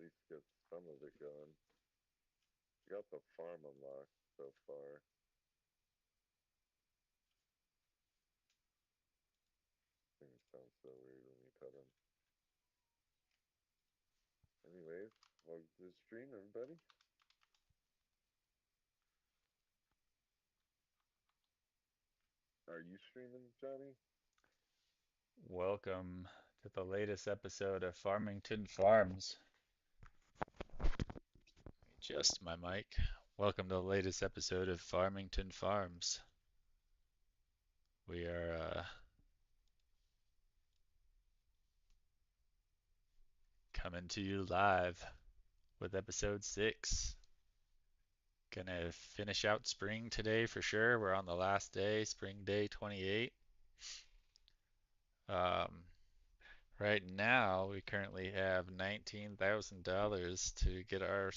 least get some of it going. I got the farm unlocked so far. Things sound so weird when you pet them. Anyways, welcome to the stream, everybody. Are you streaming, Johnny? Welcome to the latest episode of Farmington Farms. Just my mic. Welcome to the latest episode of Farmington Farms. We are coming to you live with episode 6. Gonna finish out spring today for sure. We're on the last day, spring day 28. Um, right now, we currently have $19,000 to get our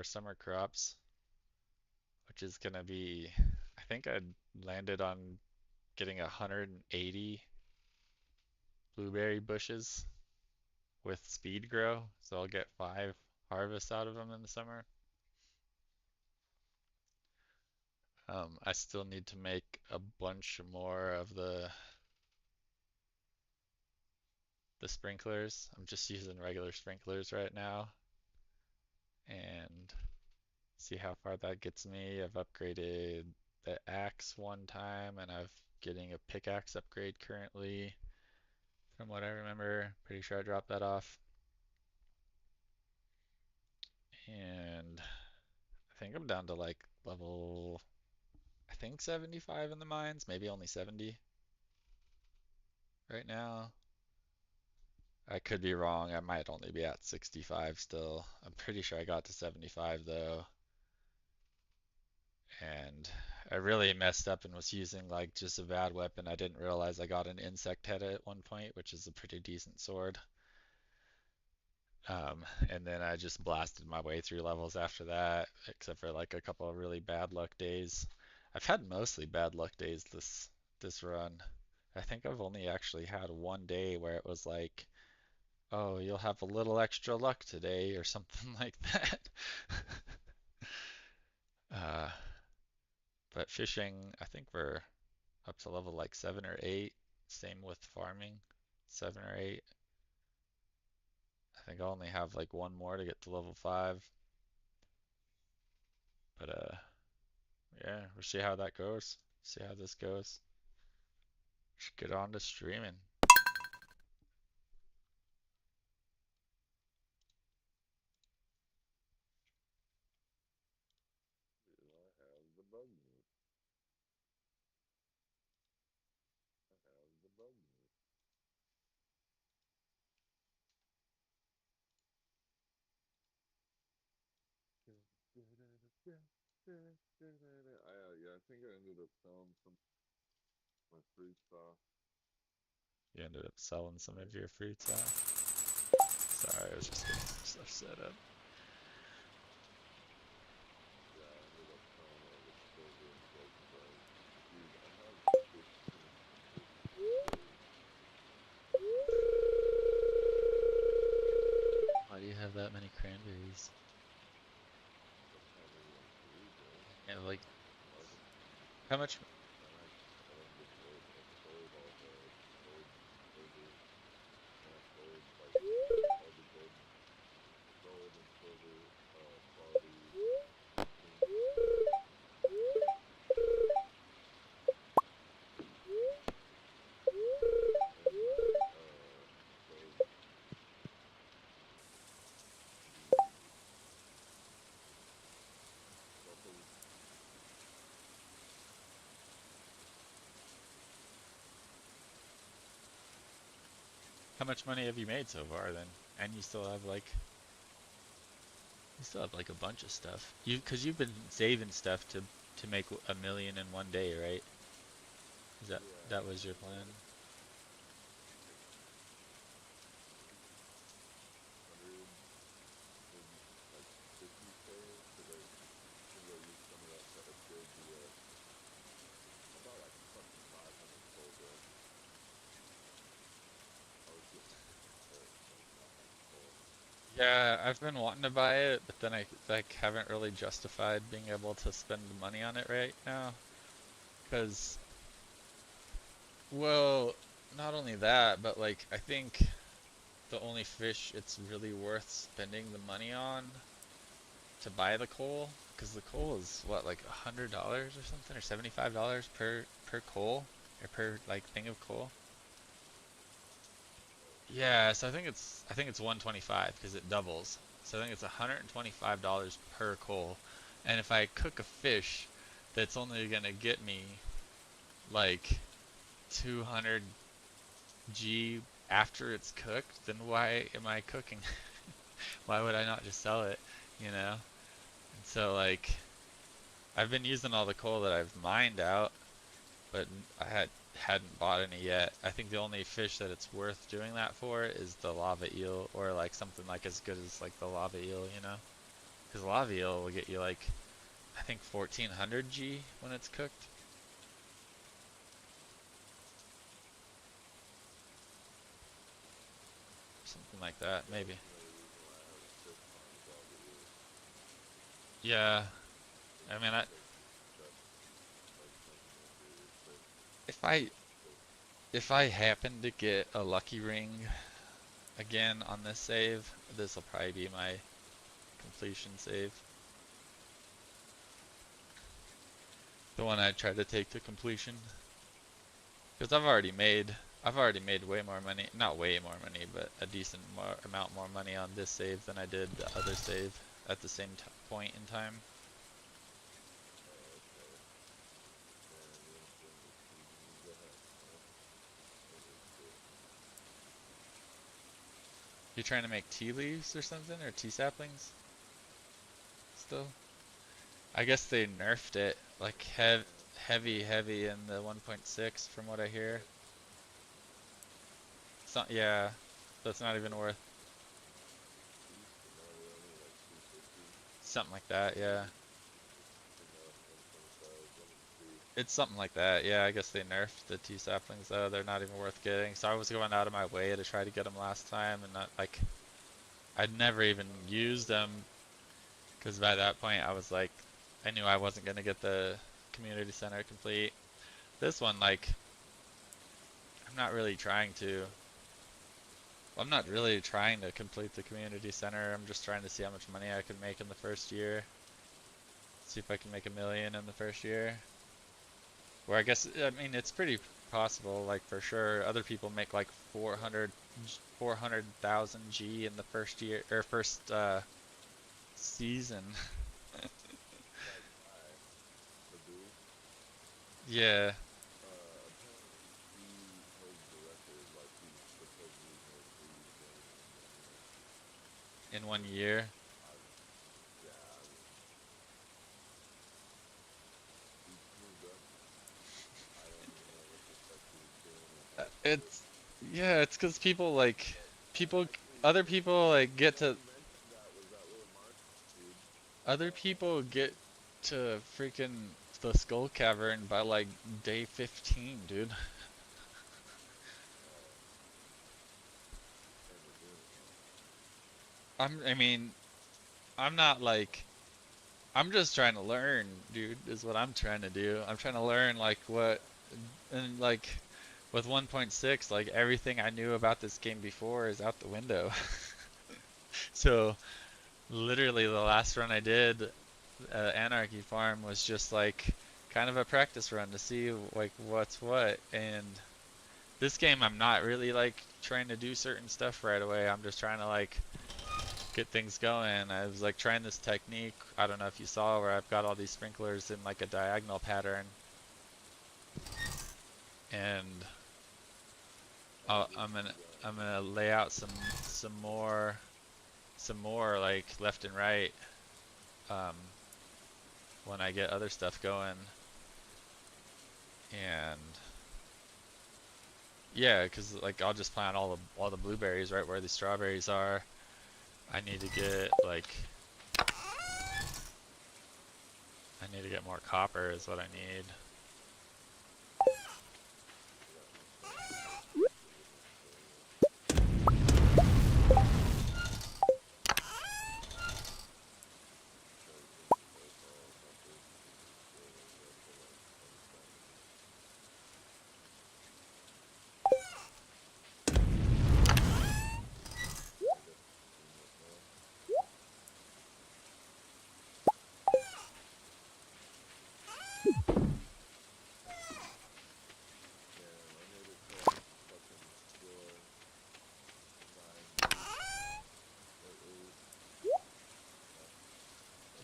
summer crops, which is gonna be, I think I landed on getting 180 blueberry bushes with speed grow, so I'll get 5 harvests out of them in the summer. I still need to make a bunch more of the sprinklers. I'm just using regular sprinklers right now and see how far that gets me. I've upgraded the axe one time and I'm getting a pickaxe upgrade currently from what I remember. Pretty sure I dropped that off. And I think I'm down to like level, I think 75 in the mines, maybe only 70 right now. I could be wrong. I might only be at 65 still. I'm pretty sure I got to 75 though. And I really messed up and was using like just a bad weapon. I didn't realize I got an insect head at one point, which is a pretty decent sword. And then I just blasted my way through levels after that, except for like a couple of really bad luck days. I've had mostly bad luck days this run. I think I've only actually had one day where it was like, oh, you'll have a little extra luck today or something like that. Uh, but fishing, I think we're up to level like 7 or 8. Same with farming, 7 or 8. I think I only have like one more to get to level 5. But yeah, we'll see how that goes. See how this goes. Should get on to streaming. Do I have the bug meat? I have the bug meat. Yeah, I think I ended up selling some my fruits off. You ended up selling some of your fruits off. Sorry, I was just getting some stuff set up. Yeah, I ended up selling all the silver and gold bars. Dude, I have 15 cranberries. Why do you have that many cranberries? That's how many I grew, bro. And like, All the, how much? then I don't just sold. I sold all the gold and silver, and I sold like all the gold and silver quality painting, and sold the gold. How much money have you made so far then? And you still have like a bunch of stuff. Cause you've been saving stuff to make a million in one day, right? Is Yeah, that was your I plan? got hundred maybe like 50K because I think I used some of that to upgrade the. I bought like fucking 500 coal, bro. I was getting like not much coal. Yeah, I've been wanting to buy it, but then I like haven't really justified being able to spend the money on it right now. Cause, well, not only that, but like I think the only fish it's really worth spending the money on to buy the coal, because the coal is what, like $100 or something, or $75 per coal, or per like thing of coal. Yeah, so I think it's 125 because it doubles. So I think it's $125 per coal. And if I cook a fish that's only gonna get me like 200 G after it's cooked, then why am I cooking? Why would I not just sell it, you know? And so like I've been using all the coal that I've mined out, but hadn't bought any yet. I think the only fish that it's worth doing that for is the lava eel, or like something like as good as like the lava eel, you know? Because lava eel will get you like I think 1400 G when it's cooked, something like that, That's maybe. another reason why I haven't fish pond is lava eels. Yeah, It I mean, seems like the best, like sentiment for your fish if I to if I happen to get a lucky ring again on this save, this will probably be my completion save. The one I tried to take to completion. Because I've already made way more money, not way more money, but a decent amount more money on this save than I did the other save at the same point in time. okay. And you want to bring your seedlings ahead, huh? What is this? You're trying to make tea leaves or something, or tea saplings still? I guess they nerfed it like Yeah, heavy in the 1.6 from what I hear. right. It's not, yeah, that's not even worth East, so now they're only like 250. something like that, yeah. Enough 125. Let me see. It's something like that. Yeah, I guess they nerfed the tea saplings though. They're not even worth getting. So I was going out of my way to try to get them last time, and not like I'd never even used them because by that point I was like, I knew I wasn't gonna get the community center complete. This one, like, I'm not really trying to. I'm not really trying to complete the community center. I'm just trying to see how much money I can make in the first year. See if I can make 1 million in the first year. Or I guess, I mean, it's pretty possible, like for sure. Other people make like 400,000 G in the first year, or first season. That guy, Stardew, Yeah, apparently he holds the record. Like he supposedly made 80 million in 1 year. in 1 year. I, yeah, I mean, each new gun. I don't even know what the fuck he was doing and how he did it. It's, yeah, it's because people like, people, Actually, other people like the get guy to, who mentioned that was that little Mark dude. other people get to freaking the Skull Cavern by like day 15, dude. Uh, and they're doing it wrong. I mean, I'm not like, I'm just trying to learn, dude, is what I'm trying to do. I'm trying to learn like what, and like with 1.6, like everything I knew about this game before is out the window. So literally the last run I did, Anarchy Farm, was just like kind of a practice run to see like what's what. And this game, I'm not really like trying to do certain stuff right away. I'm just trying to like get things going. I was like trying this technique. I don't know if you saw where I've got all these sprinklers in like a diagonal pattern, and Oh, this I'm gonna is lay out some more like left and right um, when I get other stuff going. And yeah, 'cause like I'll just plant all the blueberries right where the strawberries are. I need to get like I need to get more copper is what I need. I got enough money to purchase a different soil.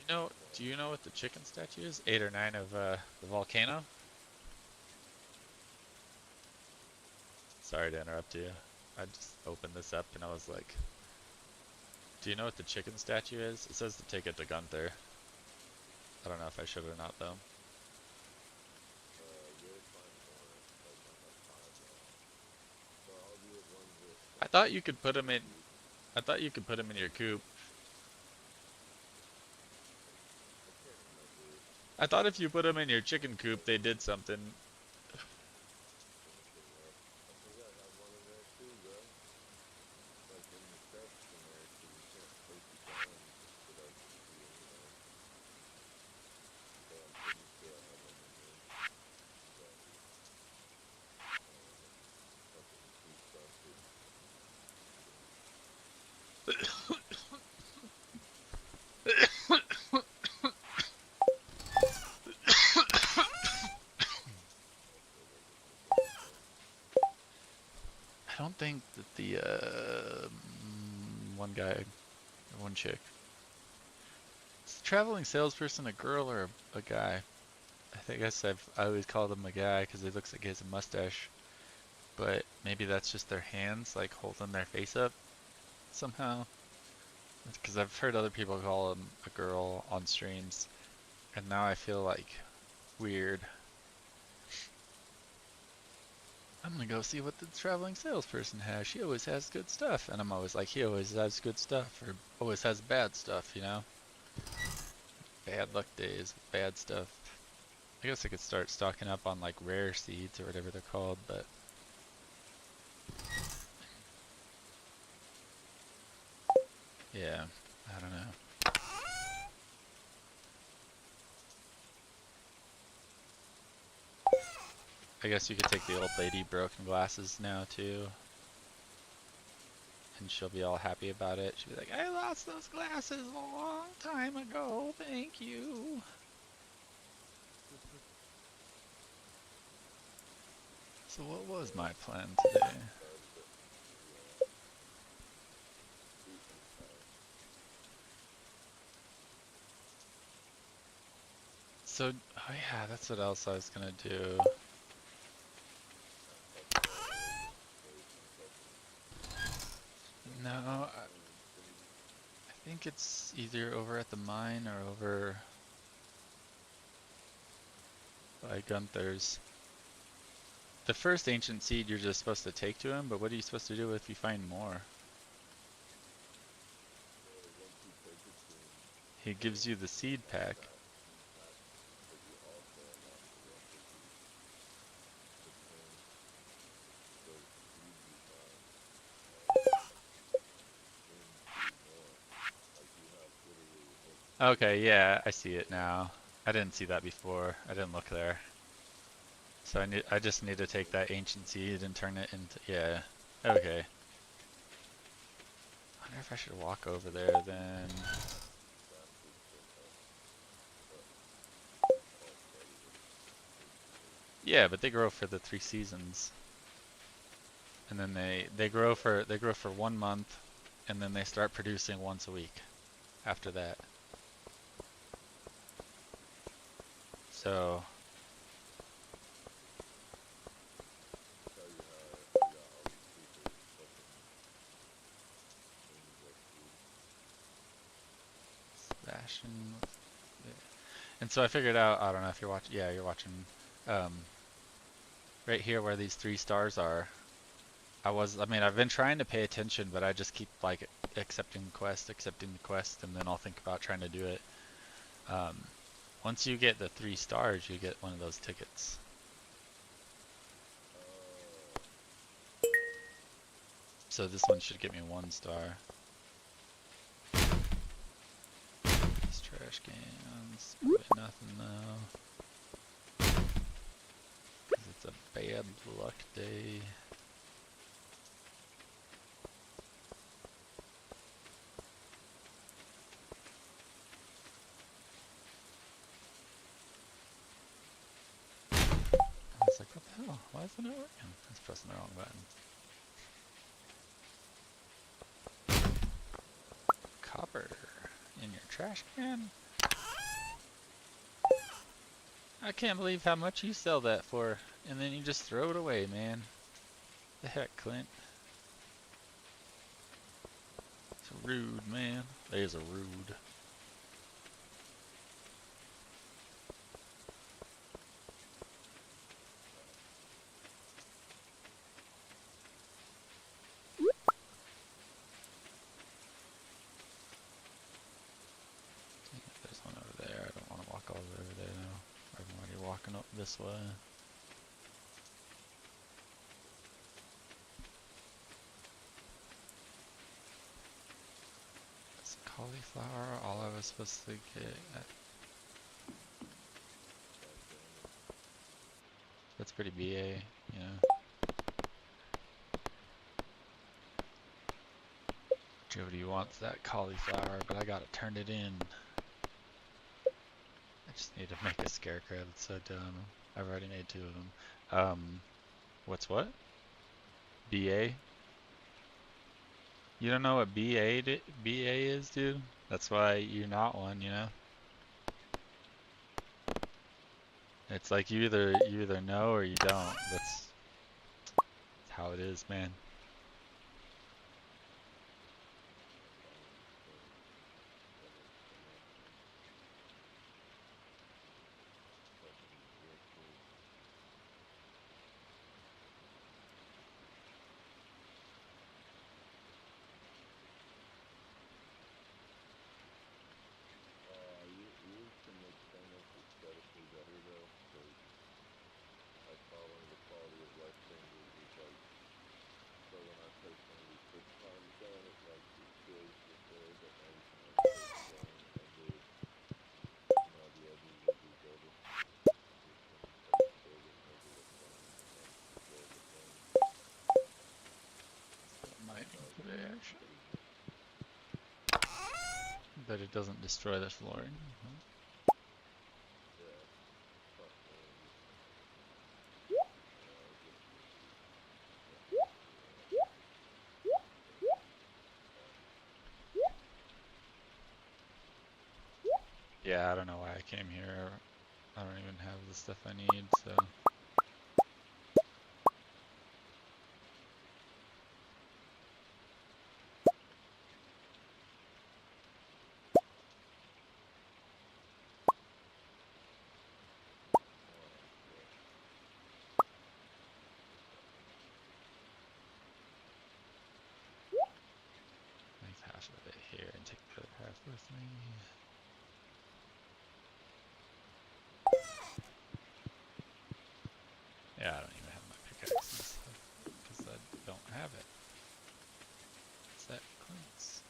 Do you know what the chicken statue is? 8 or 9 of the volcano? Sorry to interrupt you. I just opened this up and I was like, do you know what the chicken statue is? It says to take it to Gunther. I don't know if I should or not though. You'll find more. Like I have five now. So I'll do it ones with I like thought you could put super them in. cheap. I thought you could put them in your coop. I can't remember. I thought if you put them in your chicken coop, they did something. Let me pull it up. I think I have one in there too, bro. Like in the chests in there, because you can't place it down without the key anyway. But I'm pretty sure I have one in there. Exactly. Fucking too trusted. Also, like if I go out, I don't think that the one guy or one chick. Is the traveling salesperson a girl or a guy? I guess I always called him a guy because he looks like he has a mustache. But maybe that's just their hands like holding their face up somehow. Because I've heard other people call him a girl on streams, and now I feel like weird. I'm gonna go see what the traveling salesperson has. She always has good stuff, and I'm always like, he always has good stuff, or always has bad stuff, you know? Bad luck days, bad stuff. I guess I could start stocking up on like rare seeds or whatever they're called, but yeah, I don't know. I guess you could take the old lady broken glasses now too, and she'll be all happy about it. She'll be like, I lost those glasses a long time ago, thank you. So what was my plan today? yeah, eat and stuff. So, oh yeah, that's what else I was gonna do. Not touch the origin place. I'm touching No, farming thingy. I think it's either over at the mine or over by Gunther's. The first ancient seed you're just supposed to take to him, but what are you supposed to do if you find more? Well, once you take it to him, He gives you the seed pack. seed pack, but you also unlock the recipe with him. So the seeds you find into more. Like you have literally like Okay, infinite yeah, I see it storage. now. I didn't see that before. I didn't look there. So I just need to take So that ancient seed and turn it into, yeah. Okay. I wonder if I should walk over there then. craft it somehow. But it's all credited, basically. Yeah, but they grow for the 3 seasons. And then they grow for 1 month and then they start producing once a week after that. So, I'll tell you how I got all these creepers fucking things up, dude. Sebastian, and so I figured out, I don't know if you're watching, yeah, you're watching, um, right here where these 3 stars are. I mean, I've been trying to pay attention, but I just keep like accepting the quest, and then I'll think about trying to do it. Um, Once you get the 3 stars, you get one of those tickets. Oh, So this one should get me 1 star. These trash cans, probably nothing though, 'cause it's a bad luck day. I was like, what the hell? Why isn't it working? I was pressing the wrong button. Copper in your trash can? I can't believe how much you sell that for, and then you just throw it away, man. The heck, Clint? It's rude, man. There's a rude. There's one over there. I don't want to walk all the way over there now. I'm already walking up this way. It's cauliflower. All I was supposed to get. That's pretty BA, you know. Jody wants that cauliflower, but I gotta turn it in. I just need to make a scarecrow. That's so dumb. I've already made 2 of them. What's what? BA? You don't know what BA is, dude? That's why you're not one, you know? It's like you either know or you don't. That's how it is, man. You can make famous aesthetically better though, because I saw one of the quality of life changes is like, so when I place one of these fish ponds down, it like destroys the soil, but now you can like put stone under, the edges of these edifices. You can like build it regular stone and like absorb the stone. Mining That was today, actually. pretty neat. But it doesn't destroy the flooring. Yeah, possibly just yeah, I was looking at these. Yeah, Yeah, I don't know why I came here. I don't even have the stuff I need, so. Leave half of it here and take the other half with me. Yeah, I don't even have my pickaxe and stuff because I don't have it. It's that Clint's.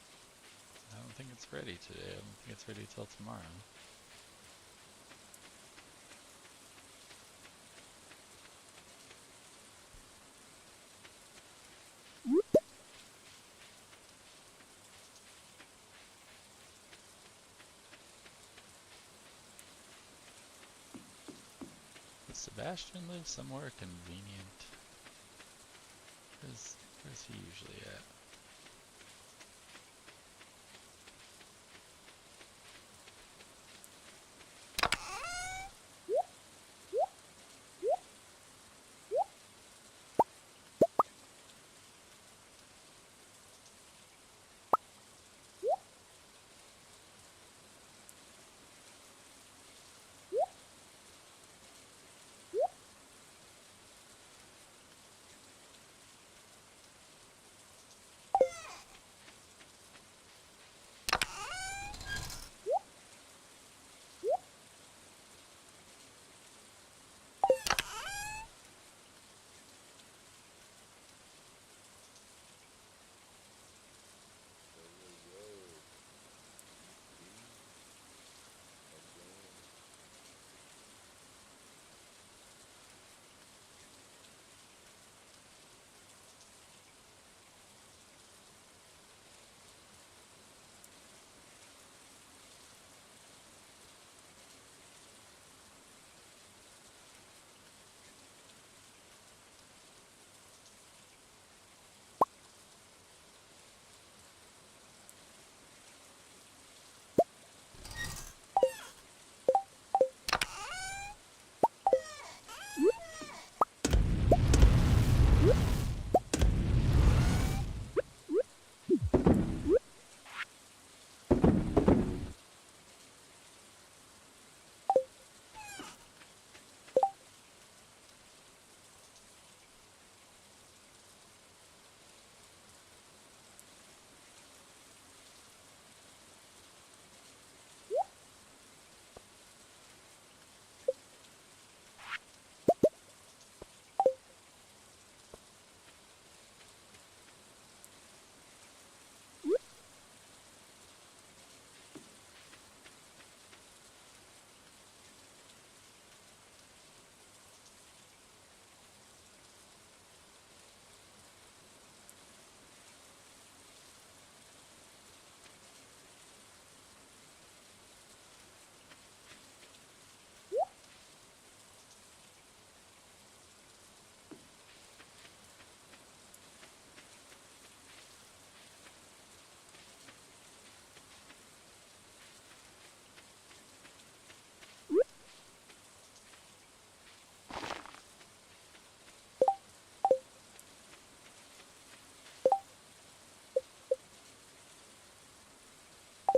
I don't think it's ready today. I don't think it's ready till tomorrow. Does Sebastian live somewhere convenient? Where's he usually at?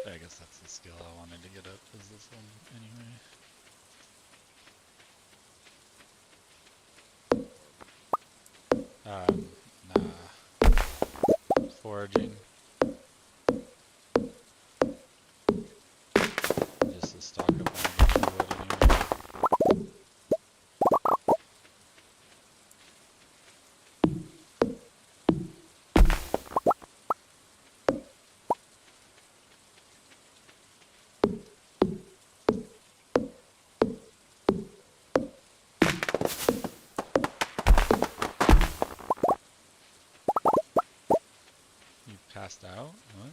I guess that's the skill I wanted to get up, is this one anyway. Nah. Foraging. Just to stock up on a bunch of wood anyway. You passed out? What?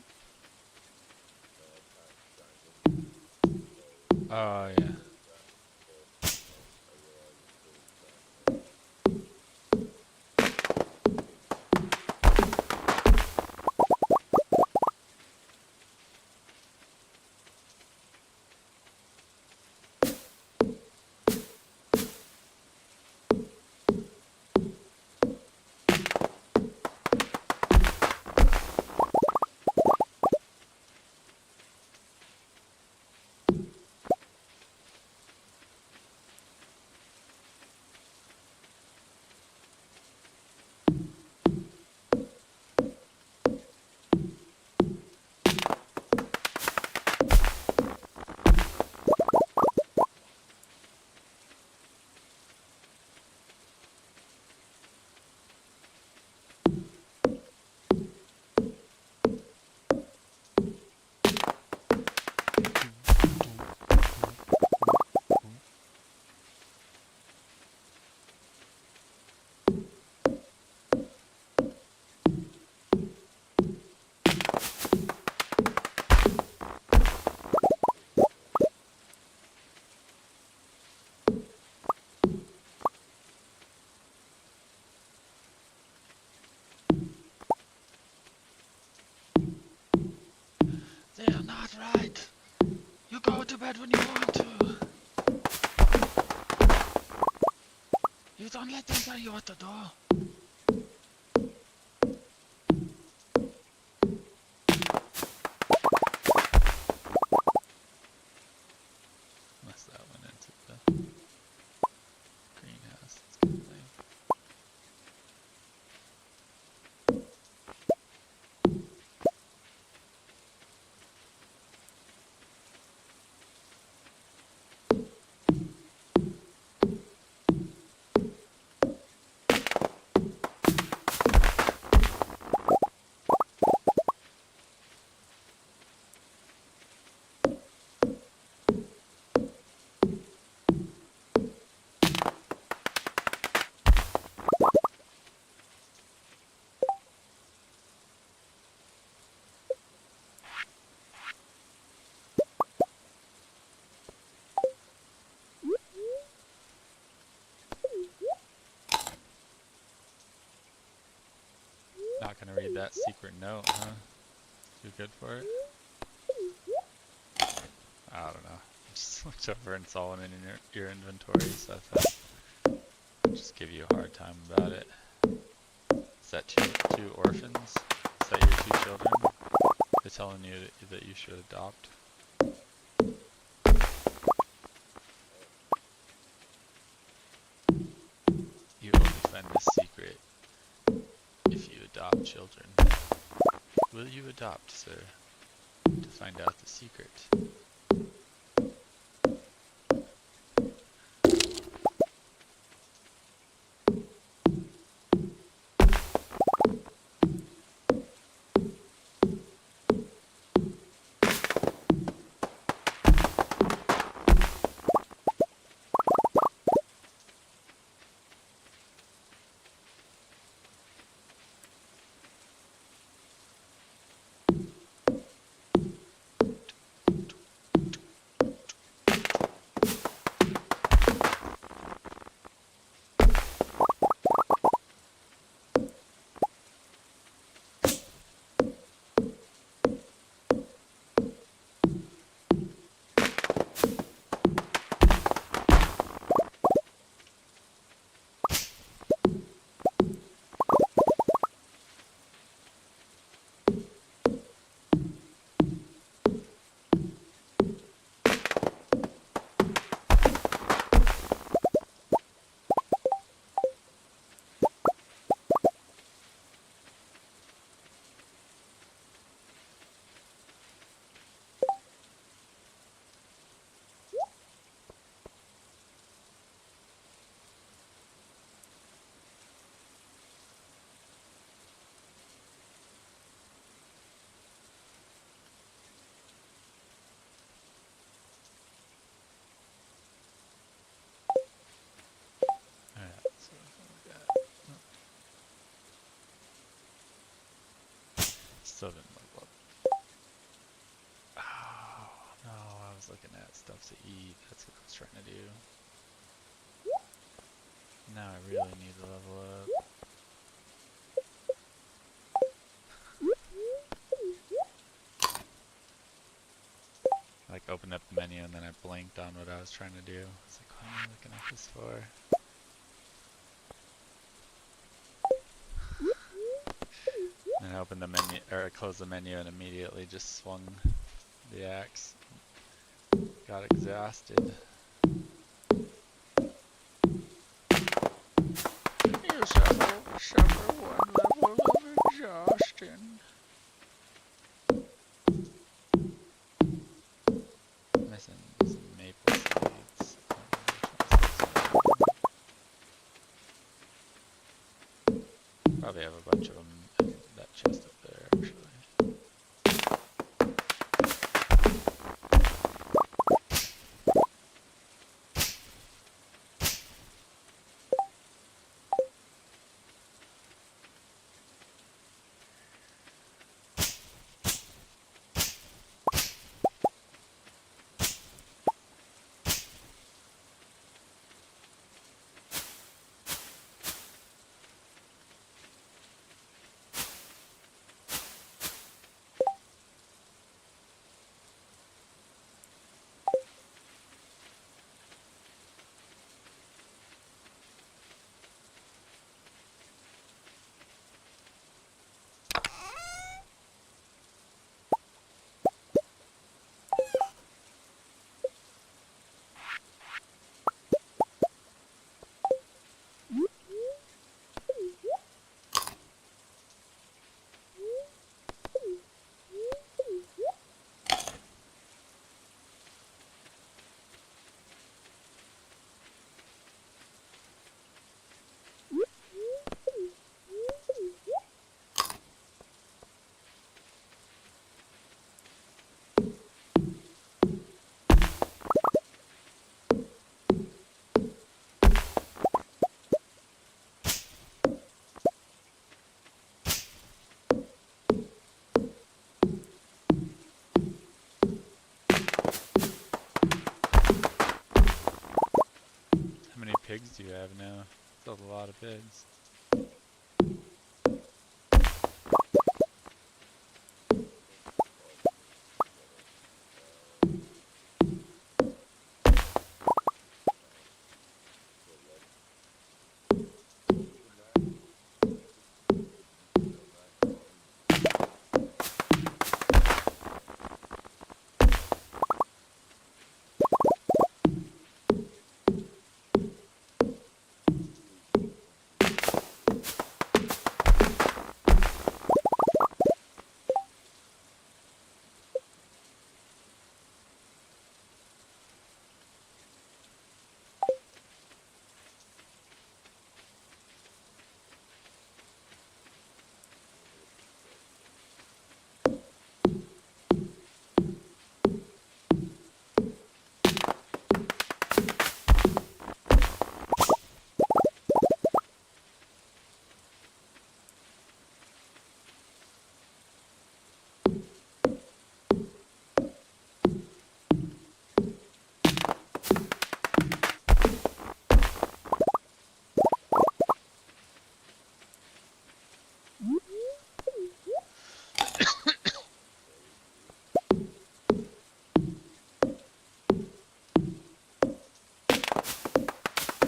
Oh, yeah. They are not right. You go to bed when you want to. You don't let them tell you what to do. Unless that went into the greenhouse. It's kind of lame. Not gonna read that secret note, huh? Too good for it? I don't know. Just looked over and saw one in your inventory, so I thought I'd just give you a hard time about it. Is that two orphans? Is that your two children? They're telling you that you should adopt? You only find this secret if you adopt children. Will you adopt, sir, to find out the secret? Still didn't level up. Oh, no, I was looking at stuff to eat. That's what I was trying to do. Now I really need to level up. Like, opened up the menu and then I blinked on what I was trying to do. I was like, what am I looking at this for? And I opened the menu, or I closed the menu and immediately just swung the axe. Got exhausted. You suffer one level of exhaustion. Missing some maple seeds. Probably have a bunch of them in that chest up there, actually. How many pigs do you have now? That's a lot of pigs.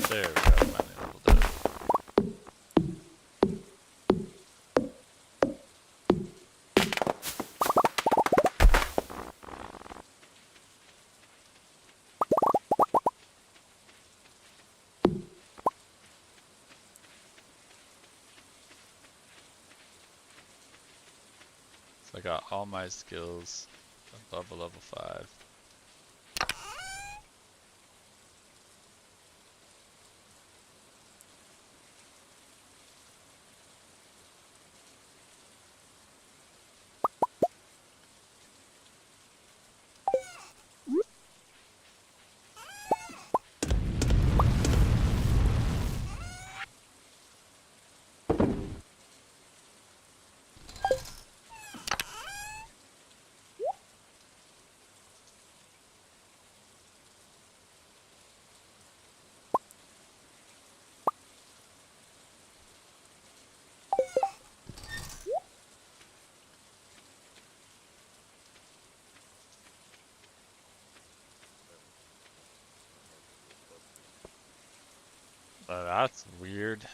There we go, finally leveled up. So I got all my skills above a level 5. That's weird.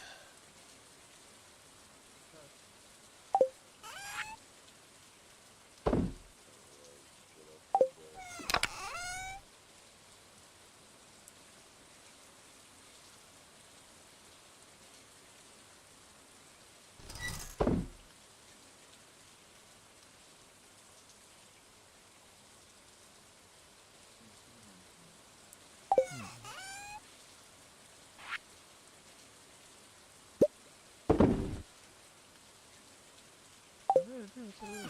Huh. Alright, what else is there?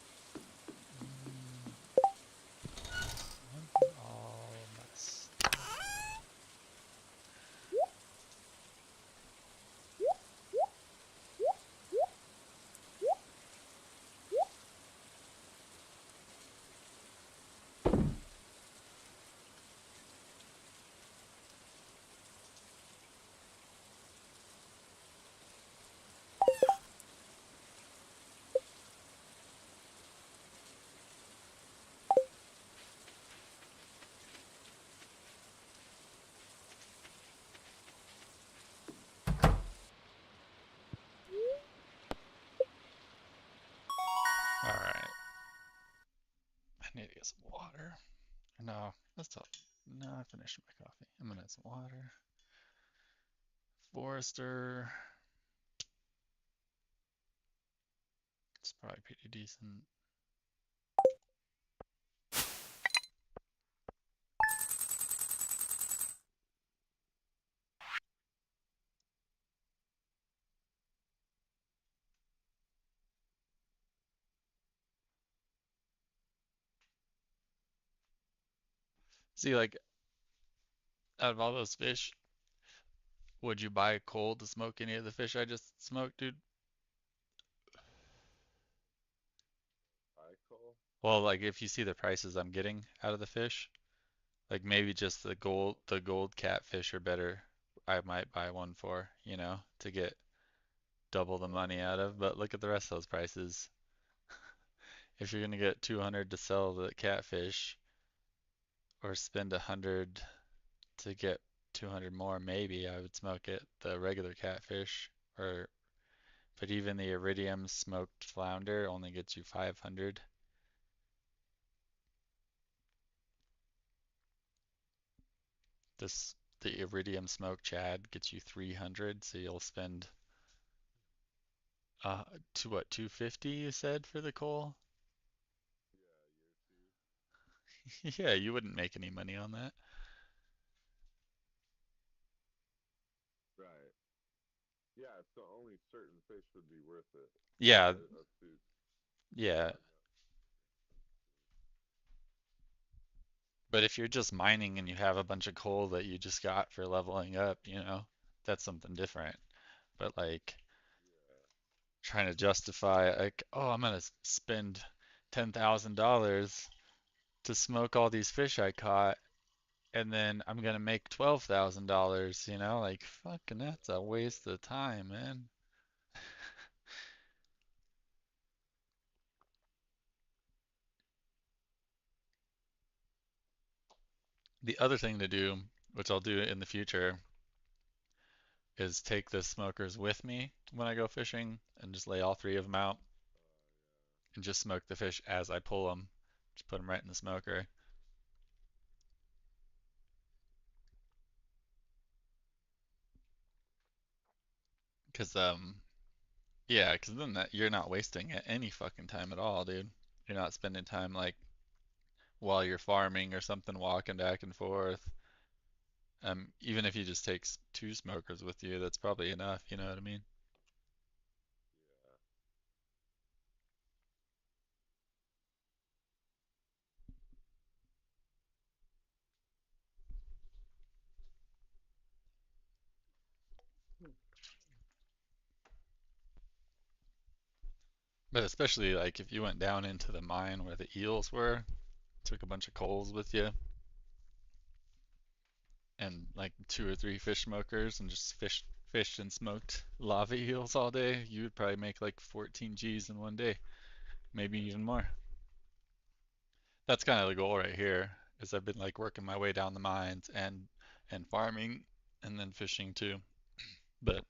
Hmm. All my stuff. All right. I need to get some water. No, that's all. No, I finished my coffee. I'm gonna get some water. Forester. It's probably pretty decent. See, like, out of all those fish, would you buy coal to smoke any of the fish I just smoked, dude? Icol? Well, like, if you see the prices I'm getting out of the fish, like maybe just the gold catfish are better. I might buy one for, to get double the money out of. But look at the rest of those prices. If you're gonna get 200 to sell the catfish, or spend 100 to get 200 more, maybe I would smoke it, the regular catfish. Or, but even the iridium smoked flounder only gets you 500. This the iridium smoked shad gets you 300, so you'll spend to what 250 you said for the coal? Yeah, year two. Yeah, you wouldn't make any money on that. Right. Yeah, so only certain fish would be worth it. Yeah, Up to yeah. find out. But if you're just mining and you have a bunch of coal that you just got for leveling up, that's something different. But like yeah, trying to justify like, oh, I'm gonna spend $10,000 to smoke all these fish I caught, and then I'm gonna make $12,000, like fucking that's a waste of time, man. The other thing to do, which I'll do in the future, is take the smokers with me when I go fishing and just lay all three of them out and just smoke the fish as I pull them. Just put them right in the smoker. Cause yeah, cause then that you're not wasting any fucking time at all, dude. You're not spending time like while you're farming or something, walking back and forth. Even if you just take two smokers with you, that's probably enough. You know what I mean? yeah. But especially like if you went down into the mine where the eels were, took a bunch of coals with you, and like two or three fish smokers, and just fished and smoked lava eels all day, you would probably make like 14 G's in one day, maybe even more. That's kind of the goal right here. Is I've been like working my way down the mines and farming and then fishing too. But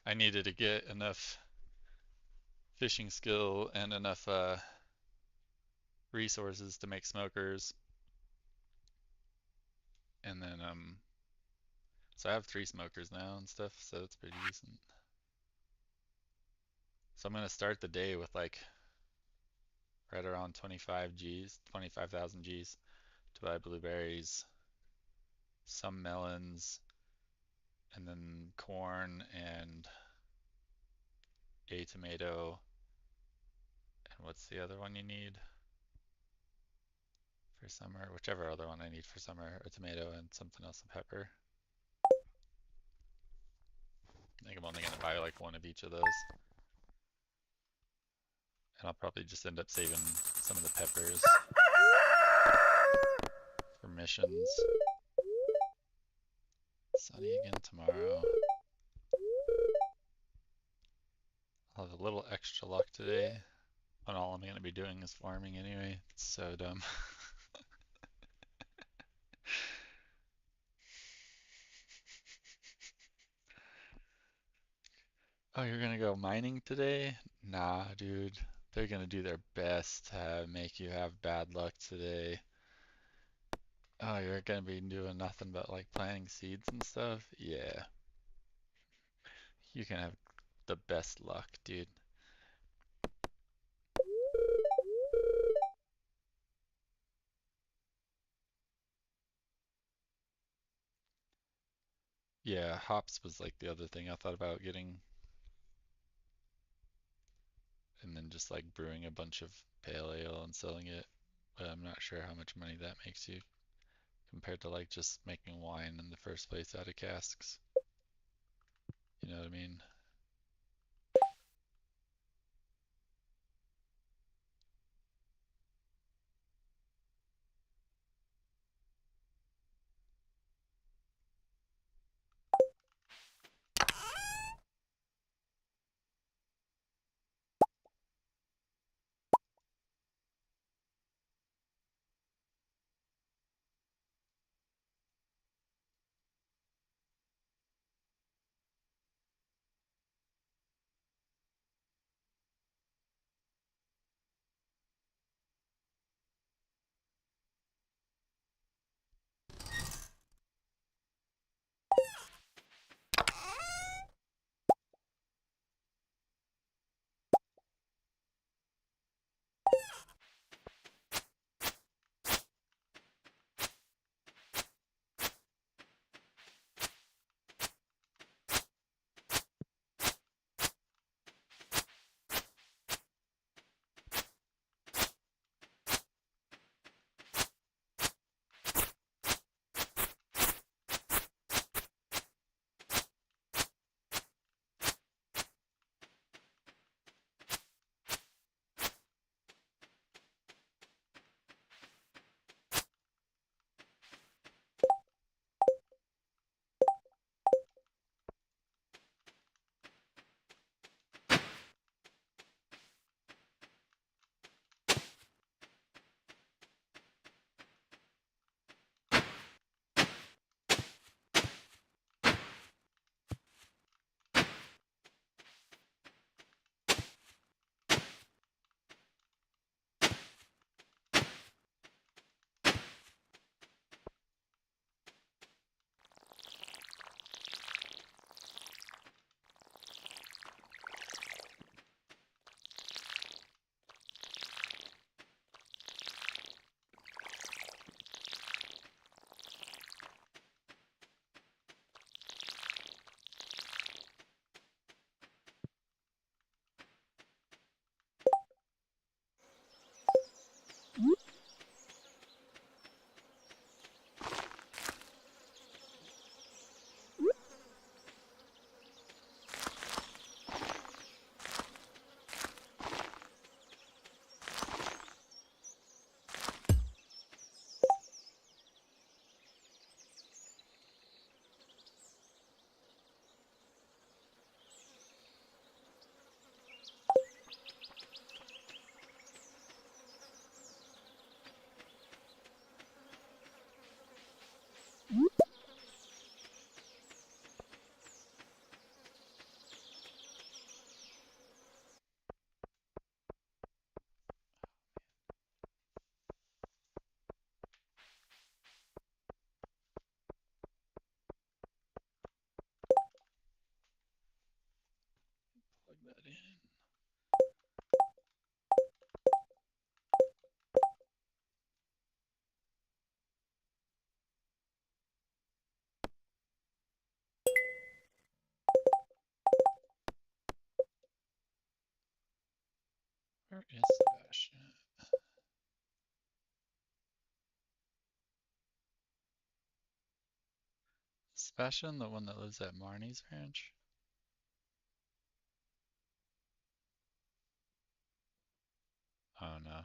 I needed to get enough fishing skill and enough resources to make smokers, and then so I have three smokers now and stuff, so it's pretty decent. So I'm gonna start the day with like right around 25 G's, 25,000 G's to buy blueberries, some melons, and then corn and a tomato. And what's the other one you need for summer? Whichever other one I need for summer, a tomato and something else, a pepper. I think I'm only gonna buy like one of each of those. And I'll probably just end up saving some of the peppers for missions. Sunny again tomorrow. I'll have a little extra luck today, when all I'm gonna be doing is farming anyway. It's so dumb. Oh, you're gonna go mining today? Nah, dude. They're gonna do their best to make you have bad luck today. Oh, you're gonna be doing nothing but like planting seeds and stuff? Yeah, you can have the best luck, dude. Yeah, hops was like the other thing I thought about getting, and then just like brewing a bunch of pale ale and selling it. But I'm not sure how much money that makes you compared to like just making wine in the first place out of casks. You know what I mean? Where is Sebastian? Sebastian, the one that lives at Marnie's ranch? Oh no,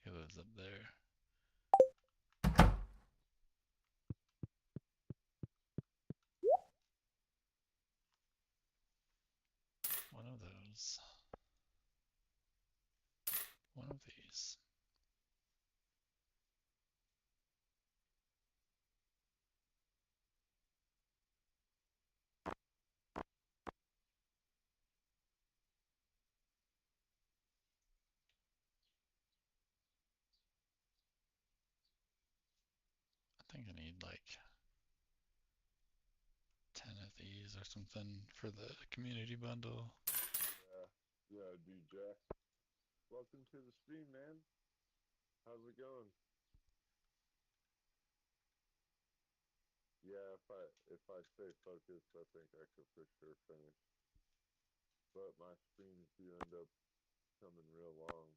he lives up there. One of those. One of these. I think I need like 10 of these or something for the community bundle. Yeah, dude, Jack. Welcome to the stream, man. How's it going? Yeah, if I stay focused, I think I could for sure finish. But my streams do end up coming real long.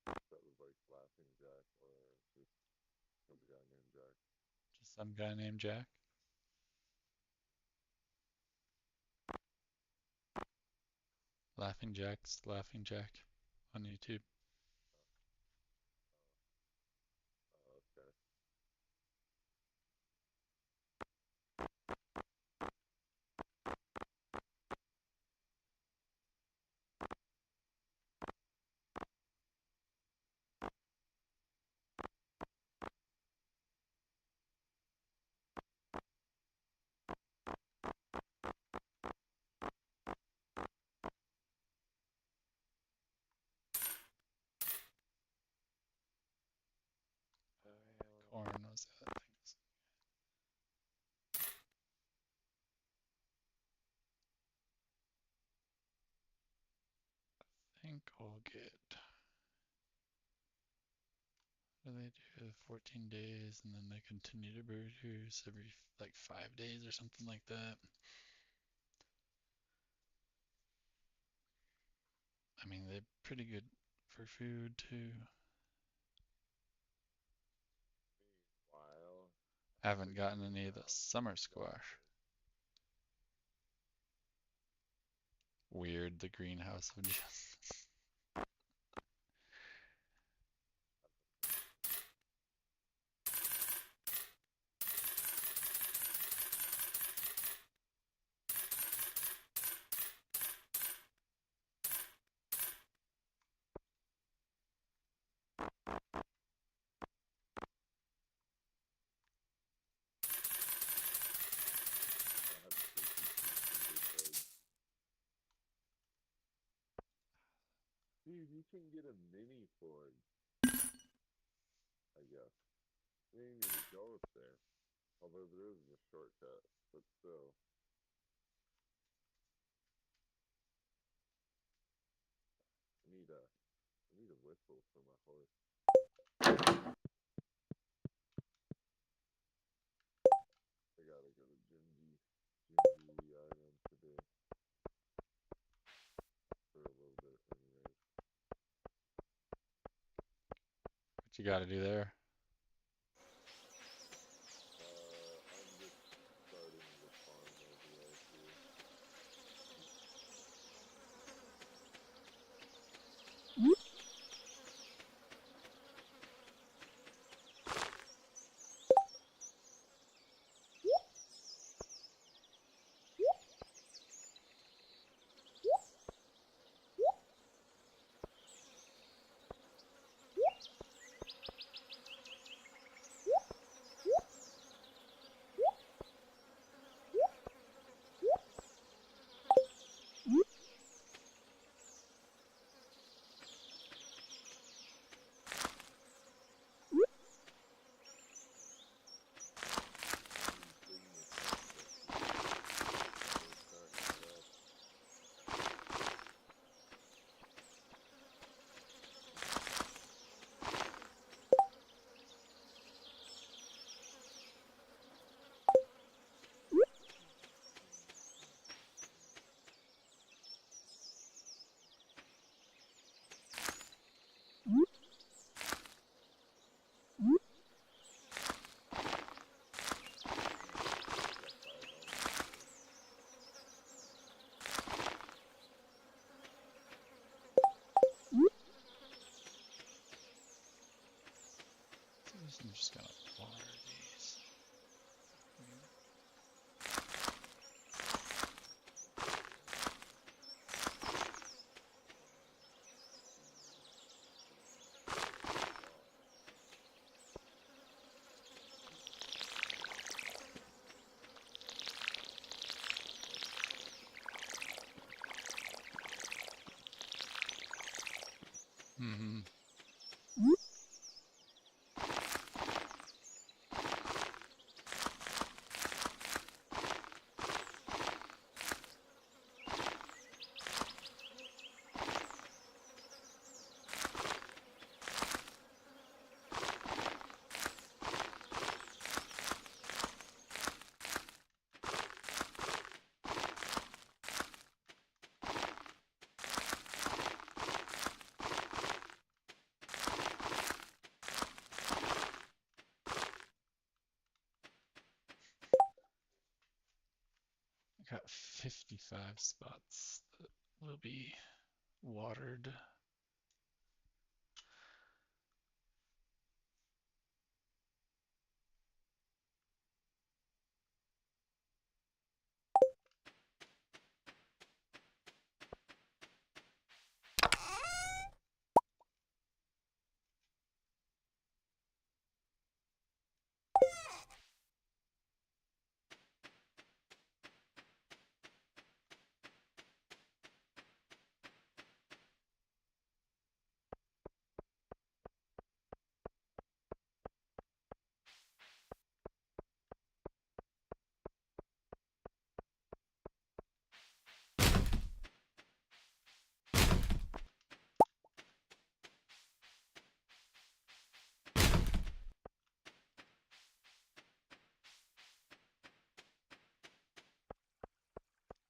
That was like Laughing Jack or just some guy named Jack. Just some guy named Jack. Laughing Jack's Laughing Jack on YouTube. Okay. Corn was the other things. I think we'll get. What do they do? 14 days, and then they continue to produce every like 5 days or something like that. I mean, they're pretty good for food too. Meanwhile, I the haven't gotten any of the greenhouse summer is squash. also Weird, the greenhouse of justice. Dude, you can get a mini forage, I guess. You don't need to go up there. Although there is a shortcut, but still. I need a whistle for my horse. I gotta go to Gingy Island today for a little bit anyways. What you got to do there? I'm just starting the farm over there too. I'm just gonna water these. Mm-hmm. I got 55 spots that will be watered.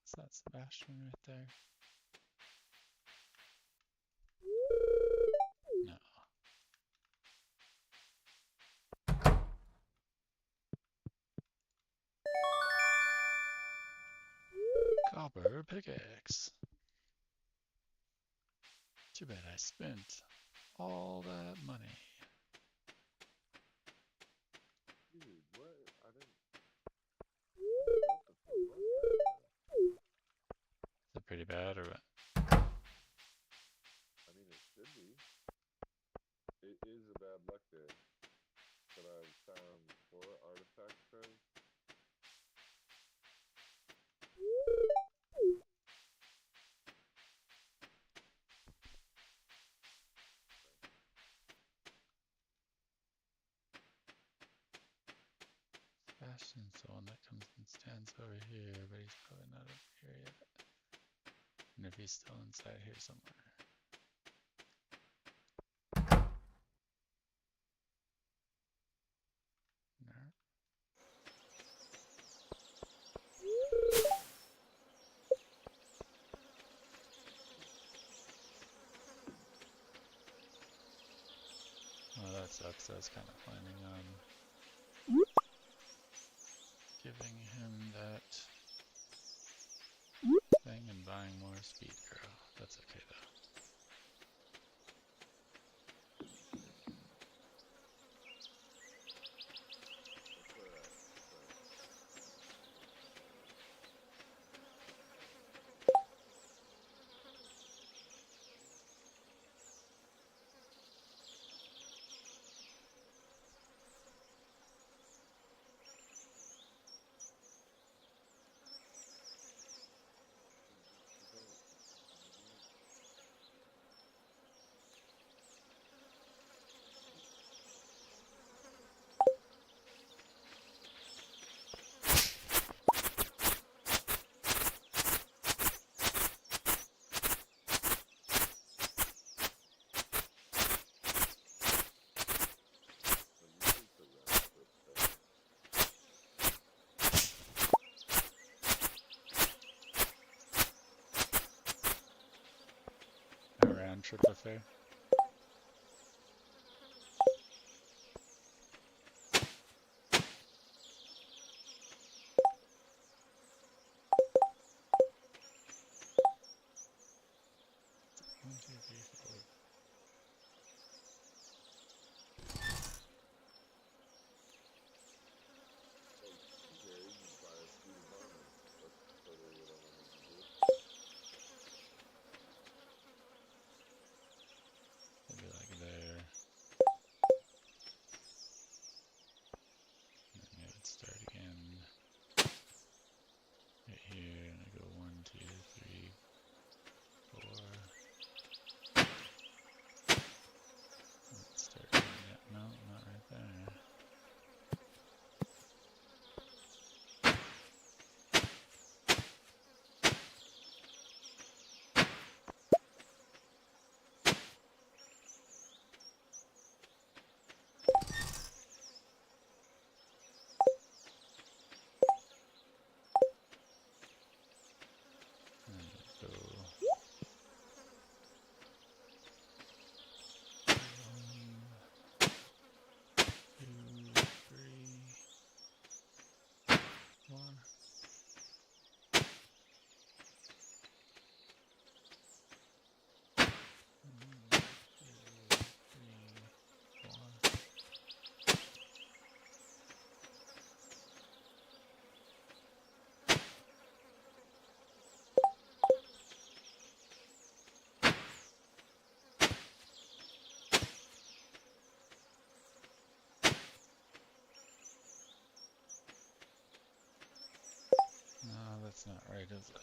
Is that Sebastian right there? No. Copper pickaxe. Too bad I spent all that money. Dude, what? I didn't. What the fuck was that? Is it pretty bad or what? I mean, it should be. It is a bad luck day. But I've found 4 artifact treasures. Sebastian's the one that comes and stands over here, but he's probably not over here yet. And if he's still inside here somewhere. No. Well, that sucks. I was kind of planning on giving him that thing and buying more speed girl. That's okay though. That's alright. That's alright. The music for that clip better. A round trip affair. One, two, three, four. That's not right, is it?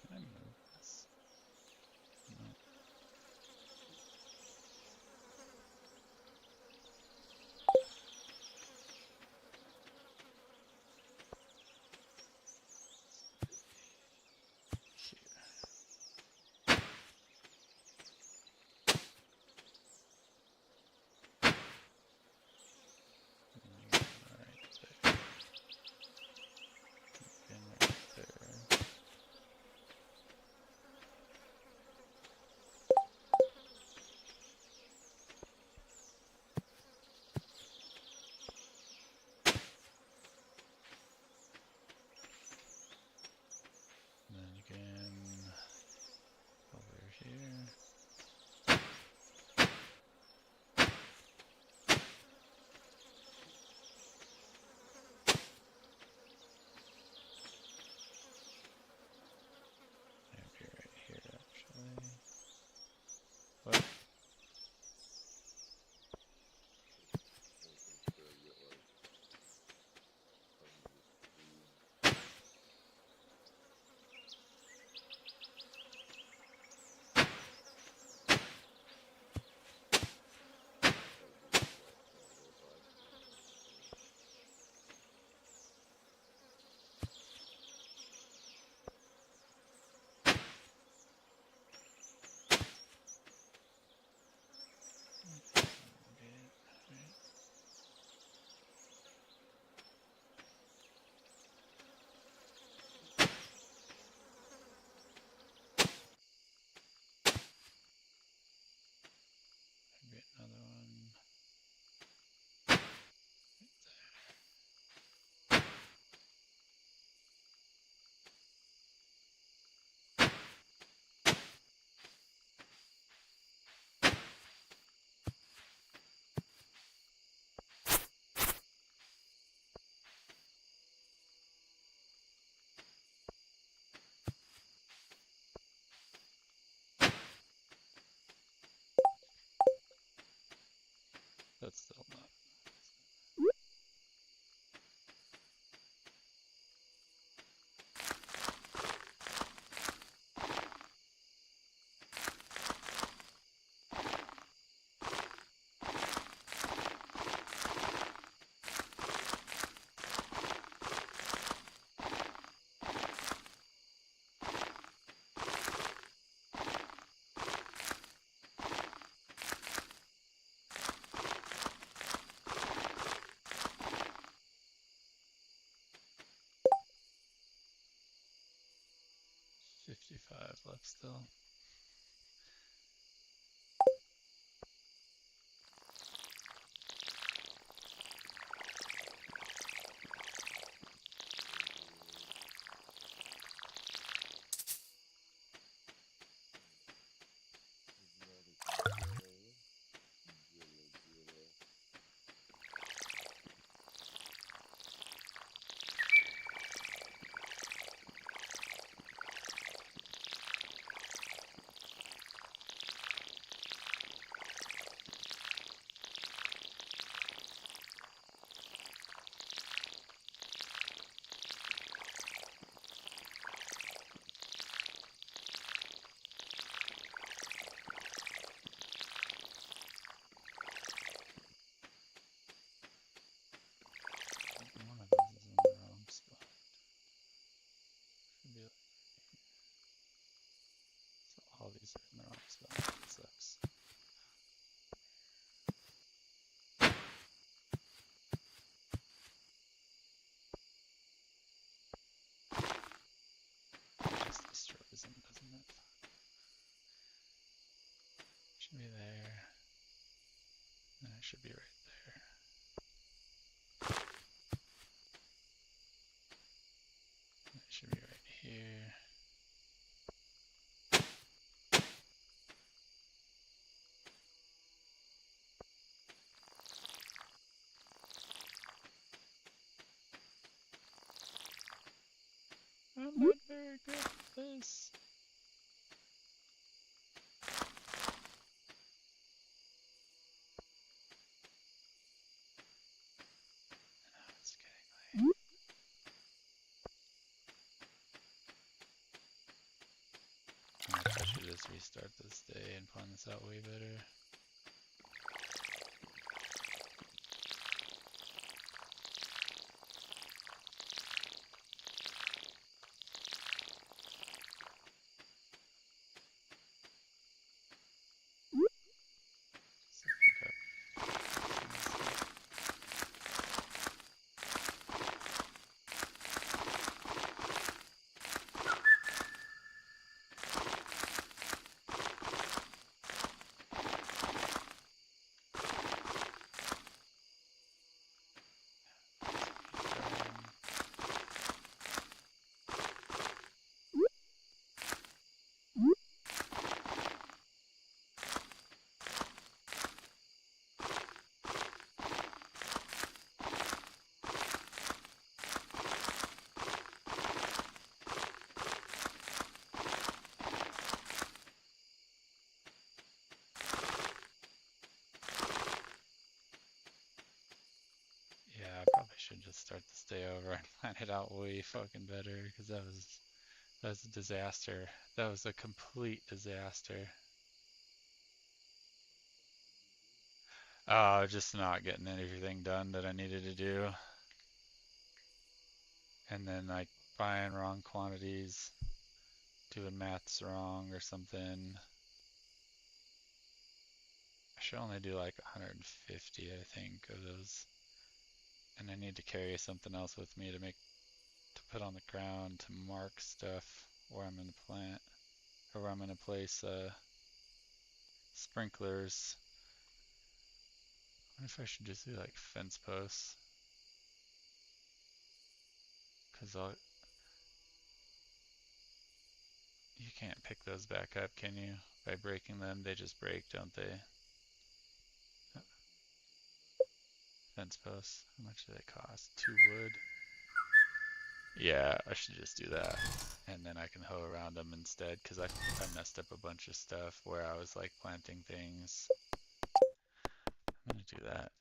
Can I move this? No. Then again over here. Maybe right here actually. What? Making sure I get like tons of food. Gotta do this last one of those last missions too. Maybe another one. That's still not. 55 left still. One of these is in the wrong spot. Should be like, so all these are in the wrong spot. That sucks. It just destroys them, doesn't it? Should be there. And it should be right there. It should be right here. I'm not very good at this. Now it's getting late. stay and plan this out way better. So I think yeah, I probably should just start this day over and plan it out way fucking better because that was a disaster. That was a complete disaster. Just not getting anything done that I needed to do, and then like buying wrong quantities, doing maths wrong or something. I should only do like 150, I think, of those, and I need to carry something else with me to put on the ground to mark stuff where I'm gonna plant or where I'm gonna place sprinklers. I wonder if I should just do like fence posts, cause you can't pick those back up, can you? By breaking them, they just break, don't they? Fence posts. How much do they cost? 2 wood. Yeah, I should just do that. And then I can hoe around them instead because I messed up a bunch of stuff where I was like planting things. I'm gonna do that.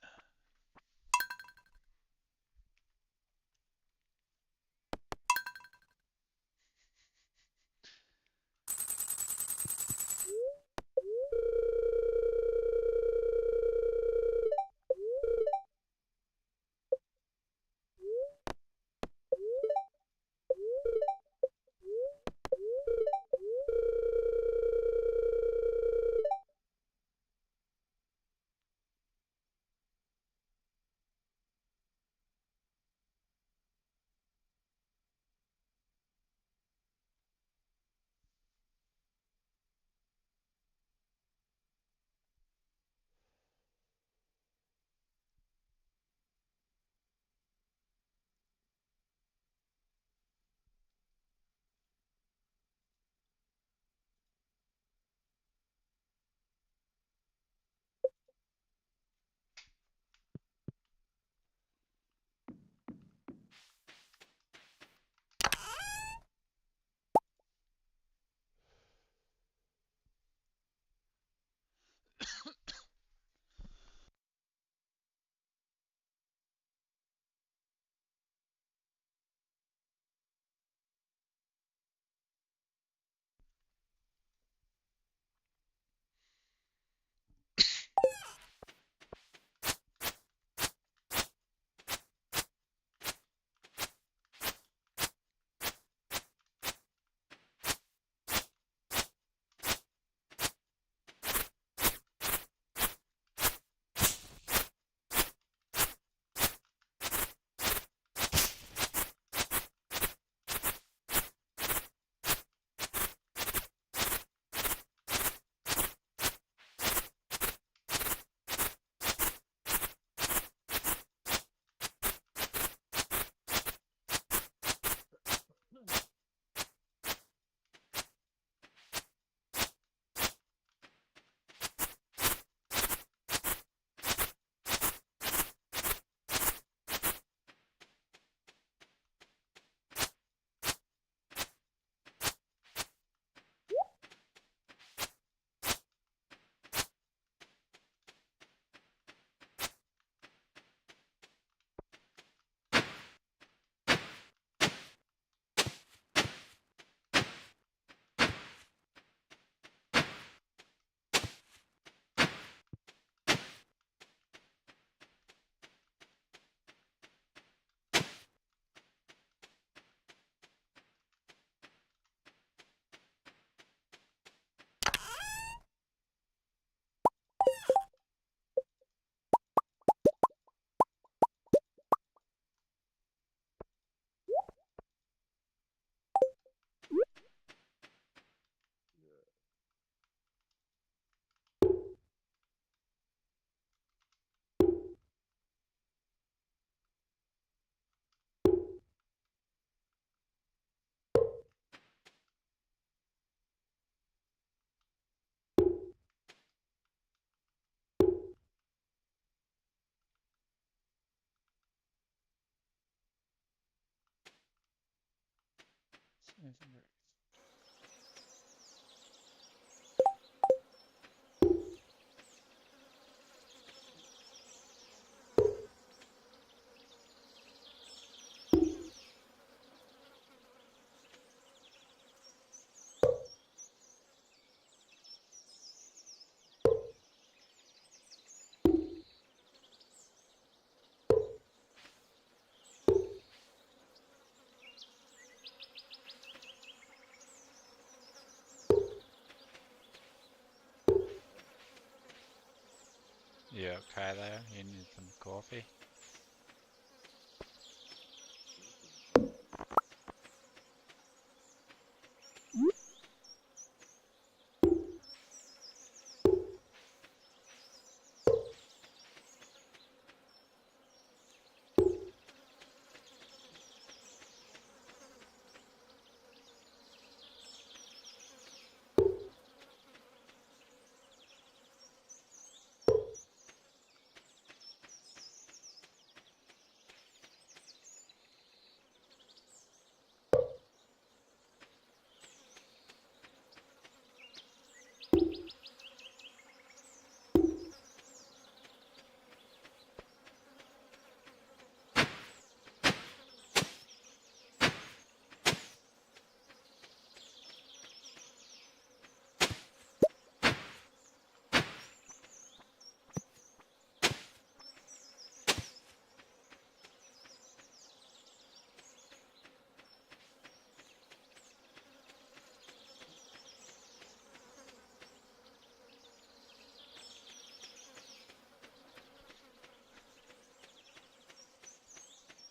You okay there? You need some coffee?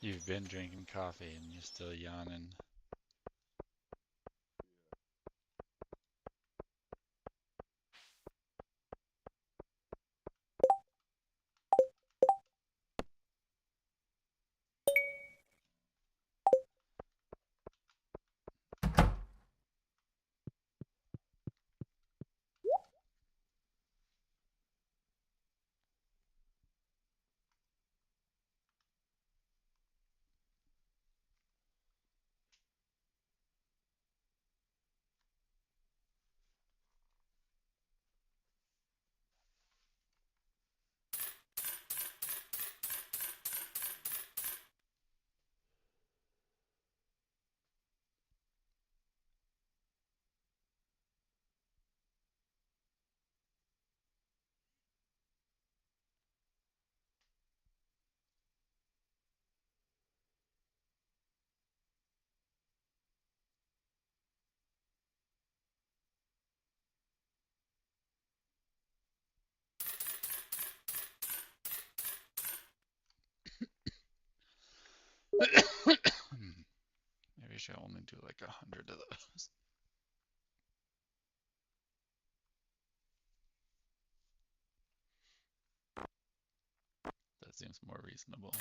You've been drinking coffee and you're still yawning. Maybe I should only do like 100 of those. That seems more reasonable.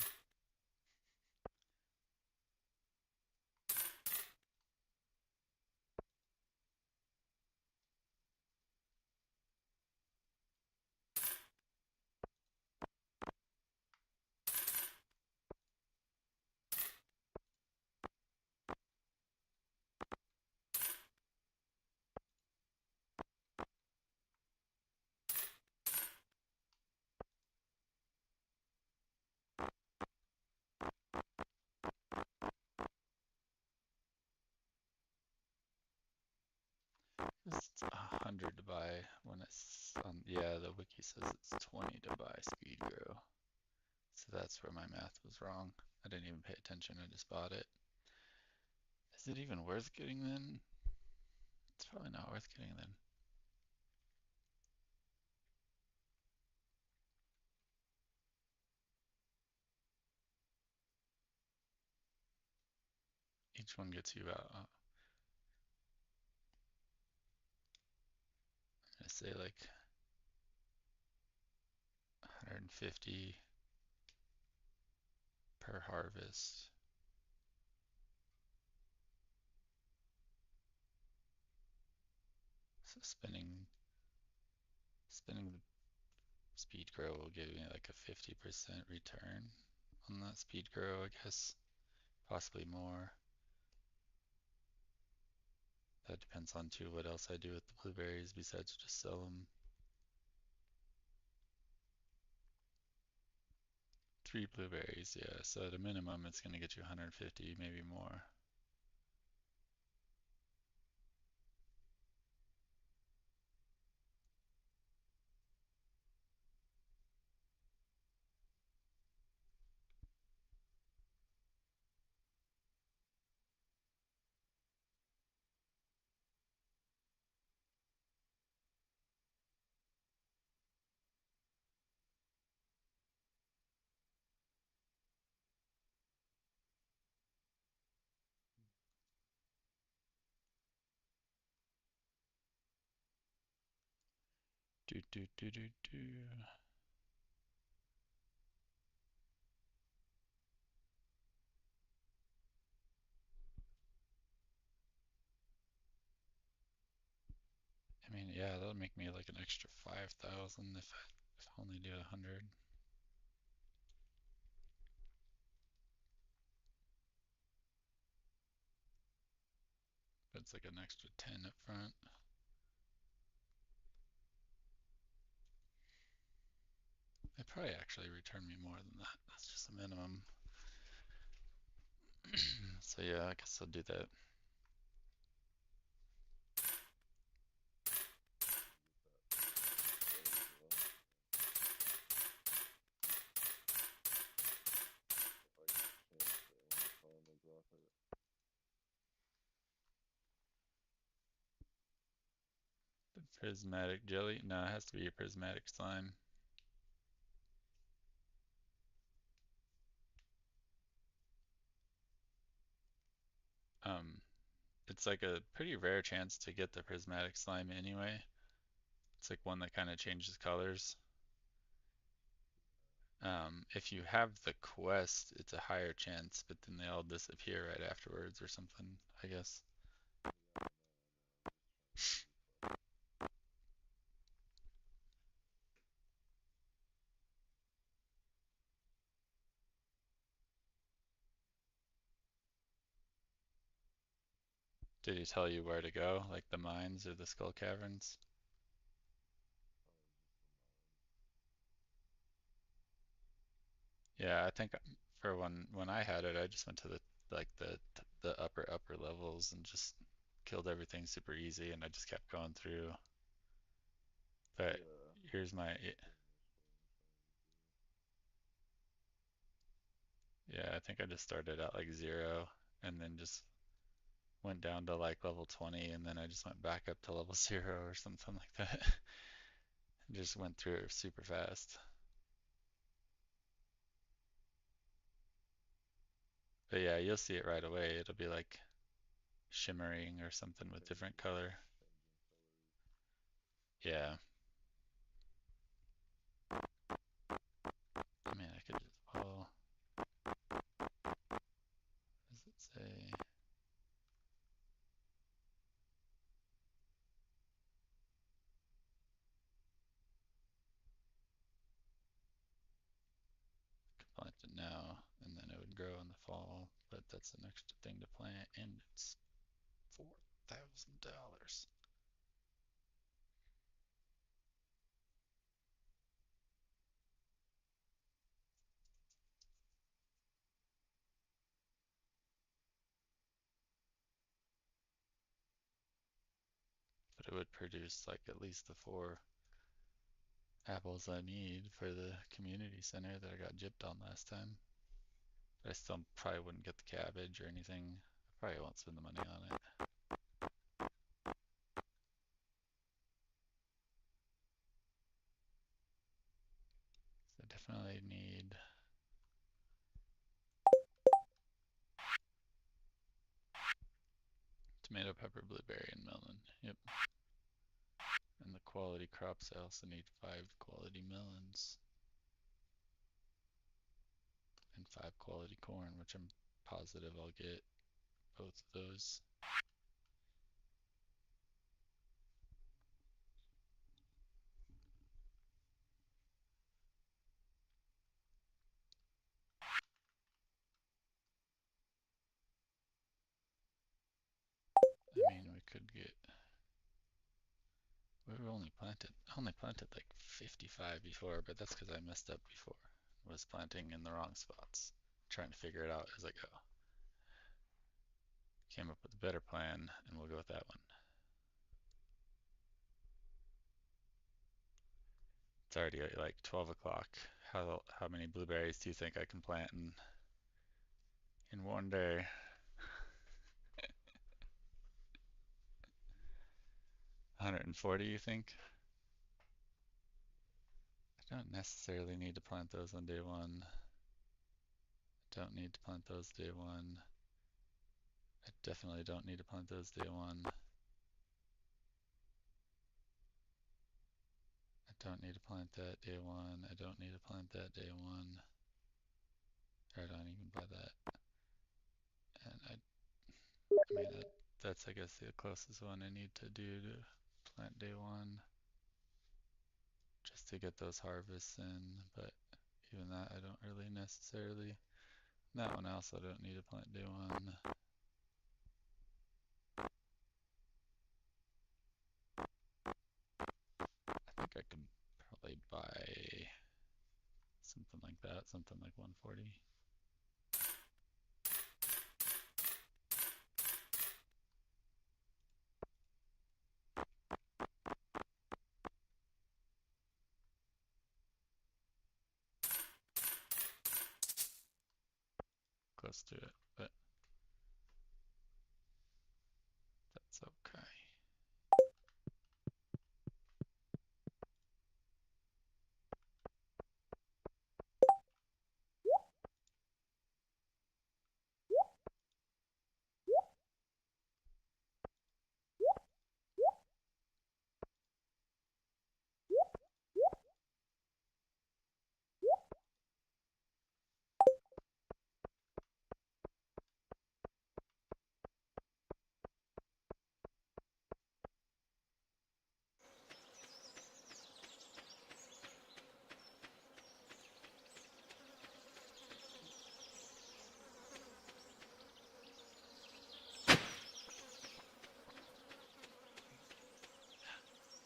It's 100 to buy when it's yeah, the wiki says it's 20 to buy speed grow. So that's where my math was wrong. I didn't even pay attention, I just bought it. Is it even worth getting then? It's probably not worth getting then. Each one gets you about, I say like 150 per harvest. So spinning the speed grow will give me like a 50% return on that speed grow, I guess. Possibly more. That depends on too what else I do with the blueberries besides just sell them. 3 blueberries, yeah. So at a minimum, it's gonna get you 150, maybe more. Do do do do do. I mean, yeah, that'll make me like an extra 5,000 if I only do 100. But it's like an extra 10 up front. They probably actually return me more than that. That's just a minimum. So yeah, I guess I'll do that. The prismatic jelly? No, it has to be a prismatic slime. Um, it's like a pretty rare chance to get the prismatic slime anyway. It's like one that kind of changes colors. If you have the quest, it's a higher chance, but then they all disappear right afterwards or something, I guess. Did he tell you where to go, like the mines or the skull caverns? Yeah, I think for when I had it, I just went to the upper levels and just killed everything super easy, and I just kept going through. But here's my yeah, I think I just started at like 0 and then just went down to like level 20 and then I just went back up to level 0 or something like that. Just went through it super fast. But yeah, you'll see it right away. It'll be like shimmering or something with different color. Yeah. I mean, I could just, well, what does it say? Could plant it now and then it would grow in the fall, but that's an extra thing to plant and it's $4,000. But it would produce like at least the 4 apples I need for the community center that I got gypped on last time. But I still probably wouldn't get the cabbage or anything. I probably won't spend the money on it. So I definitely need tomato, pepper, blueberry, and melon. Yep. And the quality crops, I also need 5 quality melons and 5 quality corn, which I'm positive I'll get both of those. I mean, we could get we only planted like 55 before, but that's because I messed up before. I was planting in the wrong spots. Trying to figure it out as I go. Came up with a better plan, and we'll go with that one. It's already like 12 o'clock. How many blueberries do you think I can plant in one day? 140, you think? I don't necessarily need to plant those on day one. I don't need to plant those day one. I definitely don't need to plant those day one. I don't need to plant that day one. I don't need to plant that day one. Or I don't even buy that. And I mean, that's I guess the closest one I need to do to plant day one. Just to get those harvests in, but even that I don't really necessarily. That one else I don't need to plant day one. I think I could probably buy something like that, something like 140. Close to it, but that's okay.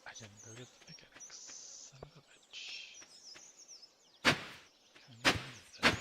I didn't go get the pickaxe, son of a bitch. Kinda needed that.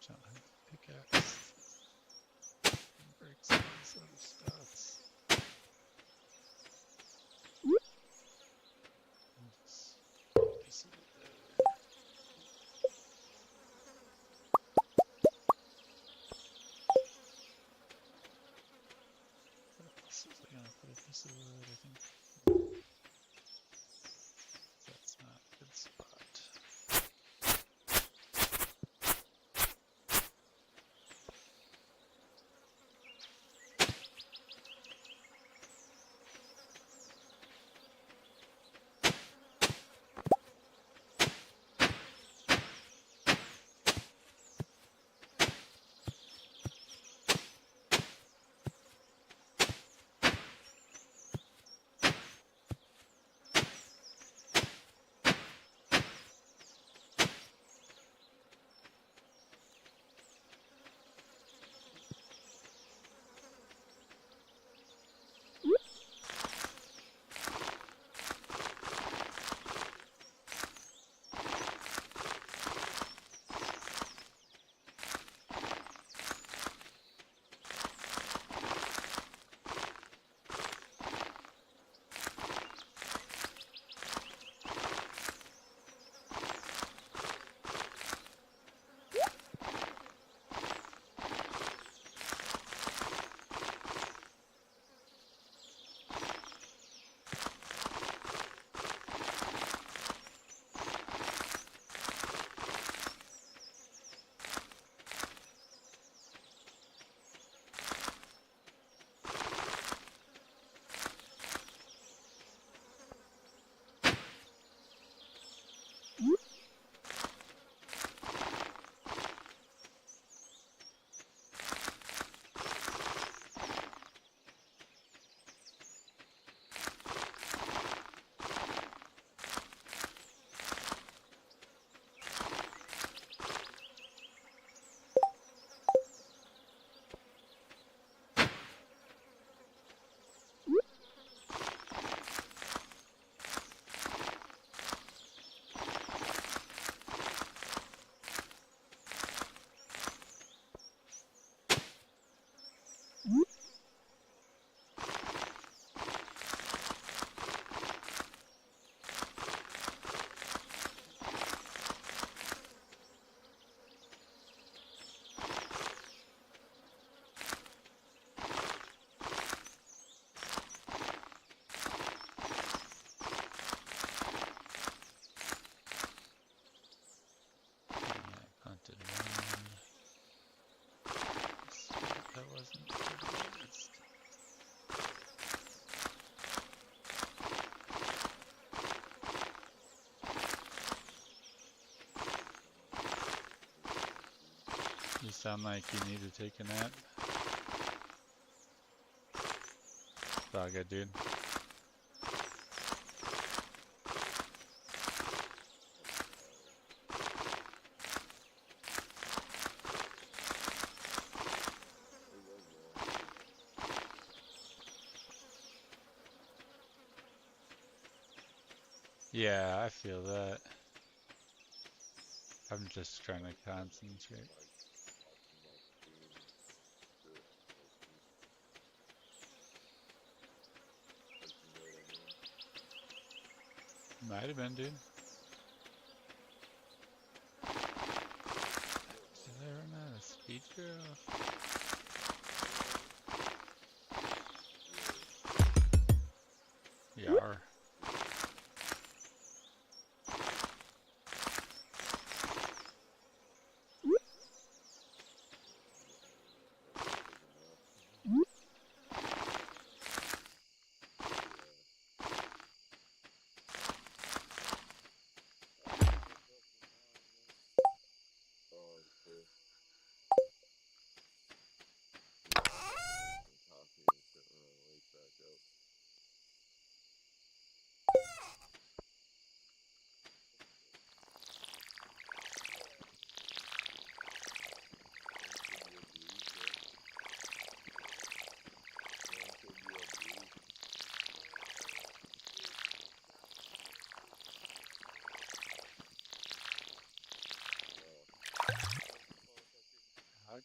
Don't have the pickaxe. Break some of these other studs. Piece of it there. Possibly gonna put a piece of wood, I think. That's not a good spot. that wasn't advanced. You sound like you need to take a nap. It's all good, dude. Yeah, I feel that. I'm just trying to concentrate. Might have been, dude. Did I run out of speed drill? Yar.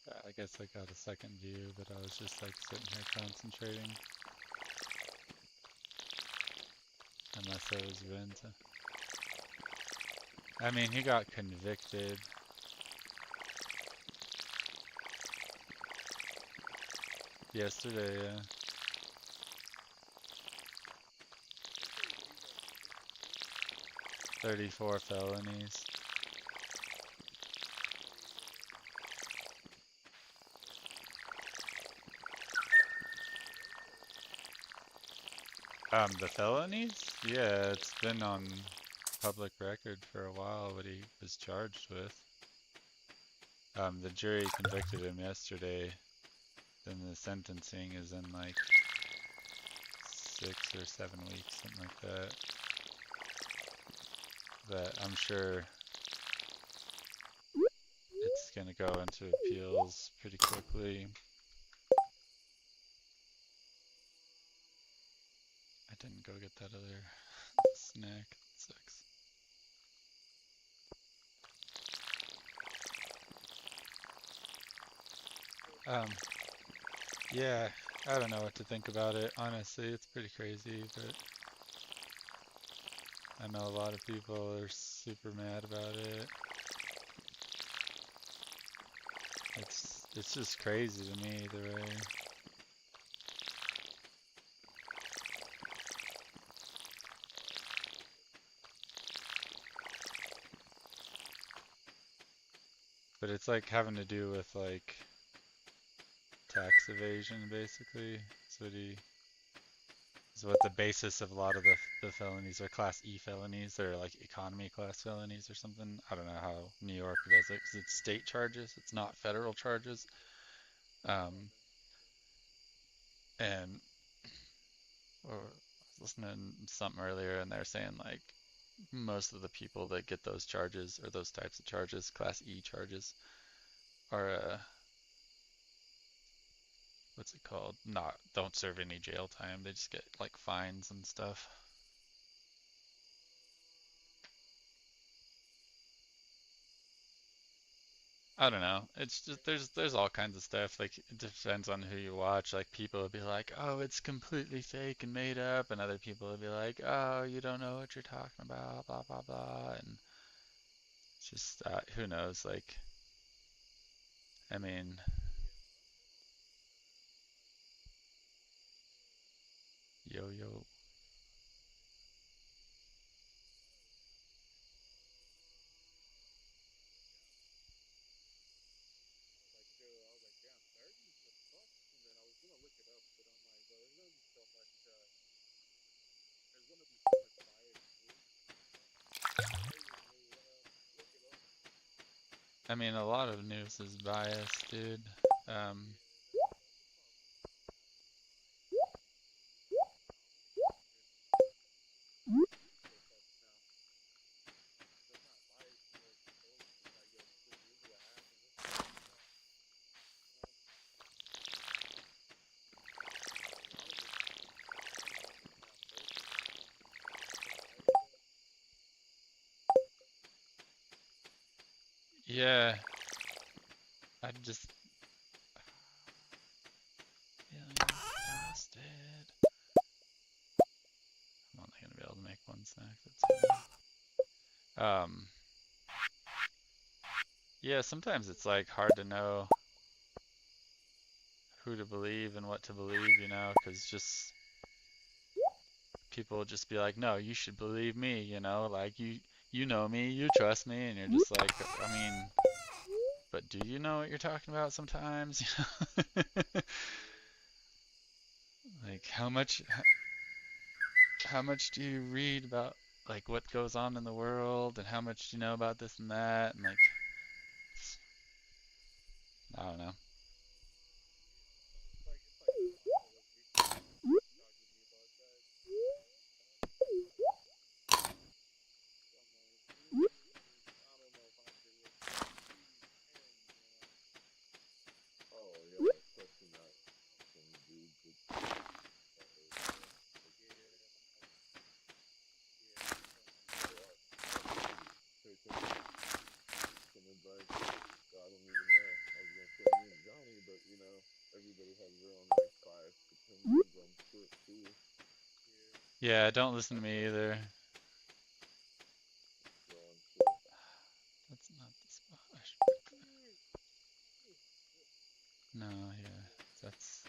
I guess I got a second view, but I was just like sitting here concentrating. Unless it was Vince. I mean, he got convicted. Yesterday, yeah. 34 felonies. The felonies? Yeah, it's been on public record for a while what he was charged with. The jury convicted him yesterday. Then the sentencing is in like 6 or 7 weeks, something like that. But I'm sure it's gonna go into appeals pretty quickly. I didn't go get that other snack. That sucks. Yeah, I don't know what to think about it. Honestly, it's pretty crazy, but I know a lot of people are super mad about it. It's just crazy to me either way. But it's like having to do with like tax evasion basically. That's what he is what the basis of a lot of the felonies are class E felonies. They're like economy class felonies or something. I don't know how New York does it because it's state charges. It's not federal charges. Um, and or I was listening to something earlier and they're saying like most of the people that get those charges or those types of charges, class E charges, are what's it called? Not don't serve any jail time. They just get like fines and stuff. I don't know. It's just there's all kinds of stuff. Like it depends on who you watch. Like people will be like, "Oh, it's completely fake and made up," and other people will be like, "Oh, you don't know what you're talking about," blah blah blah. And it's just who knows? Like, I mean, yo yo. I mean, a lot of news is biased, dude. Um, yeah, I just feeling exhausted. I'm only gonna be able to make one snack. That's fine. Yeah, sometimes it's like hard to know who to believe and what to believe, because just people just be like, no, you should believe me, like you know me, you trust me, and you're just like, I mean, but do you know what you're talking about sometimes? Like how much do you read about like what goes on in the world and how much do you know about this and that and like I don't know. Oh yeah, especially not some dudes with that is pay attention some advice. I don't even know. I was gonna say me and Johnny, but everybody has their own like biased opinions on shit too. Yeah, don't listen to me either. So on shit. That's not the spot. I should pick no, yeah, that's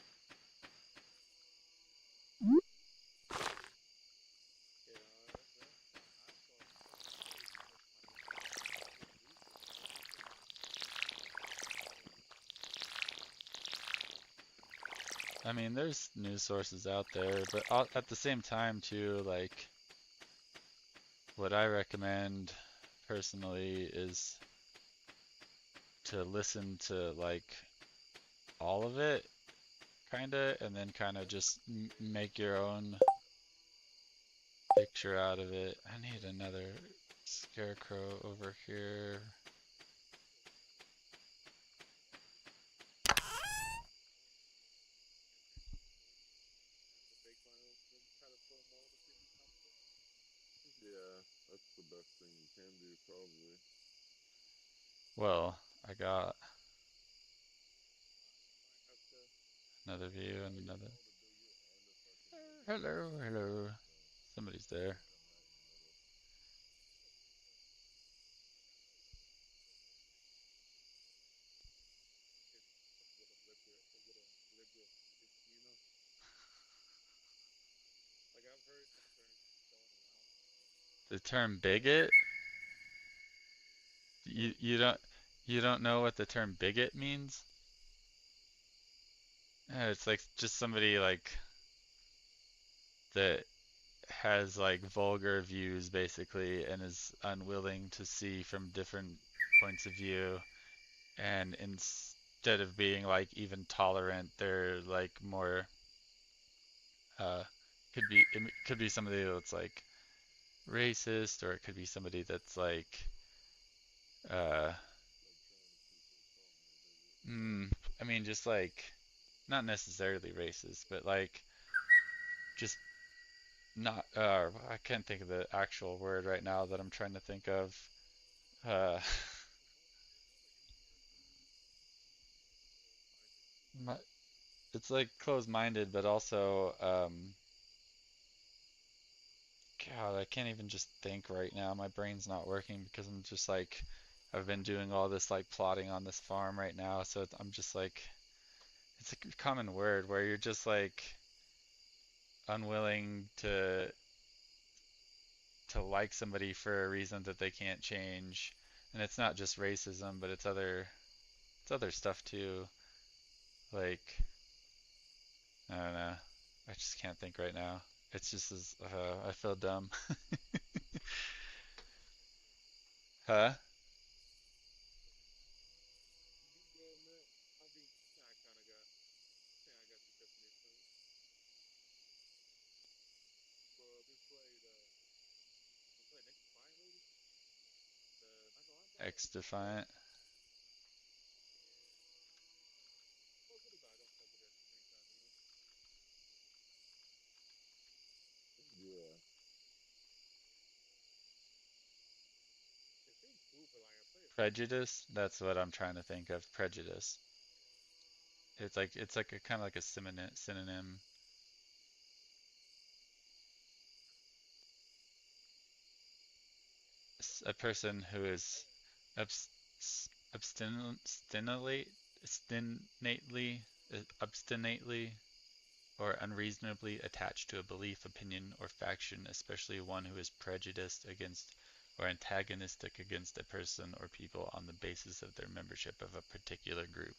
I mean there's news sources out there but at the same time too like what I recommend personally is to listen to like all of it kind of and then kind of just make your own picture out of it. I need another scarecrow over here. Yeah, that's the best thing you can do probably. Well, I got another view and another. Hello, hello. Somebody's there. The term bigot? You don't know what the term bigot means? It's like just somebody like that has like vulgar views basically and is unwilling to see from different points of view and instead of being like even tolerant they're like more uh it could be somebody that's like racist or it could be somebody that's like uh mm, I mean just like not necessarily racist but like just not I can't think of the actual word right now that I'm trying to think of uh it's like closed-minded but also God, I can't even just think right now. My brain's not working because I'm just like, I've been doing all this like plotting on this farm right now. So I'm just like, it's a common word where you're just like unwilling to like somebody for a reason that they can't change. And it's not just racism, but it's other stuff too. Like, I don't know. I just can't think right now. It's just as I feel dumb. Huh? You good, man? I think I kind of got. I think I got the definition. Well, we played next Defiant Lady, the not gonna lie bot. X Defiant. Yeah, fuck with it, but I don't fuck with it at the same time. Yeah. It seems cool, but like I play it for like. Prejudice? That's what I'm trying to think of. Prejudice. It's like a kind of like a synonym. A person who is abs- obstinately, obstinately, or unreasonably attached to a belief, opinion, or faction, especially one who is prejudiced against or antagonistic against a person or people on the basis of their membership of a particular group.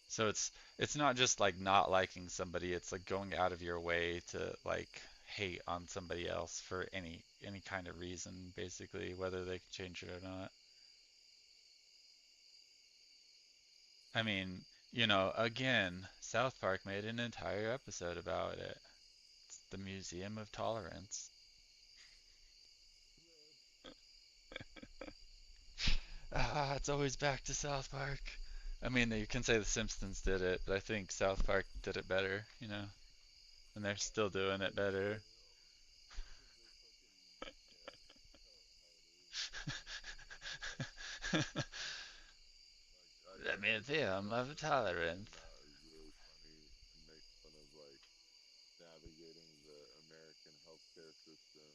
So it's not just like not liking somebody, it's like going out of your way to like hate on somebody else for any kind of reason, basically, whether they can change it or not. I mean, again, South Park made an entire episode about it. It's the Museum of Tolerance. Yeah. Ah, it's always back to South Park. I mean, you can say The Simpsons did it, but I think South Park did it better, and they're still doing it better. Because they're fucking yeah. That's how it is. It's like The I think the Museum of episode that they're Tolerance. putting out is really funny and makes fun of like navigating the American healthcare system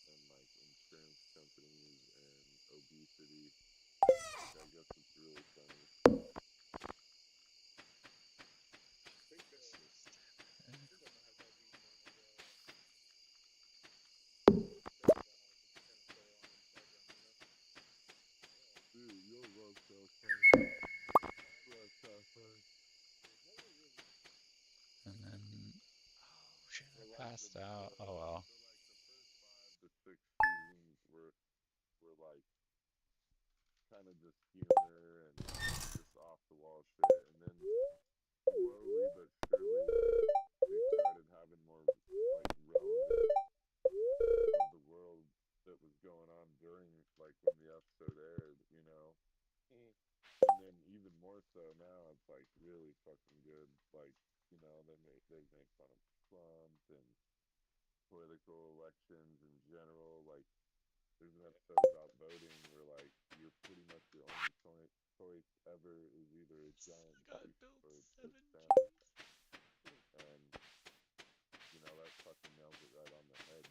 and like insurance companies and obesity. Like I guess it's really funny. I think I might have that being my background. If you kind of set it on in the background. Oh, dude, you'll love South Park. I love South Park. There's never really And then, oh shit, for I like passed out. Oh well. the first 5 to 6 seasons were like kind of just humor and just off the wall shit, and then slowly but surely like they started having more like relevant of the world that was going on during like when the episode aired. And then even more so now it's like really fucking good. Like, they make fun of Trump and political elections in general. Like there's an episode about voting where like you're pretty much your only choice ever is either a giant I got goose built or a big 7 salmon. cheese. And that fucking nails it right on the head.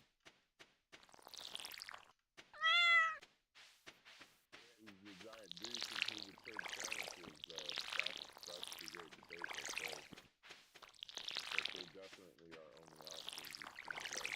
Who's the giant goose and who the turd sandwich is, though? That's the great debate right there. But they definitely are only options, it seems like.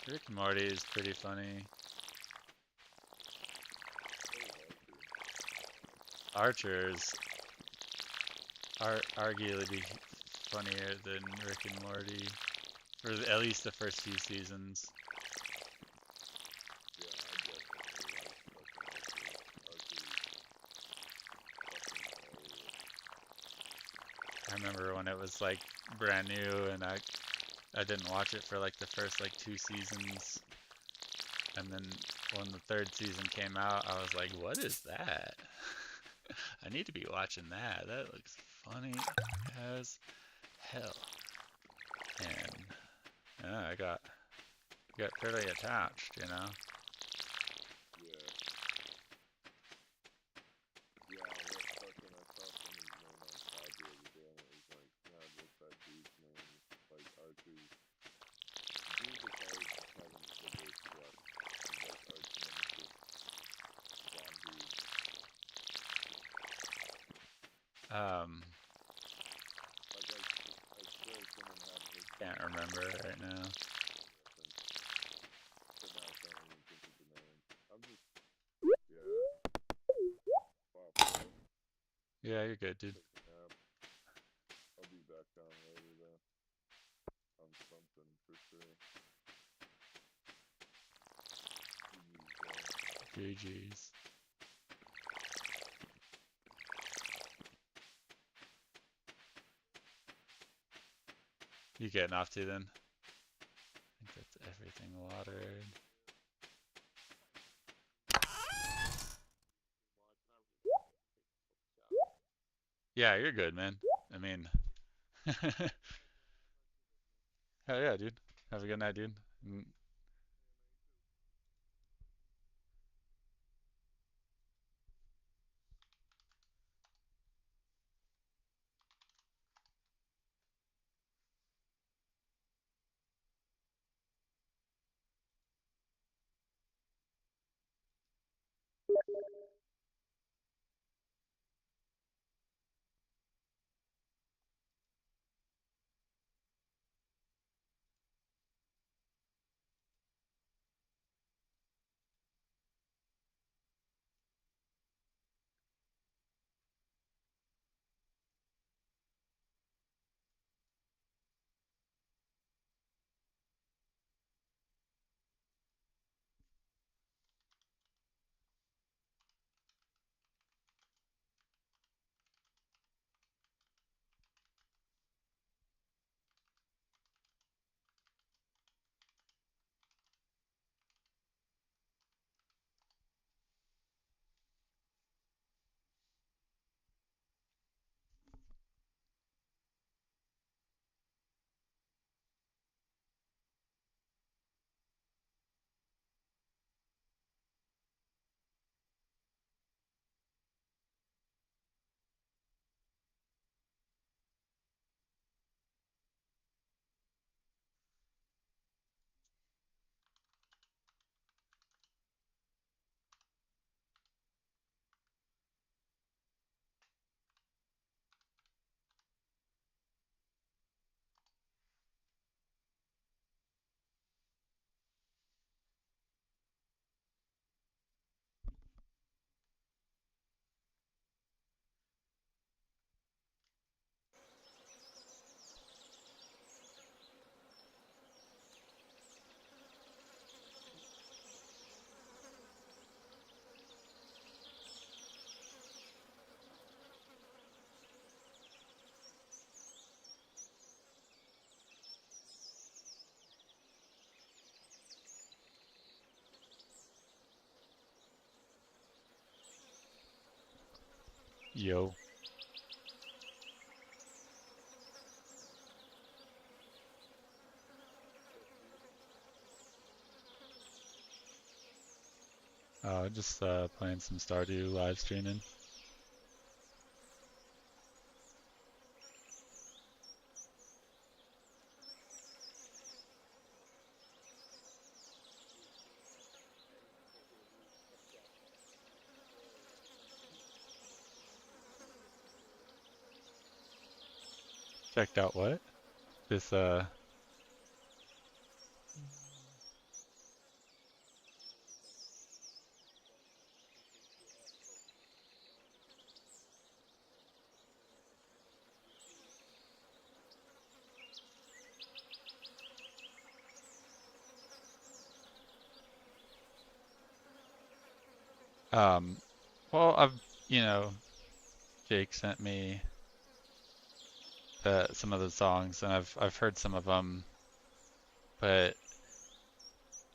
Rick and Morty is pretty funny. Archers are arguably funnier than Rick and Morty, for at least the first few seasons. Yeah, I definitely like fucking Archie. Archie's fucking I remember when it was like brand new and I didn't watch it for like the first like 2 seasons. And then when the third season came out, I was like, what is that? I need to be watching that. That looks funny as hell. And yeah, I got pretty attached. hilarious. Yeah, what fucking I saw someone's name on Tab the other day, and it was like, God, what's that Um, Like I swear someone had his can't phone remember number right now. but now I can't even think of the name. I'm just yeah. Wow, bro. Yeah, you're good, dude. Take a nap. I'll be back down later though. On something for sure. GG's, GG's. You getting off to then? I think that's everything watered. Yeah, you're good, man. I mean, hell yeah, dude. Have a good night, dude. Mm, yo. Just playing some Stardew, live streaming. Checked out what? This um well, you know, Jake sent me some of the songs and I've heard some of them, but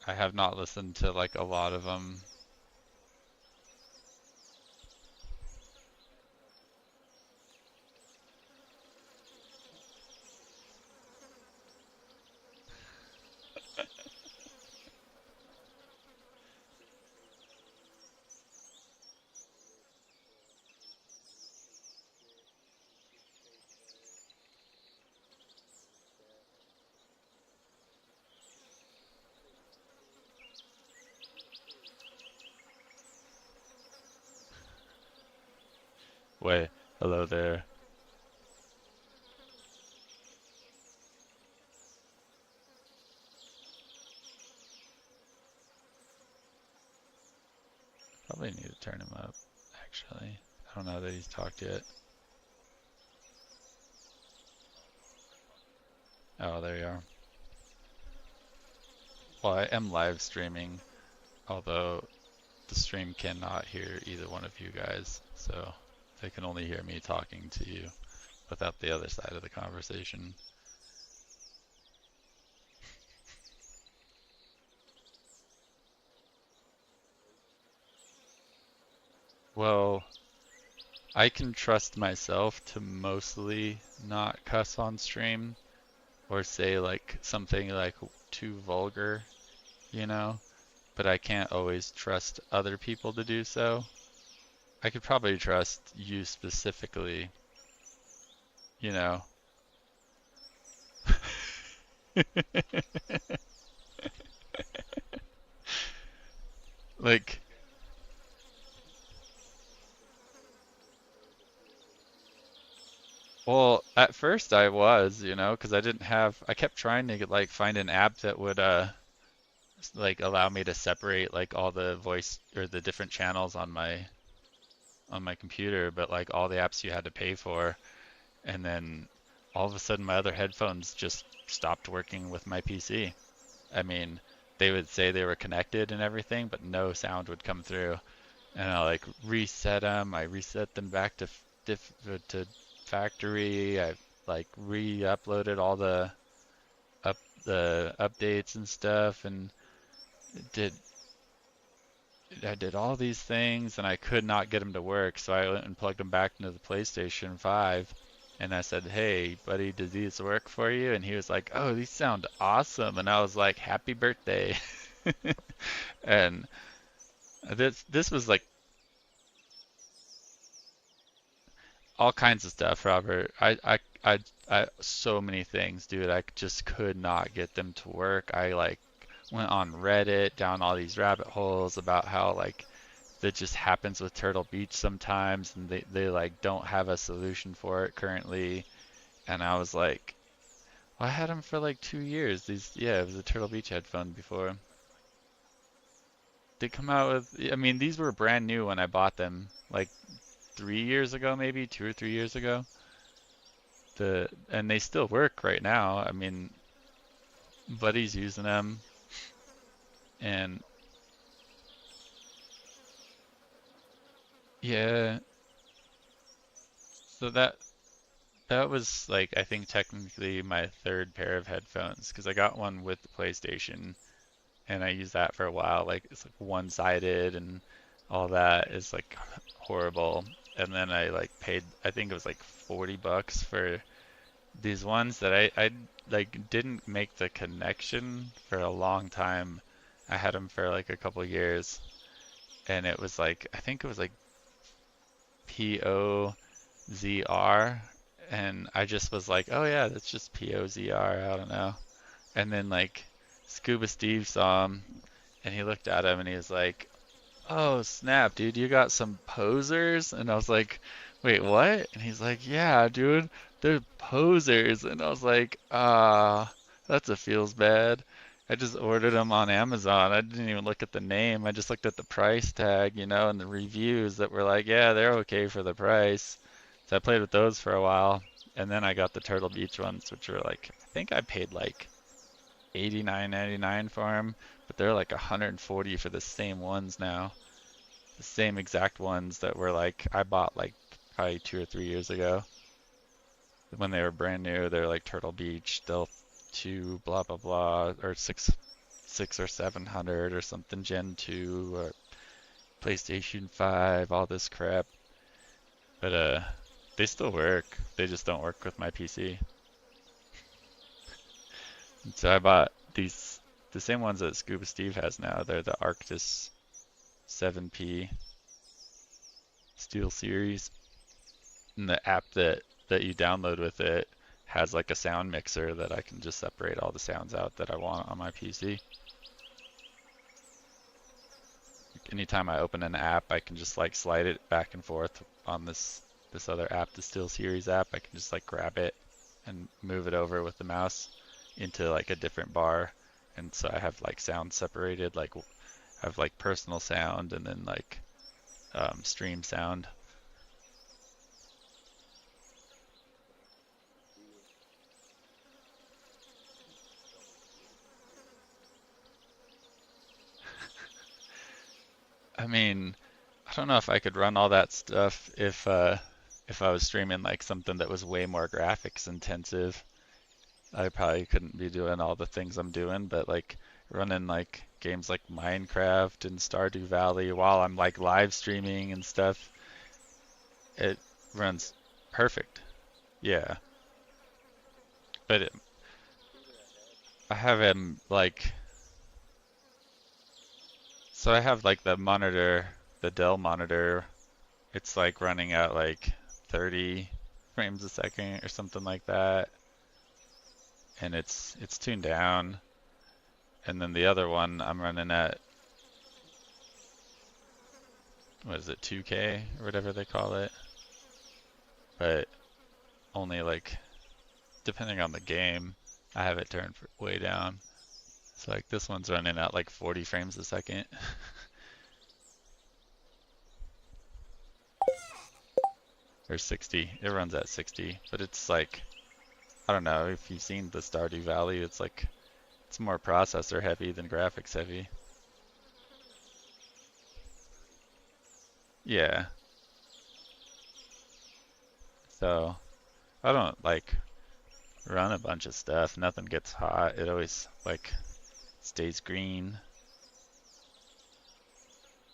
I have not listened to like a lot of them. Wait. Hello there. Probably need to turn him up, actually. I don't know that he's talked yet. Oh, there you are. Well, I am live streaming, although the stream cannot hear either one of you guys, so they can only hear me talking to you without the other side of the conversation. Well, I can trust myself to mostly not cuss on stream or say like something like too vulgar, you know, but I can't always trust other people to do so. I could probably trust you specifically, you know. Like, well, at first I was, you know, because I didn't have, I kept trying to get, like find an app that would like allow me to separate like all the voice or the different channels on my computer, but like all the apps you had to pay for, and then all of a sudden my other headphones just stopped working with my PC. I mean, they would say they were connected and everything, but no sound would come through. And I like reset them. I reset them back to to factory. I like re-uploaded all the updates and stuff, and did I did all these things, and I could not get them to work. So I went and plugged them back into the PlayStation 5, and I said, "Hey, buddy, did these work for you?" And he was like, "Oh, these sound awesome." And I was like, "Happy birthday!" And this was like all kinds of stuff, Robert. So many things, dude. I just could not get them to work. I like went on Reddit down all these rabbit holes about how like that just happens with Turtle Beach sometimes, and they like don't have a solution for it currently. And I was like, well, I had them for like 2 years. These, yeah, it was a Turtle Beach headphone before. They come out with, I mean, these were brand new when I bought them, like 3 years ago, maybe 2 or 3 years ago. And they still work right now. I mean, buddy's using them, and yeah. So that was like I think technically my third pair of headphones because I got one with the PlayStation and I used that for a while. Like it's like one-sided and all that is like horrible. And then I like paid I think it was like $40 for these ones that I like didn't make the connection for a long time. I had them for like a couple years, and it was like I think it was like POZR, and I just was like, oh yeah, that's just POZR. I don't know. And then like Scuba Steve saw him, and he looked at him, and he was like, oh snap, dude, you got some posers? And I was like, wait, what? And he's like, yeah, dude, they're posers. And I was like, that's a feels bad. I just ordered them on Amazon. I didn't even look at the name. I just looked at the price tag, you know, and the reviews that were like, yeah, they're okay for the price. So I played with those for a while. And then I got the Turtle Beach ones, which were like, I think I paid like 89.99 for them, but they're like 140 for the same ones now. The same exact ones that were like I bought like probably 2 or 3 years ago when they were brand new. They're like Turtle Beach, Stealth 2, blah blah blah, or six or 700 or something, Gen 2 or PlayStation 5, all this crap. But they still work. They just don't work with my PC. And so I bought these the same ones that Scuba Steve has now. They're the Arctis 7P Steel Series. And the app that you download with it has like a sound mixer that I can just separate all the sounds out that I want on my PC. Anytime I open an app, I can just like slide it back and forth on this this other app, the SteelSeries app, I can just like grab it and move it over with the mouse into like a different bar. And so I have like sound separated, like I have like personal sound and then like stream sound. Do tell me streaming is weird. I mean, I don't know if I could run all that stuff if I was streaming like something that was way more graphics intensive. I probably couldn't be doing all the things I'm doing, but like running like games like Minecraft and Stardew Valley while I'm like live streaming and stuff, it runs perfect. Yeah, but The streamer I had, I have him like so I have like the monitor, the Dell monitor. It's like running at like 30 frames a second or something like that, and it's tuned down. And then the other one I'm running at what is it, 2K or whatever they call it, but only like depending on the game, I have it turned way down. So like this one's running at like 40 frames a second or 60. It runs at 60, but it's like I don't know if you've seen the Stardew Valley. It's like it's more processor heavy than graphics heavy. like 30. Yeah. So I don't like run a bunch of stuff. Nothing gets hot. It always like stays green.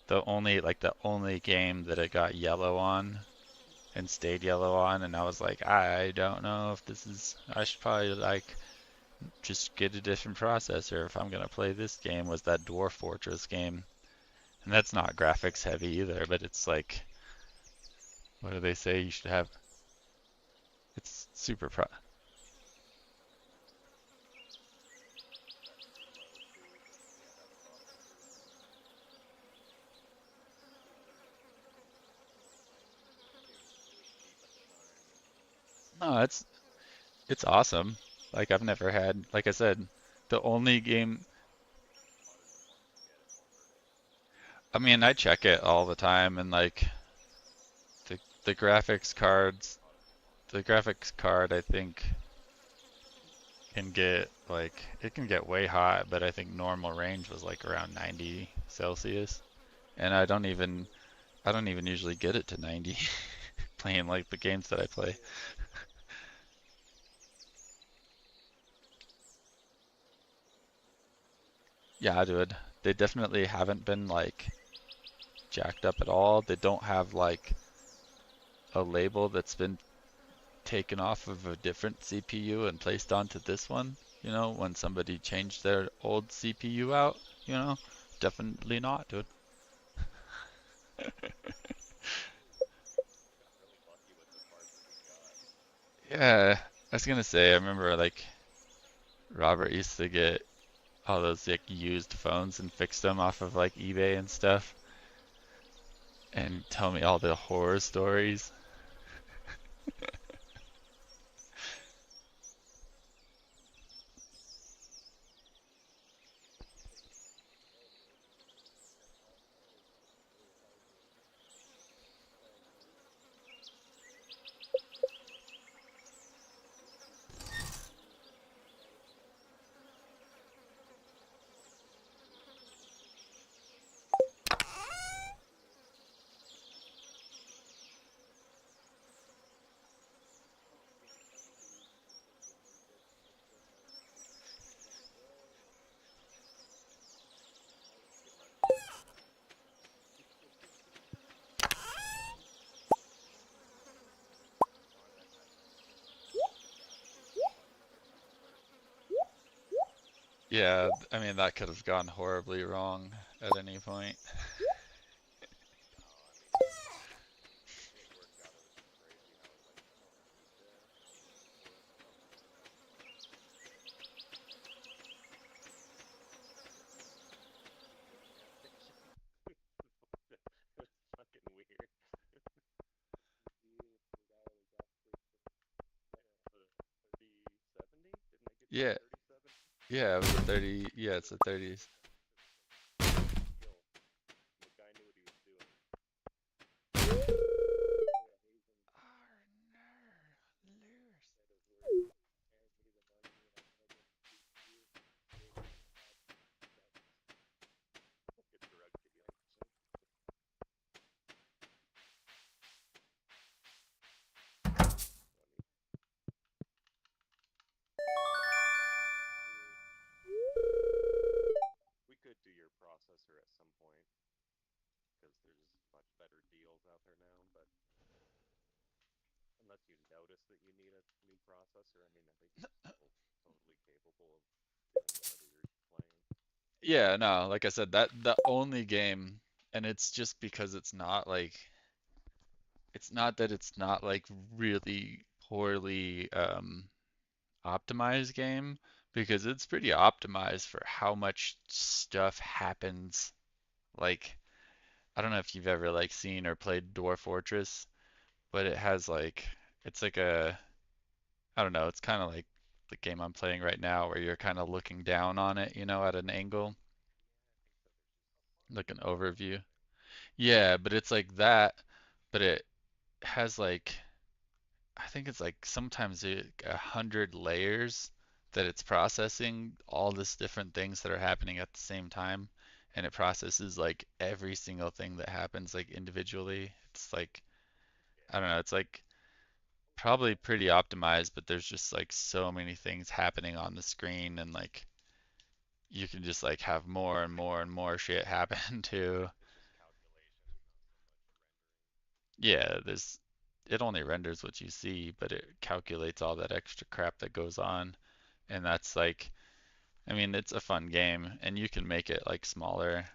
The only game that it got yellow on and stayed yellow on, and I was like, I don't know if this is. I should probably like just get a different processor if I'm gonna play this game. Was that Dwarf Fortress game? And that's not graphics heavy either, but it's like, what do they say you should have? It's super pro. That slow too, but you can't have processors too slow. It was cheap at the time, and No, it's awesome. Like I've never had, like I said, the only game. hotter you want it to get, it hotter it is. I mean, I check it all the time, and like the graphics It gets really cards, hot if you want it. the graphics card, I think can get like it can get way hot, but I think normal range was like around 90 Celsius, and I don't even usually get it to 90 playing like the games that I play. Yeah, that Yeah, dude, they definitely haven't been like jacked up at all. They don't have like a label that's been taken off of a different CPU and placed onto this one. You know, when somebody changed their old CPU out, you know, definitely not, dude. we got really lucky with the parts that we got. Yeah, I was gonna say, I remember like Robert used to get all those like used phones and fix them off of like eBay and stuff and tell me all the horror stories. Oh, they got all kinds of really hard to find used. Oh, see, the funny thing is when we did well, I'll skip my part. Darn, I actually thought you were gonna skip the part. Yeah, I mean that could have gone horribly wrong at any point. No, I mean it worked out. It was just crazy how like, oh, I need this, and then this. Oh, okay. Yeah, it's fucking weird. Yeah, 37? yeah, it was a 30. Yeah, it's a 30s. Skill. The guy knew what he was doing. Instead of worrying, hand me the money and I'm gonna go speak to you. Give me get drugged to be honest. We could do your processor at some point because there's much better deals out there now. But unless you notice that you need a new processor, I mean, I think you're still totally capable of doing whatever you're playing. Yeah, no, like I said, that the only game, and it's just because it's not that it's not like really poorly optimized game, because it's pretty optimized for how much stuff happens. Like, I don't know if you've ever like seen or played Dwarf Fortress, but it has like it's like a I don't know, it's kind of like the game I'm playing right now where you're kind of looking down on it, at an angle, like an overview. Yeah, but it's like that, but it has like I think it's like sometimes 100 layers that it's processing all this different things that are happening at the same time, and it processes like every single thing that happens like individually. It's like I don't know, it's like probably pretty optimized, but there's just like so many things happening on the screen, and like you can just like have more and more and more shit happen too. It's just calculations, not so much rendering. Yeah, it only renders what you see, but it calculates all that extra crap that goes on. And that's like, I mean, it's a fun game, and you can make it like smaller.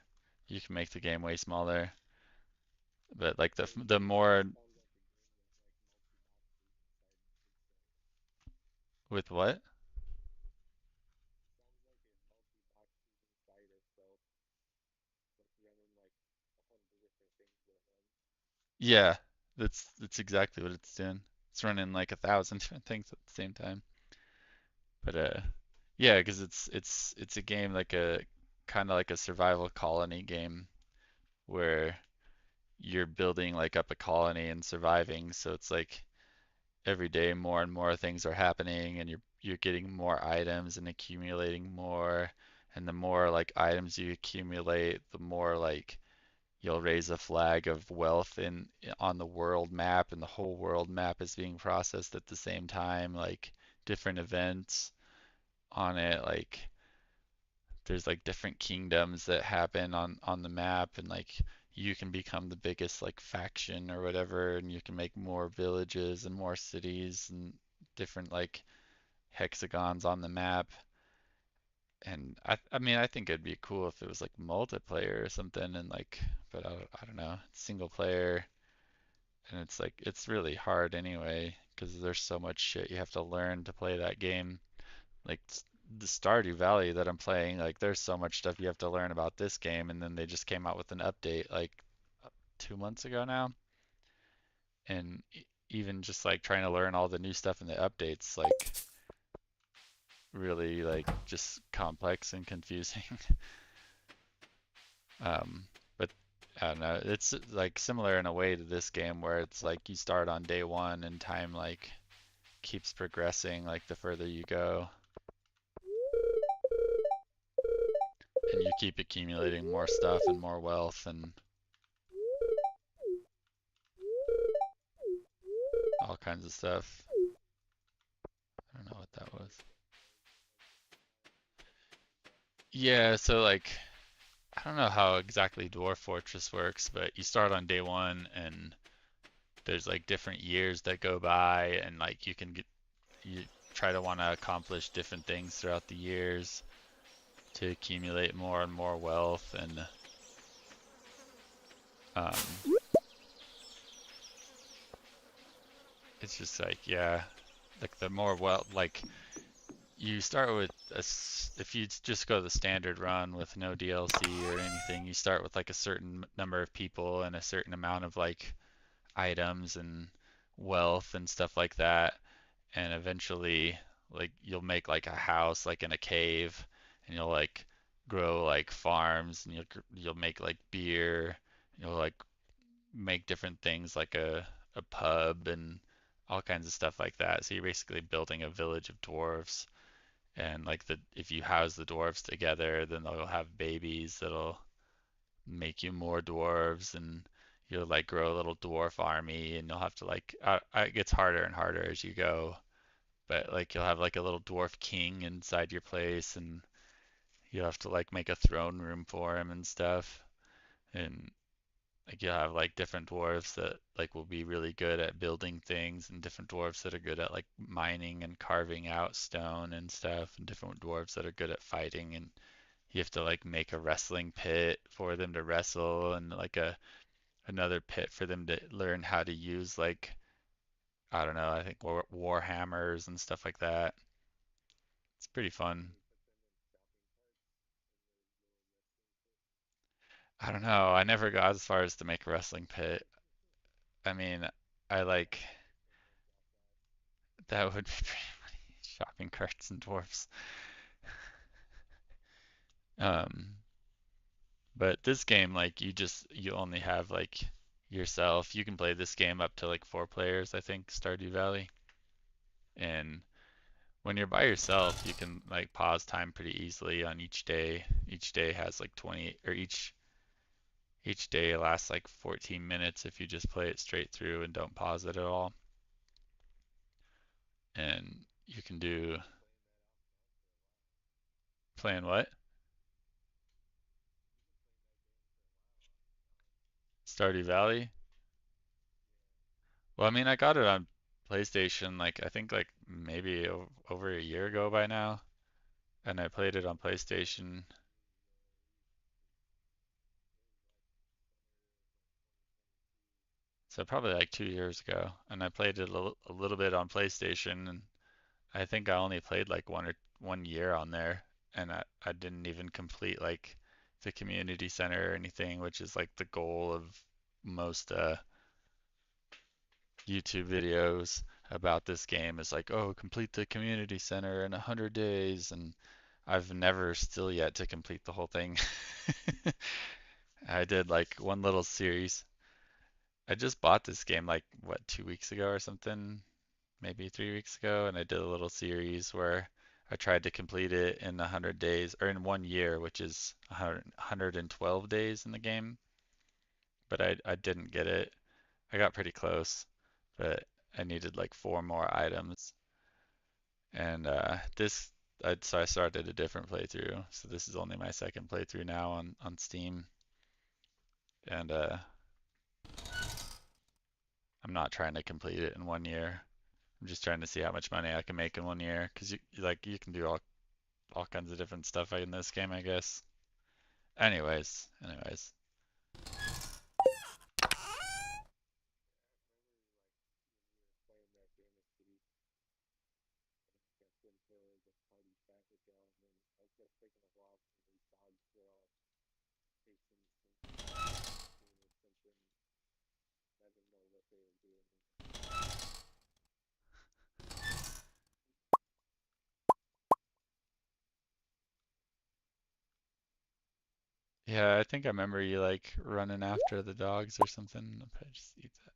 You can make the game way smaller, but like So the more it sounds like a game with like multi-map inside itself. with what? Sounds like a multi-boxes inside itself, like running like 100 different things at once. Yeah, that's exactly what it's doing. It's running like 1,000 different things at the same time. But yeah, because it's a game like a kind of like a survival colony game where you're building like up a colony and surviving. So it's like every day more and more things are happening, and you're getting more items and accumulating more. And the more like items you accumulate, the more like you'll raise a flag of wealth in on the world map, and the whole world map is being processed at the same time, like different events on it, like there's like different kingdoms that happen on the map, and like you can become the biggest like faction or whatever, and you can make more villages and more cities and different like hexagons on the map. And I mean, I think it'd be cool if it was like multiplayer or something, and like, but I don't know, it's single player, and it's like it's really hard anyway because there's so much shit you have to learn to play that game. Like the Stardew Valley that I'm playing, like there's so much stuff you have to learn about this game, and then they just came out with an update like 2 months ago now, and even just like trying to learn all the new stuff in the updates, like really like just complex and confusing. But I don't know, it's like similar in a way to this game where it's like you start on day one and time like keeps progressing like the further you go, and you keep accumulating more stuff and more wealth and all kinds of stuff. I don't know what that was. Yeah, so like I don't know how exactly Dwarf Fortress works, but you start on day one, and there's like different years that go by, and like you try to want to accomplish different things throughout the years to accumulate more and more wealth, and um, it's just like yeah, like the more wealth, like you start with if you just go the standard run with no DLC or anything, you start with like a certain number of people and a certain amount of like items and wealth and stuff like that. And eventually, like you'll make like a house like in a cave, and you'll like grow like farms, and you'll make like beer. You'll like make different things like a pub and all kinds of stuff like that. So you're basically building a village of dwarves, and like the if you house the dwarves together, then they'll have babies that'll make you more dwarves, and you'll like grow a little dwarf army, and you'll have to like it gets harder and harder as you go, but like you'll have like a little dwarf king inside your place, and you have to like make a throne room for him and stuff. And like you'll have like different dwarves that like will be really good at building things, and different dwarves that are good at like mining and carving out stone and stuff, and different dwarves that are good at fighting. And you have to like make a wrestling pit for them to wrestle, and like a another pit for them to learn how to use like I don't know, I think war hammers and stuff like that. It's pretty fun. I don't know. I never got as far as to make a wrestling pit. I mean, I like that would be pretty funny. Shopping carts and dwarfs. Um, but this game, like you only have like yourself. You can play this game up to like 4 players, I think, Stardew Valley. And when you're by yourself, you can like pause time pretty easily on each day. Each day has like 20, or each day lasts like 14 minutes if you just play it straight through and don't pause it at all. And you can do playing what? Stardew Valley? Well, I mean, I got it on PlayStation like I think like maybe over a year ago by now, and I played it on PlayStation. So probably like 2 years ago, and I played it a little bit on PlayStation, and I think I only played like 1 year on there, and I didn't even complete like the community center or anything, which is like the goal of most YouTube videos about this game is like, oh, complete the community center in 100 days, and I've never still yet to complete the whole thing. I did like one little series. I just bought this game like what 2 weeks ago or something, maybe 3 weeks ago, and I did a little series where I tried to complete it in 100 days or in 1 year, which is 112 days in the game, but I didn't get it. I got pretty close, but I needed like 4 more items. And so I started a different playthrough. So this is only my second playthrough now on Steam, and I'm not trying to complete it in 1 year. I'm just trying to see how much money I can make in 1 year, because you can do all kinds of different stuff in this game, I guess. Anyways, Playing that game of City, got put into the party chat with y'all, and then I was just taking a walk, and these dogs were all chasing some or something. I didn't know what they were doing. yeah, I think I remember you like running after the dogs or something. I'll probably just eat that.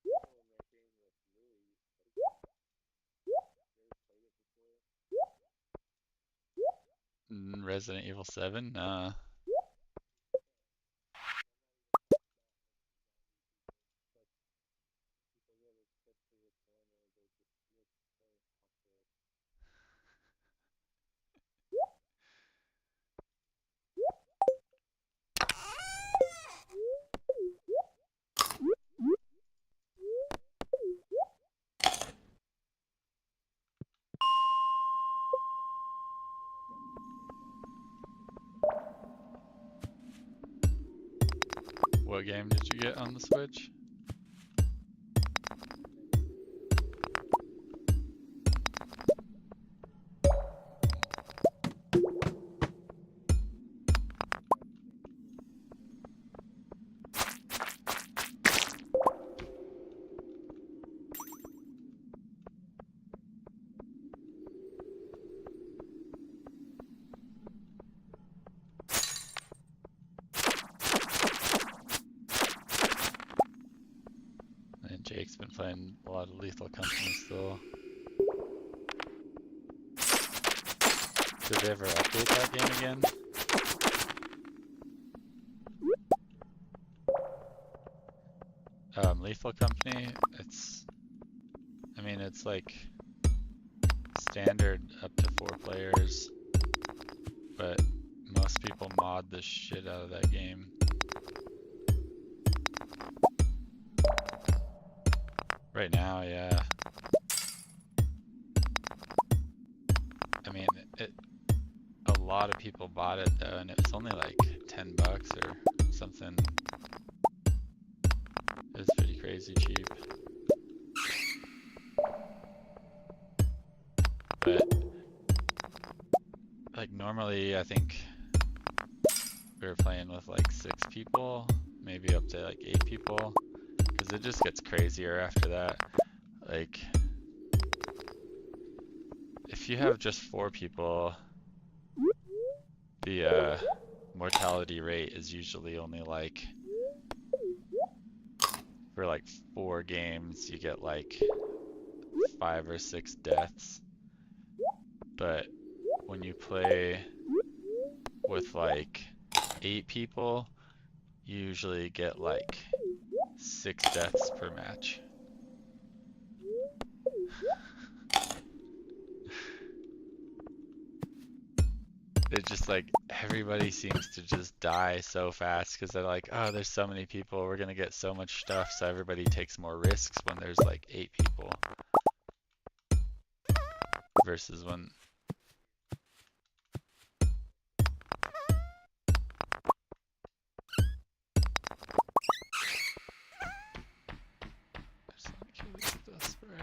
Oh, and that game with Louie, you ever played it before? Resident Evil 7? But people get it set to the point where they just look so awkward. What game did you get on the Switch? been playing a lot of Lethal Company still. Did they ever update that game again? Lethal Company, I mean, it's like standard up to 4 players, but most people mod the shit out of that game. Right now, yeah. I mean, a lot of people bought it though, and it was only like $10 or something. It was pretty crazy cheap. But like normally, I think we were playing with like 6 people, maybe up to like 8 people, because it just gets crazier after that. Like, if you have just 4 people, the mortality rate is usually only like, for like 4 games, you get like 5 or 6 deaths. But when you play with like 8 people, you usually get like 6 deaths per match. It just like everybody seems to just die so fast because they're like, oh, there's so many people, we're gonna get so much stuff, so everybody takes more risks when there's like 8 people versus when there's like desperate.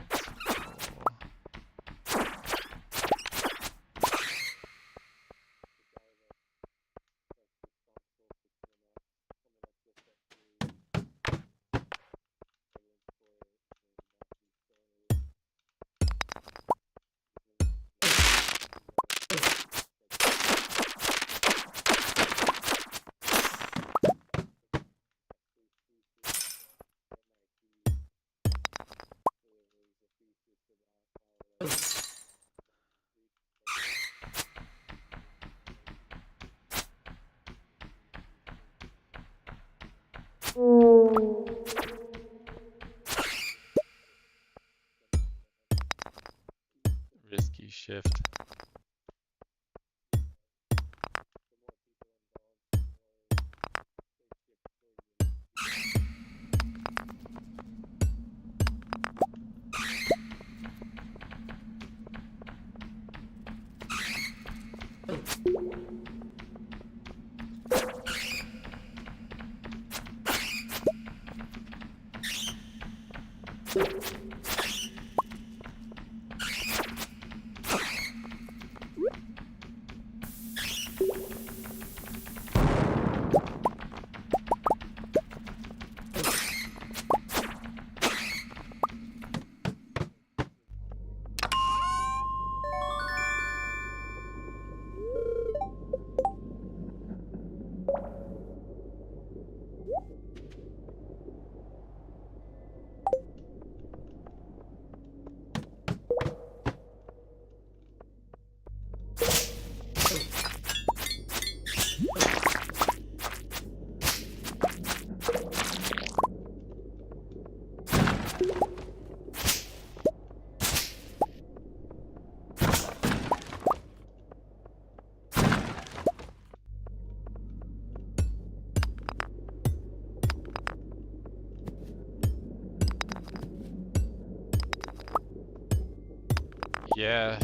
Risky shift. Yeah.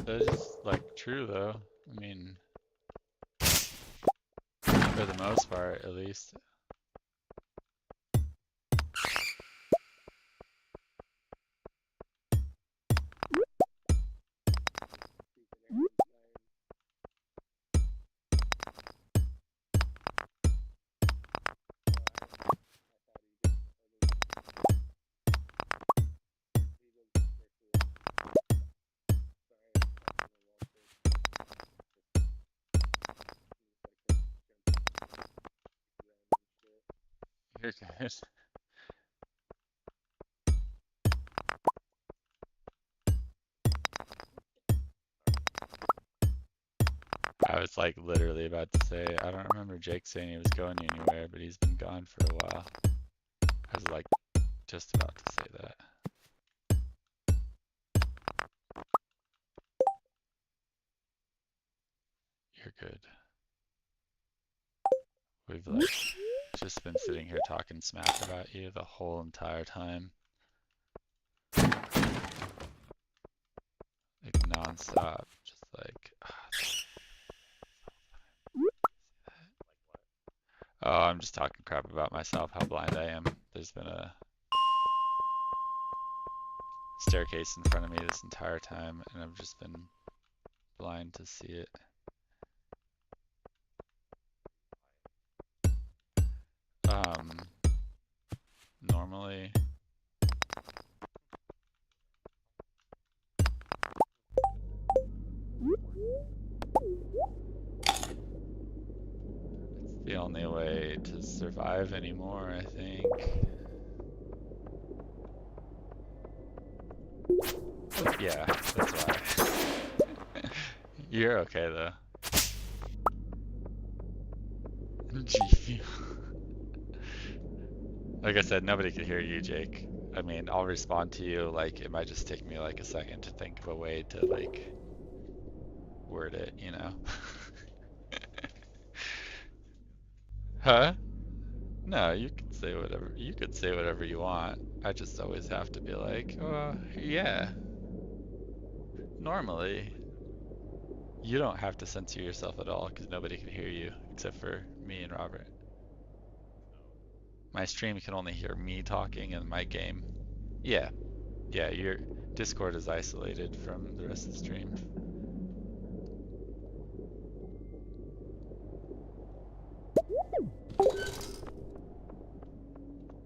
That is like true though. I mean, for the most part, at least. You're good. I was like literally about to say, I don't remember Jake saying he was going anywhere, but he's been gone for a while. I was like just about to say that. You're good. We've like just been sitting here talking smack about you the whole entire time. Like nonstop. Just like, oh, I'm just talking crap about myself, how blind I am. There's been a staircase in front of me this entire time, and I've just been blind to see it. Normally, it's the only way to survive anymore, I think. Yeah, that's why. You're okay though. Gee. Like I said, nobody could hear you, Jake. I mean, I'll respond to you, like, it might just take me like a second to think of a way to, like, word it, you know? Huh? No, you can say whatever. You could say whatever you want. I just always have to be like, oh, yeah. Normally, you don't have to censor yourself at all because nobody can hear you except for me and Robert. My stream can only hear me talking and my game. Yeah, yeah, your Discord is isolated from the rest of the stream.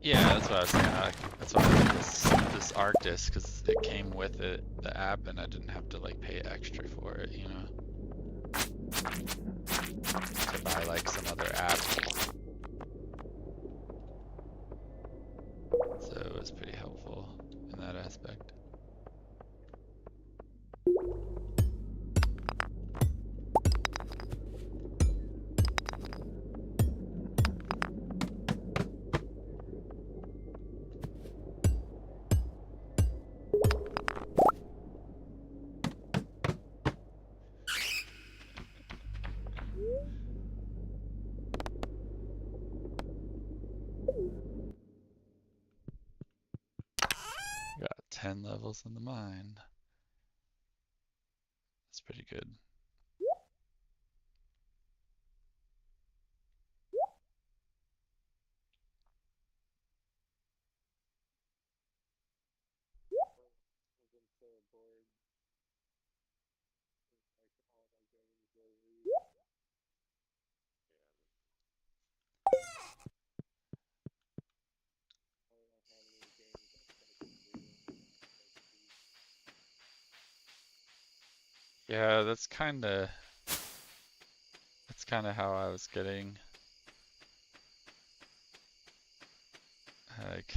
Yeah, that's what I was saying. That's why I got this Arctis because it came with it, the app, and I didn't have to like pay extra for it, you know, to buy like some other app. So it was pretty helpful in that aspect. Got 10 levels in the mine. That's pretty good. Yeah, that's kind of how I was getting like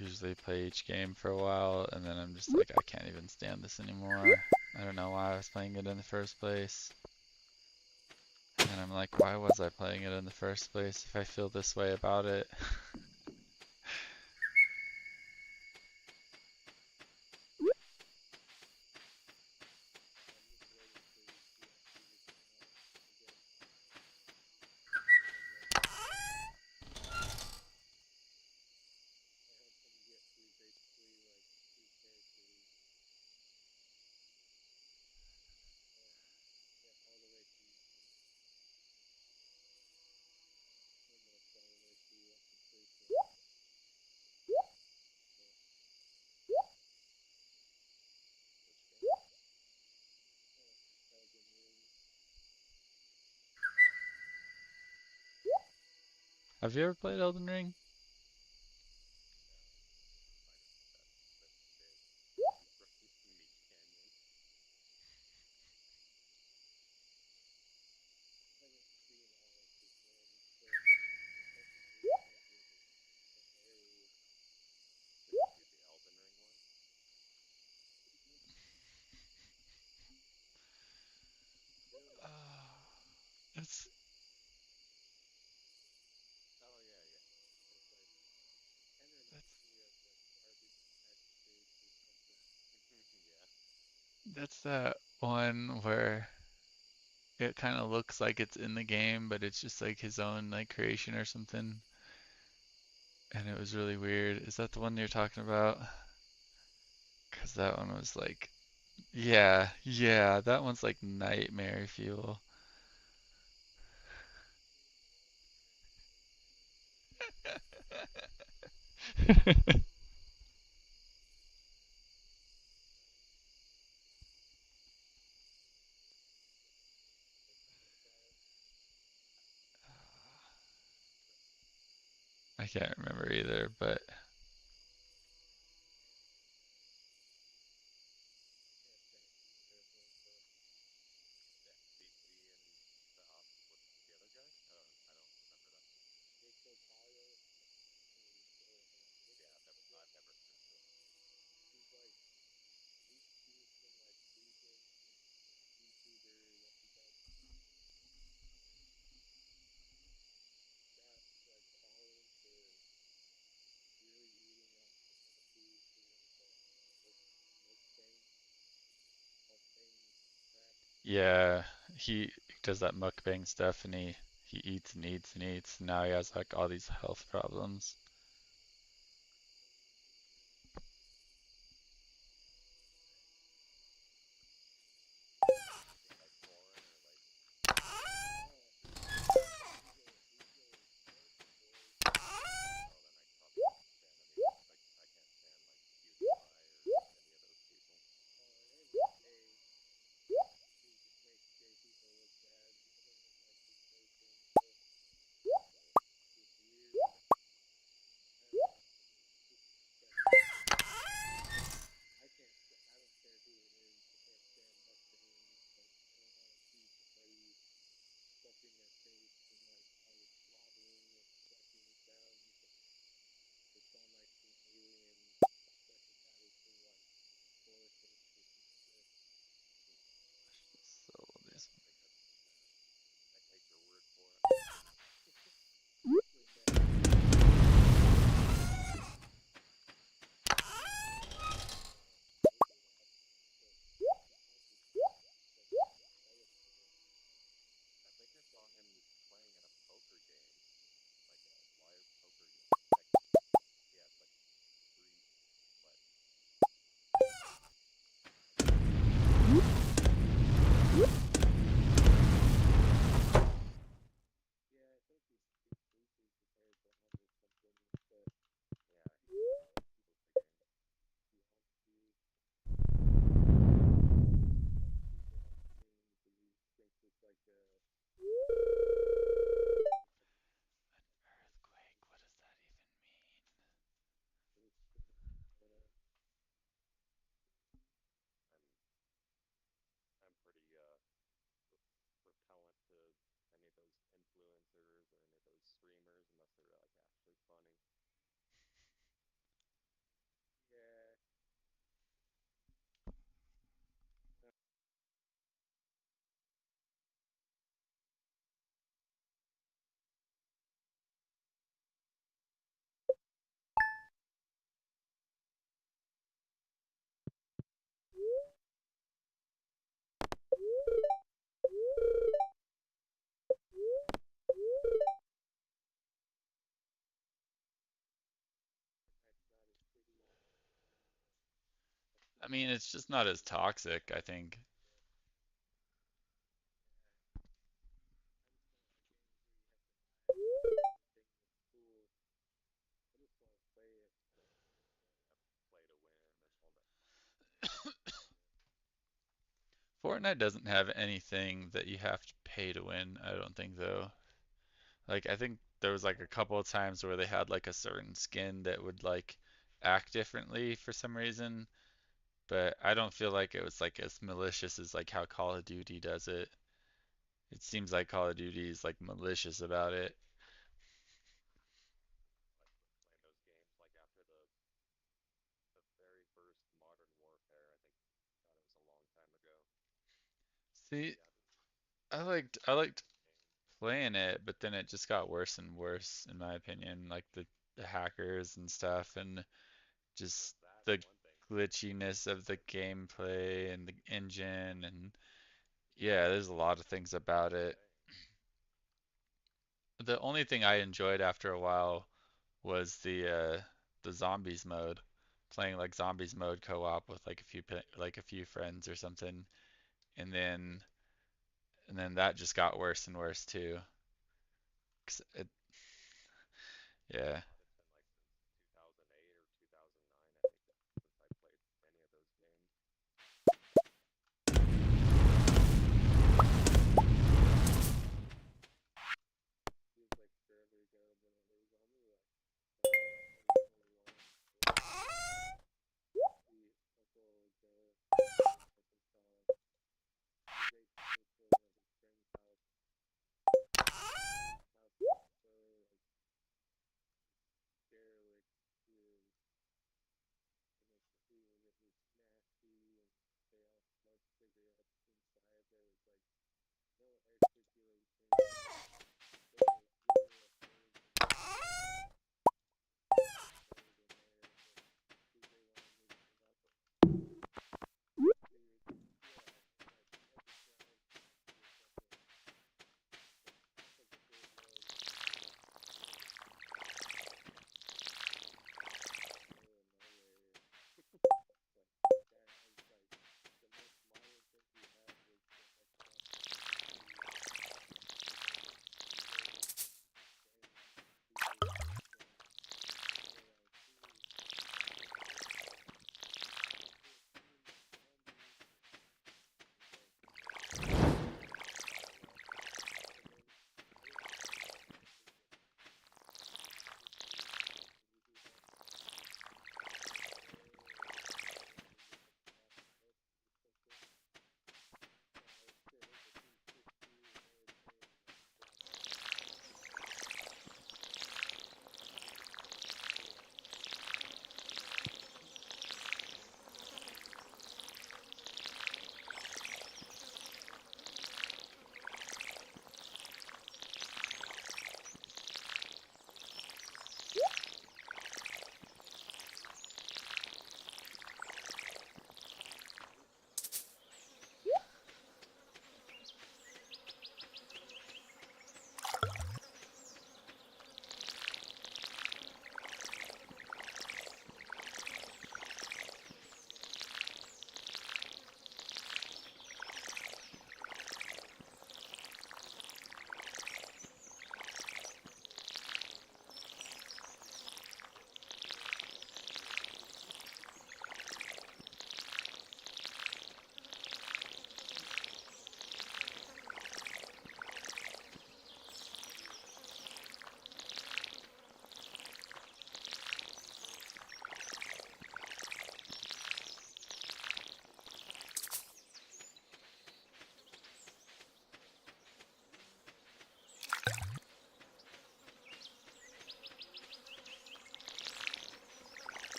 usually play each game for a while and then I'm just like I can't even stand this anymore. I don't know why I was playing it in the first place. And I'm like, why was I playing it in the first place if I feel this way about it? Have you ever played Elden Ring? That's that's that one where it kind of looks like it's in the game, but it's just like his own like creation or something, and it was really weird. Is that the one you're talking about? Because that one was like, yeah, yeah, that one's like nightmare fuel. I can't remember either, but yeah, he does that mukbang stuff and he eats and eats and eats. Now he has like all these health problems. So these, earthquake, what does that even mean? I mean, it's just not as toxic, I think. Fortnite doesn't have anything that you have to pay to win, I don't think though. Like I think there was like a couple of times where they had like a certain skin that would like act differently for some reason, but I don't feel like it was like as malicious as like how Call of Duty does it. It seems like Call of Duty is like malicious about it. Playing those games like after the very first Modern Warfare. I think God, it was a long time ago. See, Yeah, I liked game. playing it, but then it just got worse and worse in my opinion, like the hackers and stuff and just That the one thing. glitchiness of the gameplay and the engine and yeah, there's a lot of things about That's the it. thing. The only thing I enjoyed after a while was the zombies mode, playing like zombies mode co-op with like like a few friends or something, and then that just got worse and worse too. 'Cause yeah, God, it's been like since 2008 or 2009. I think since I played any of those games. Feels like forever ago, but it was only like back in 2021 where the Uncle Joe and I think he was 18 to one of his friend's house, and his house was so like derelict. He was it was nasty, and they all smoked cigarettes inside. There was like no air circulation. They blew a hose in the ceiling and stayed in there, but because they wanted me to clean up, they would, yeah, and like every drive was like a dirt road, and it was middle of nowhere. But yeah, I was like the most modern thing we had was the Xbox 360, and DJ was playing DJ Farmington, and we're like, ooh, let's do it. Let's do a stream of zombies. And then that never went. And then I was playing it because of Ricky, and he had PS4 or whatever with the Pass Plus or something. And I was playing the 360, and they were playing like Black Ops 2,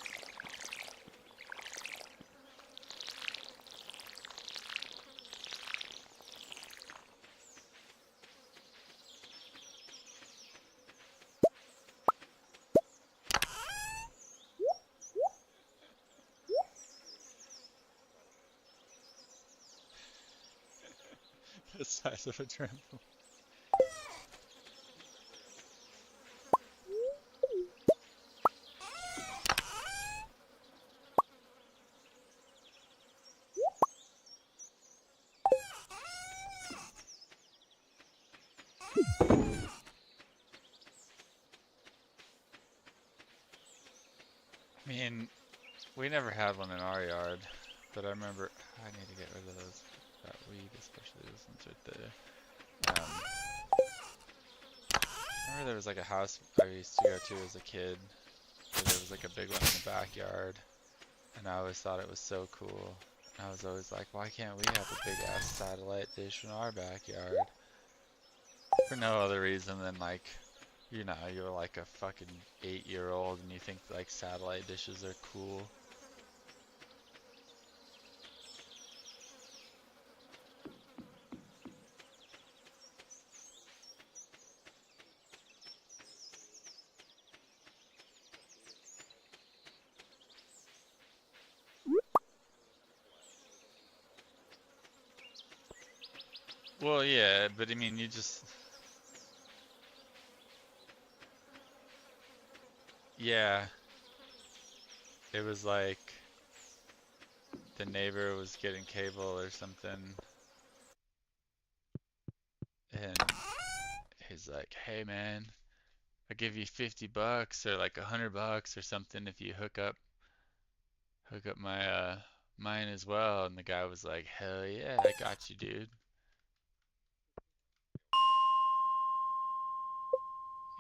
and we were just playing that for like 2 hours. the size of a trampoline. I mean, we never had one in our yard, but I remember I need to get rid of those that weed, especially those ones right there. I remember there was like a house I used to go to as a kid where there was like a big one in the backyard, and I always thought it was so cool. And I was always like, why can't we have a big ass satellite dish in our backyard? For no other reason than like, you're like a fucking 8-year-old and you think like satellite dishes are cool. Well, yeah, but I mean, yeah, it was like the neighbor was getting cable or something, and he's like, hey man, I'll give you 50 bucks or like 100 bucks or something if you hook up my mine as well. And the guy was like, hell yeah, I got you, dude.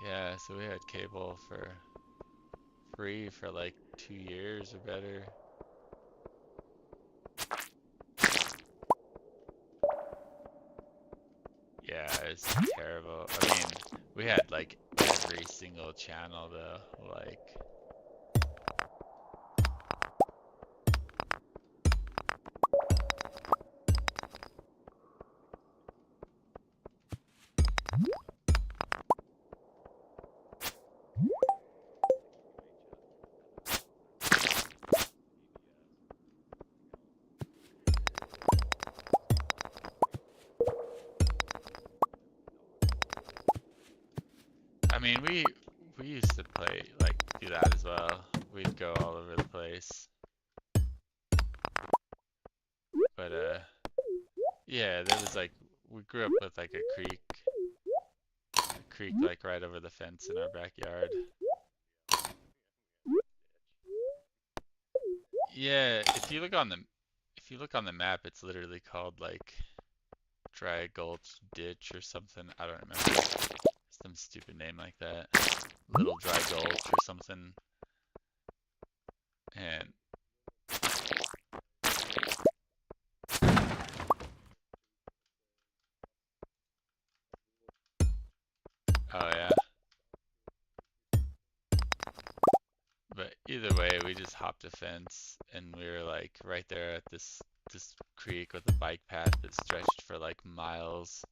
Yeah, so we had cable for free for like 2 years or better. Yeah, it's terrible. I mean, we had like every single channel though. Like, I mean, we used to play like do that as well. We'd go all over the place. But yeah, there was like we grew up with like a creek like right over the fence in our backyard. Yeah, if you look on the map, it's literally called like Dry Gulch Ditch or something. I don't remember. Some stupid name like that. Little Dry Gulch or something. And oh yeah. But either way, we just hopped a fence and we were like right there at this creek with a bike path that stretched for like miles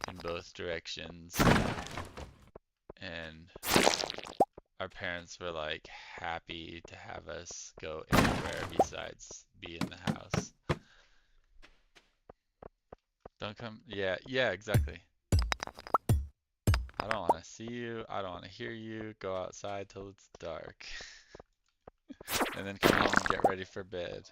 in both directions. And our parents were like happy to have us go anywhere besides be in the house. Don't come. Yeah, yeah, exactly. I don't want to see you. I don't want to hear you. Go outside till it's dark. And then come home and get ready for bed.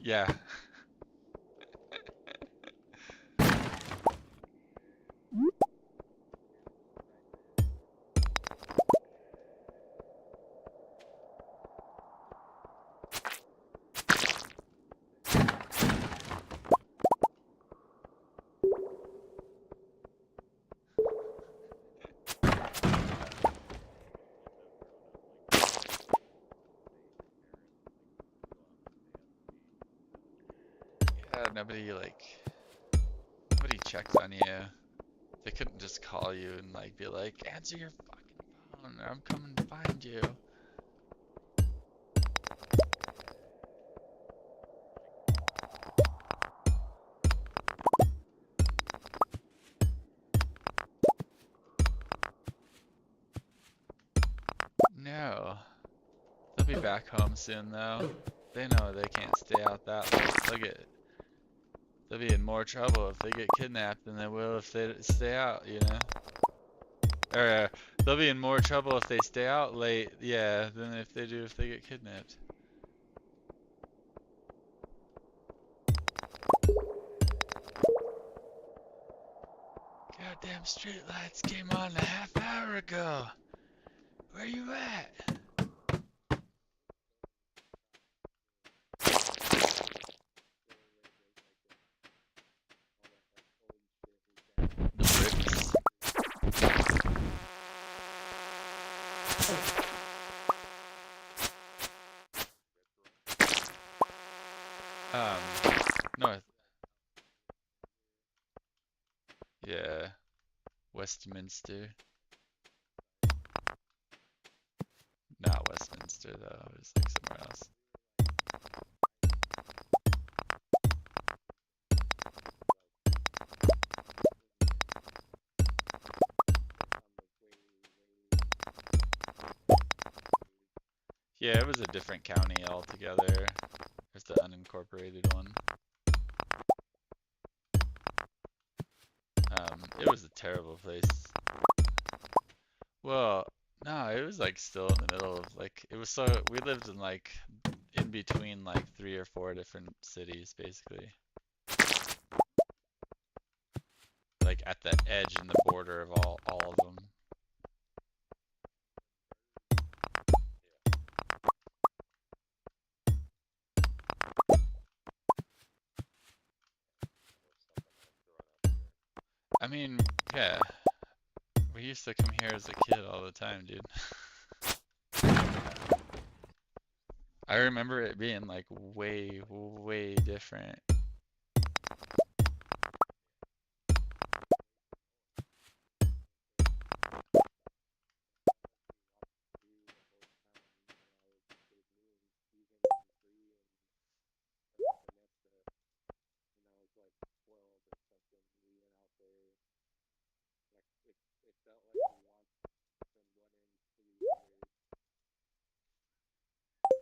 Yeah. Yeah, nobody checks on you. They couldn't just call you and like be like, answer your fucking phone or I'm coming to find you. No. They'll be back home soon though. They know they can't stay out that long. They'll be in more trouble if they get kidnapped than they will if they stay out, you know? Or they'll be in more trouble if they stay out late, yeah, than if they do if they get kidnapped. Goddamn streetlights came on a half hour ago. Where you at? The bricks. Um, no, yeah, Westminster. Not Westminster though. It was like somewhere else. Yeah, it was a different county altogether. There's the unincorporated one. It was a terrible place. Well, no, it was like still in the middle of like it was so we lived in like in between like three or four different cities basically. Like at the edge and the border of all of them. I mean, yeah, we used to come here as a kid all the time, dude. I remember it being like way, way different.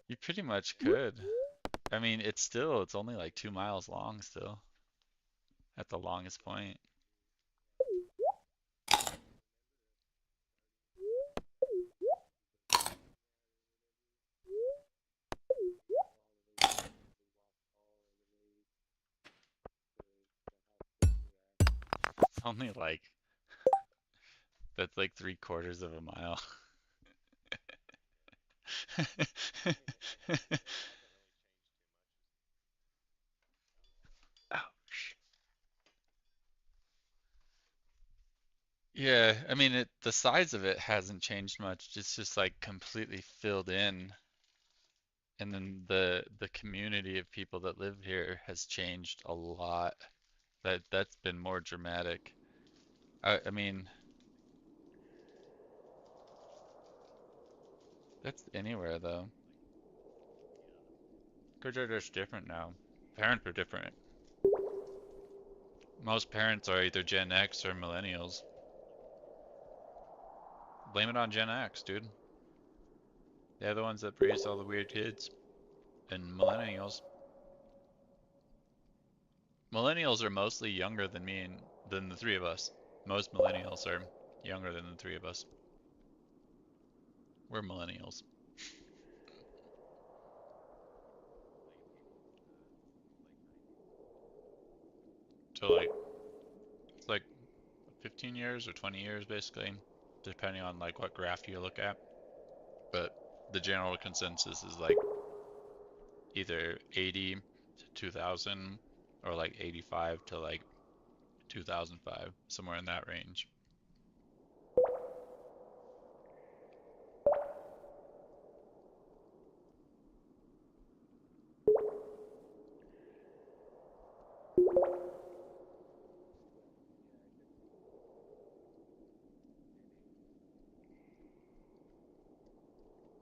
You pretty much could. I mean, it's only like 2 miles long still at the longest point. It's only like that's like 3/4 of a mile. Ouch. Yeah, I mean the size of it hasn't changed much. It's just like completely filled in, and then the community of people that live here has changed a lot. That's been more dramatic. I mean, that's anywhere though. Kids are just different now. Parents are different. Most parents are either Gen X or millennials. Blame it on Gen X, dude. They're the ones that raised all the weird kids. And millennials are mostly younger than me and than the three of us. Most millennials are younger than the three of us. We're millennials. So like it's like 15 years or 20 years basically, depending on like what graph you look at. But the general consensus is like either 80 to 2000 or like 85 to like 2005, somewhere in that range.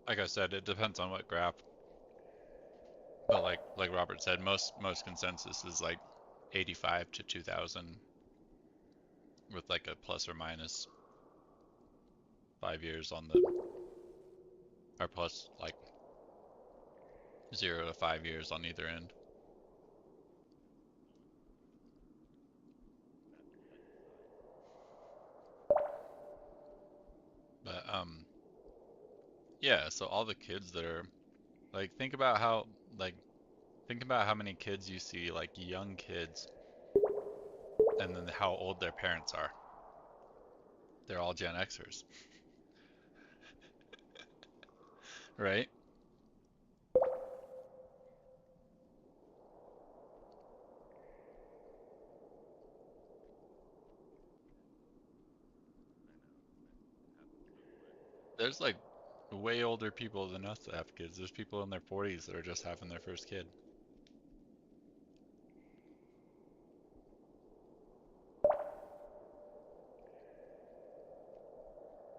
Like I said, it depends on what graph. But like Robert said, most consensus is like 85 to 2000 with like a plus or minus 5 years on the or plus like 0 to 5 years on either end. But yeah, so all the kids that are like like think about how many kids you see like young kids and then how old their parents are. They're all Gen Xers. right? I know. It happens so quick. There's like way older people than us that have kids. There's people in their 40s that are just having their first kid.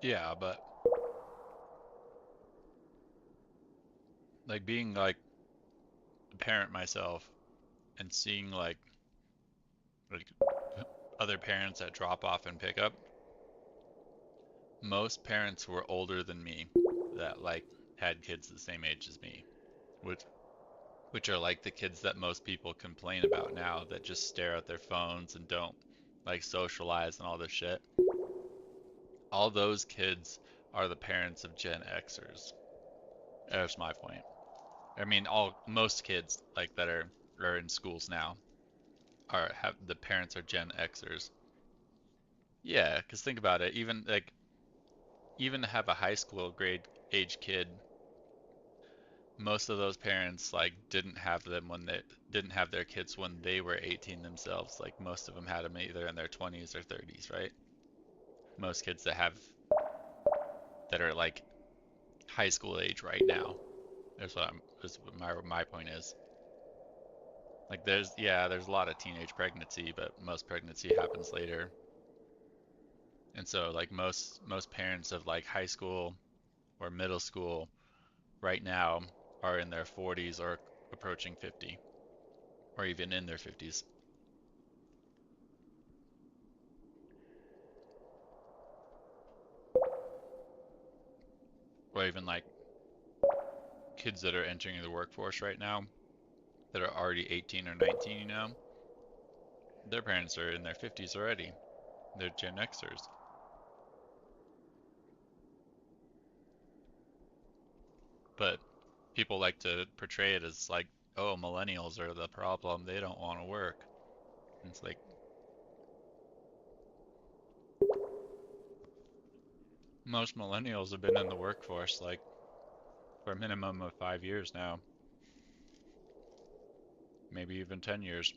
Yeah, but like being like a parent myself and seeing like other parents at drop off and pick up, most parents were older than me that like had kids the same age as me, which which are like the kids that most people complain about now that just stare at their phones and don't like socialize and all this shit. All those kids are the parents of Gen Xers. That's my point. I mean, all most kids like that are in schools now are have the parents are Gen Xers. Yeah, because think about it. Even to have a high school grade age kid, most of those parents like didn't have them when they didn't have their kids when they were 18 themselves. Like most of them had them either in their 20s or 30s, right? Most kids that are like high school age right now. Is what my point is. Like there's a lot of teenage pregnancy, but most pregnancy happens later. And so like most parents of like high school or middle school right now are in their 40s or approaching 50 or even in their 50s or even like kids that are entering the workforce right now that are already 18 or 19, their parents are in their 50s already. They're Gen Xers. But people like to portray it as like, oh, millennials are the problem. They don't want to work. And it's like most millennials have been in the workforce like for a minimum of 5 years now, maybe even 10 years.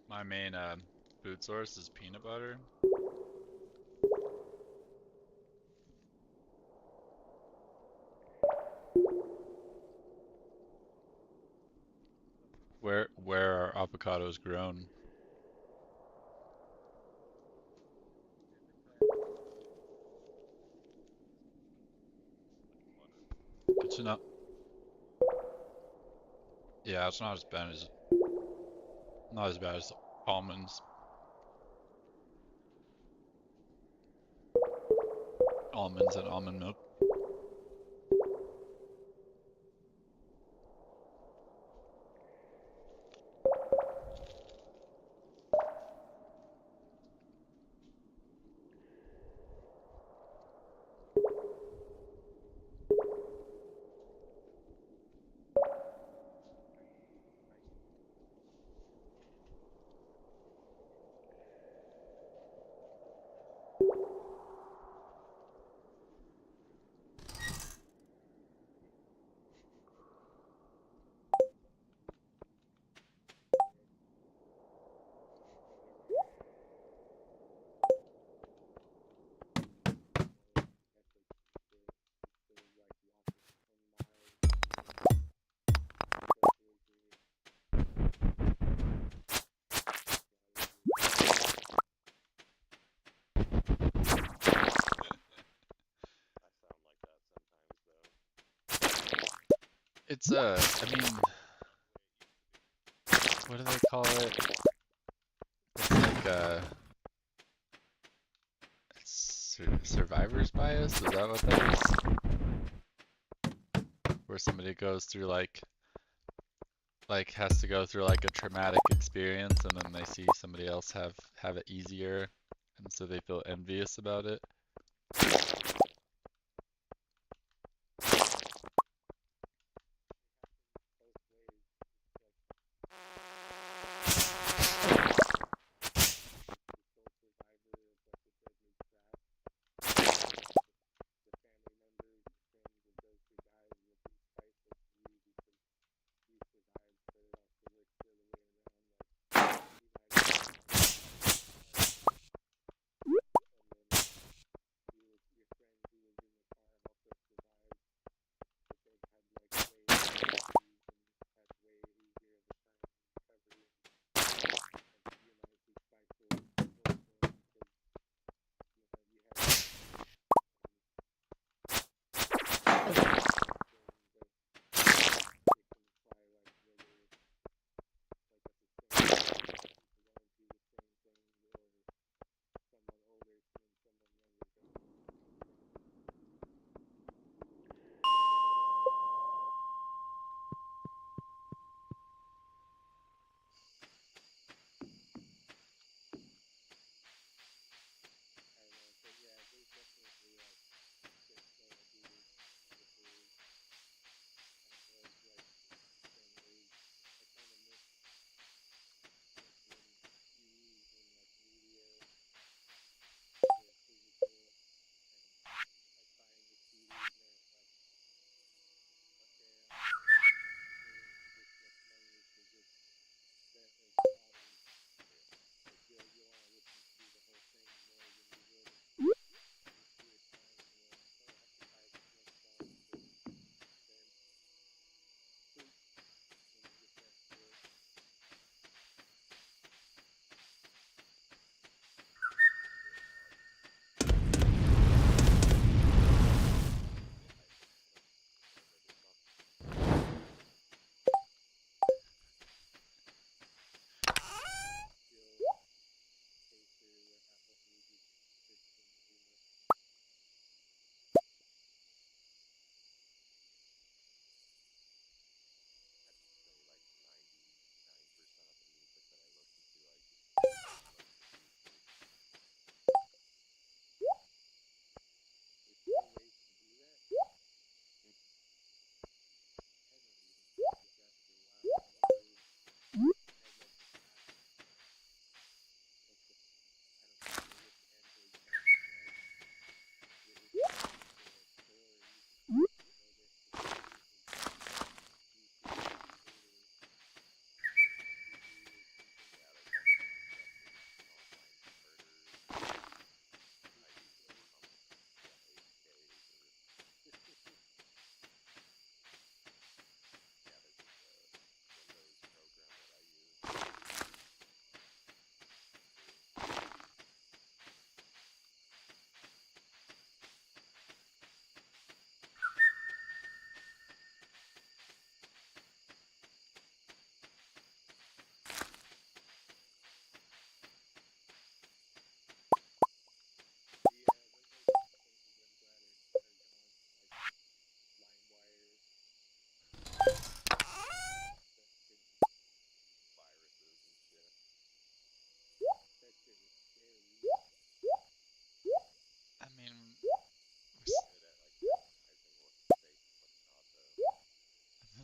My main food source is peanut butter. Where are avocados grown? It's not. Yeah, it's not as bad as almonds. Almonds and almond milk. It's I mean, what do they call it? It's like survivor's bias. Is that what that is? Where somebody goes through like has to go through like a traumatic experience and then they see somebody else have it easier and so they feel envious about it.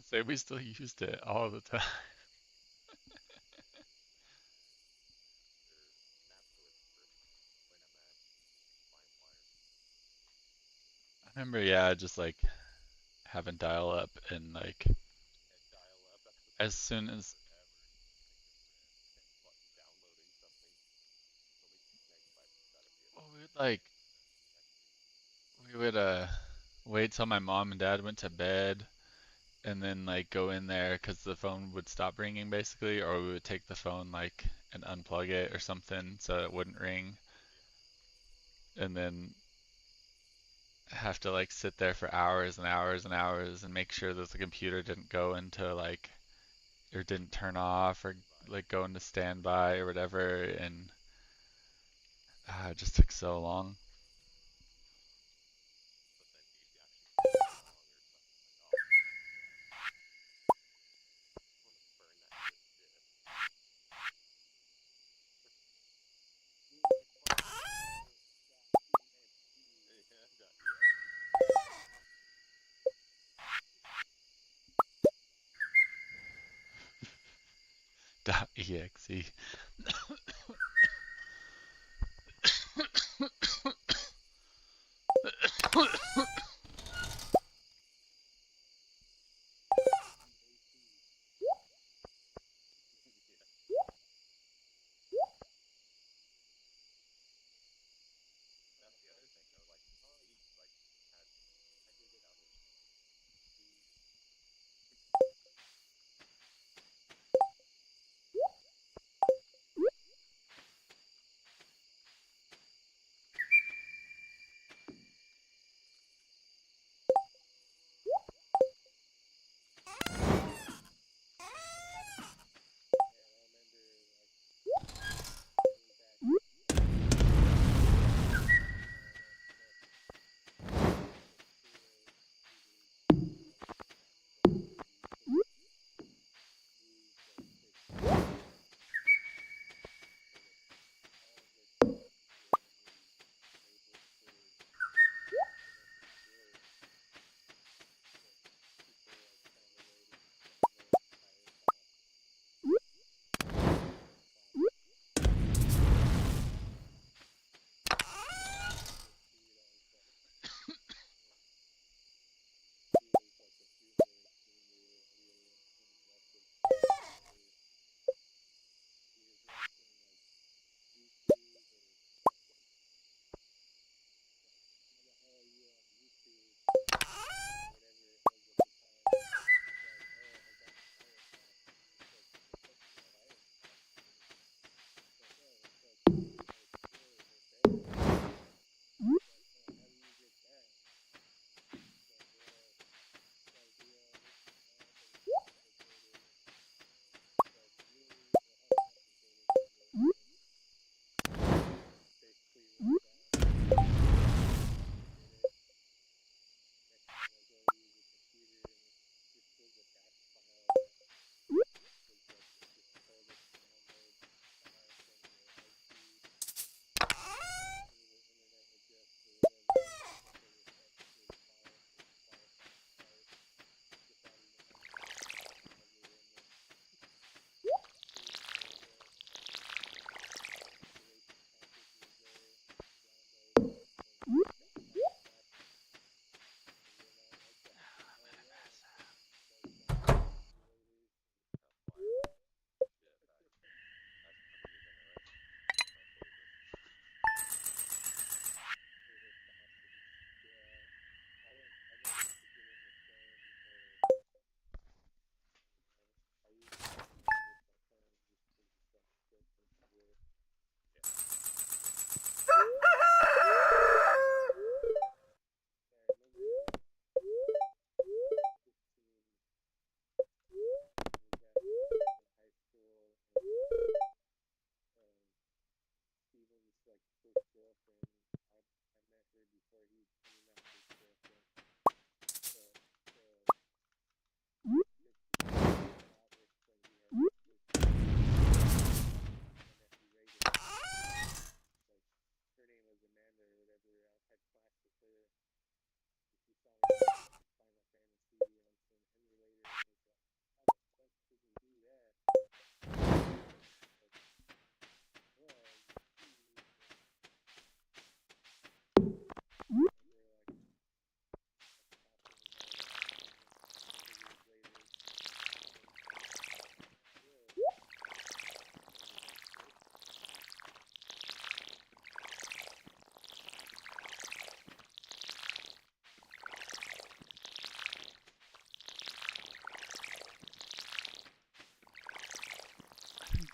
say we still used it all the time. I remember, yeah, just like having dial up and like as soon as well, we would wait till my mom and dad went to bed and then like go in there because the phone would stop ringing basically, or we would take the phone like and unplug it or something so it wouldn't ring, and then have to like sit there for hours and hours and hours and make sure that the computer didn't go into like or didn't turn off or like go into standby or whatever, and it just took so long. .exe.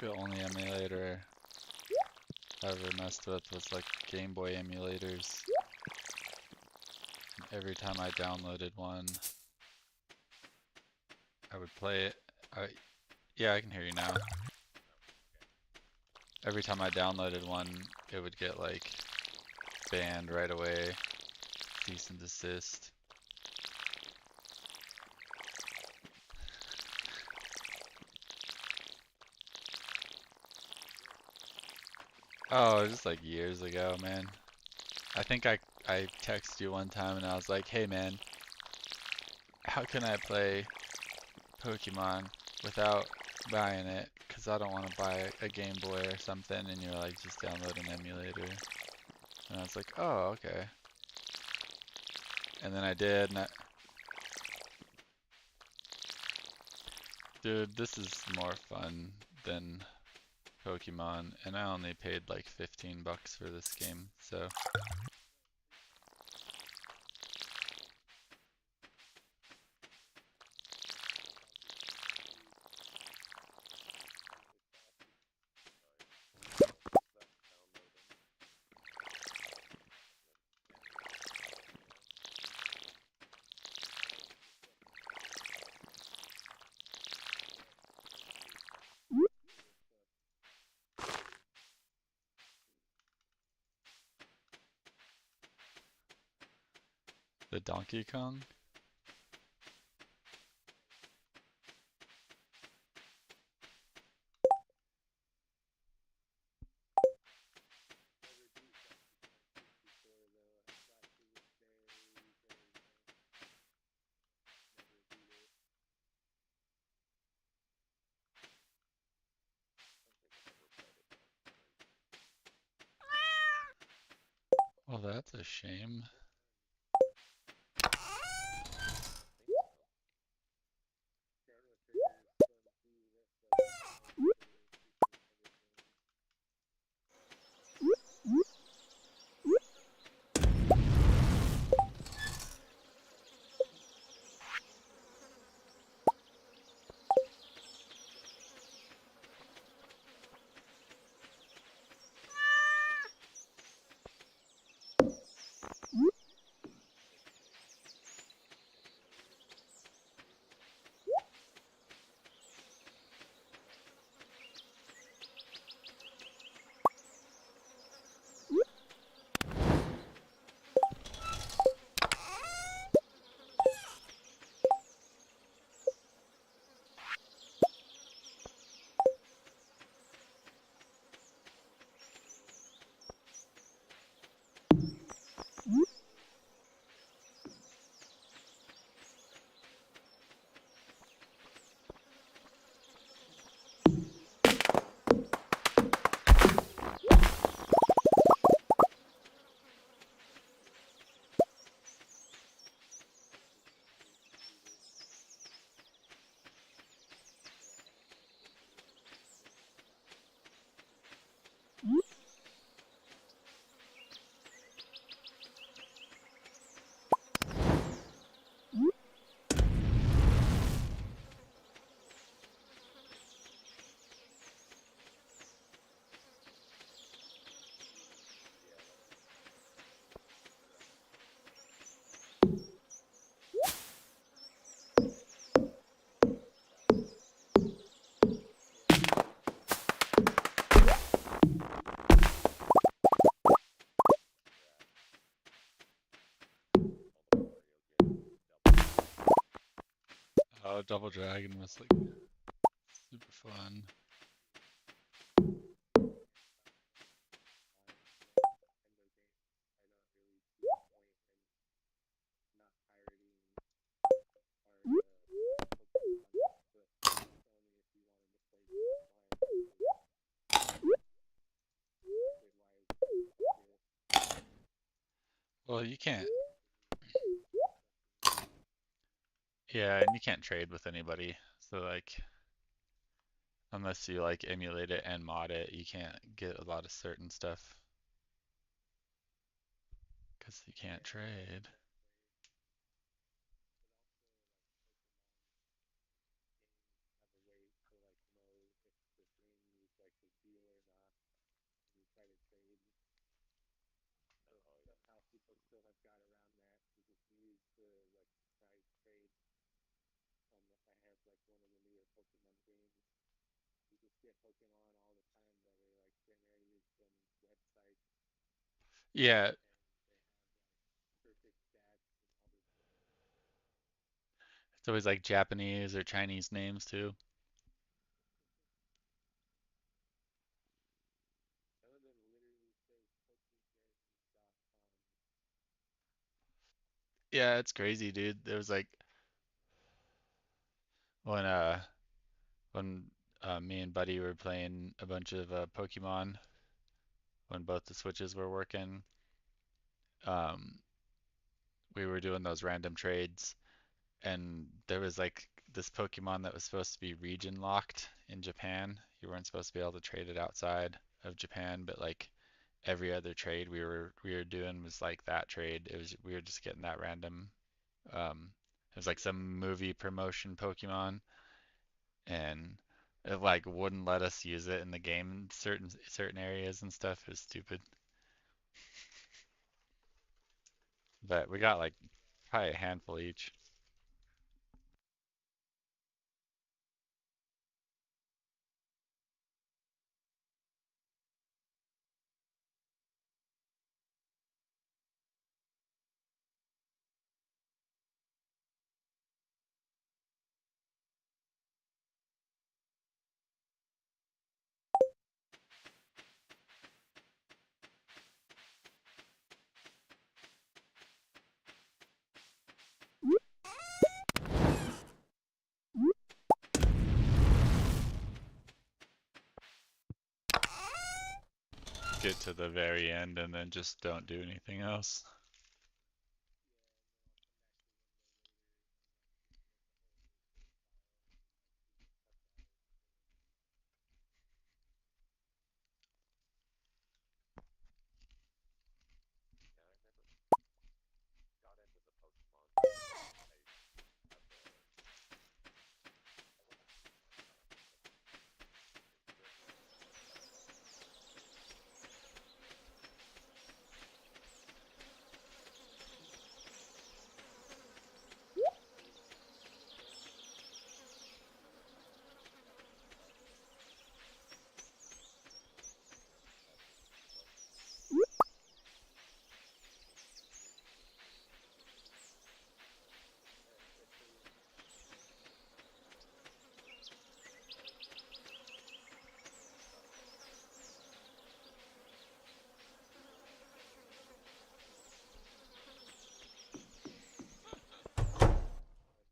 The only emulator I ever messed with was like Game Boy emulators. And every time I downloaded one, I would play it. I, yeah, I can hear you now. Every time I downloaded one, it would get like banned right away. Cease and desist. Oh, just like years ago, man. I think I texted you one time and I was like, "Hey man, how can I play Pokemon without buying it? Cause I don't want to buy a Game Boy or something." And you're like, "Just download an emulator." And I was like, "Oh, okay." And then I did, and dude, this is more fun than Pokemon, and I only paid like 15 bucks for this game, so the Donkey Kong? Well, that's a shame. Oh, Double Dragon was like super fun. Well, you can't, yeah, and you can't trade with anybody. So like, unless you like emulate it and mod it, you can't get a lot of certain stuff because you can't trade. Yeah, it's always like Japanese or Chinese names too. Yeah, it's crazy, dude. There was like when uh when me and Buddy were playing a bunch of Pokemon when both the Switches were working. Um, we were doing those random trades, and there was like this Pokemon that was supposed to be region locked in Japan. You weren't supposed to be able to trade it outside of Japan, but like every other trade we were doing was like that trade. It was we were just getting that random. It was like some movie promotion Pokemon, and it like wouldn't let us use it in the game in certain areas and stuff. It was stupid. But we got like probably a handful each. Get to the very end and then just don't do anything else.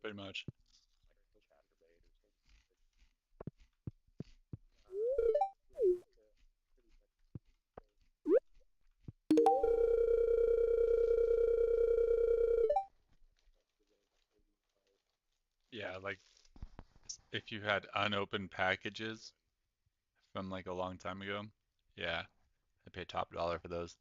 Pretty much. Yeah, like if you had unopened packages from like a long time ago, yeah, I paid top dollar for those.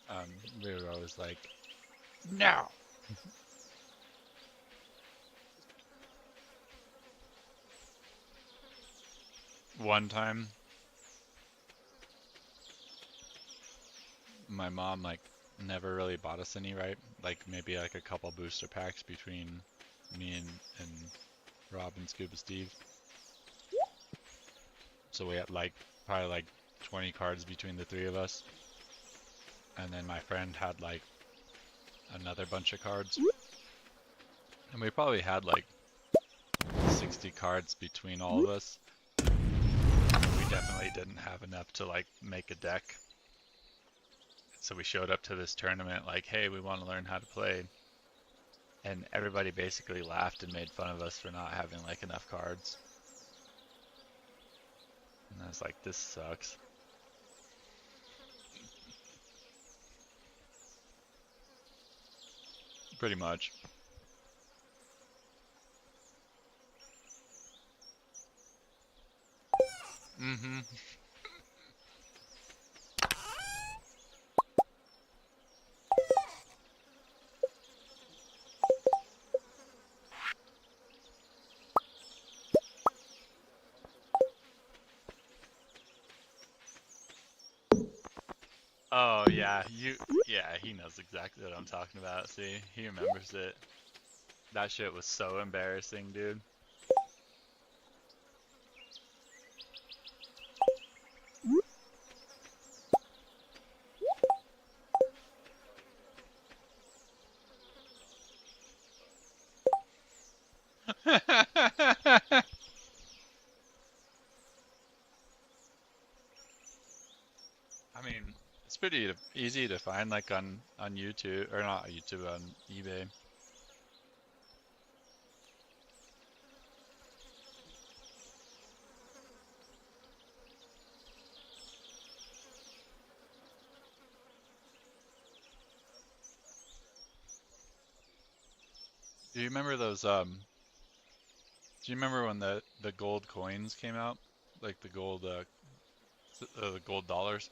Um, we were always like, no. One time, my mom like never really bought us any, right? Like maybe like a couple booster packs between me and Rob and Scuba Steve. So we had like probably like 20 cards between the three of us. And then my friend had like another bunch of cards. And we probably had like 60 cards between all of us. We definitely didn't have enough to like make a deck. So we showed up to this tournament like, hey, we want to learn how to play. And everybody basically laughed and made fun of us for not having like enough cards. And I was like, this sucks. Pretty much. Mm-hmm. Oh yeah, yeah, he knows exactly what I'm talking about. See, he remembers it. That shit was so embarrassing, dude. I mean, it's pretty easy to find like on YouTube or not YouTube on eBay. Do you remember those do you remember when the gold coins came out? Like the gold dollars,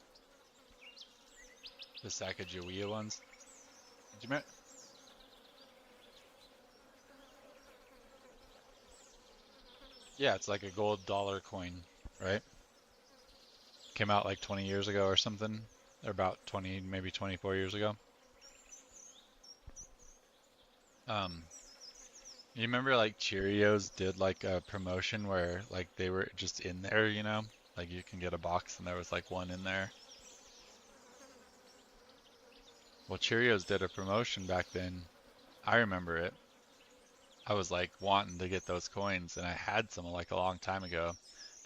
the Sacagawea ones? Do you remember? Yeah, it's like a gold dollar coin, right? Came out like 20 years ago or something, or about 20, maybe 24 years ago. Um, you remember like Cheerios did like a promotion where like they were just in there, you know? Like you can get a box and there was like one in there. Well, Cheerios did a promotion back then. I remember it. I was like wanting to get those coins and I had some like a long time ago,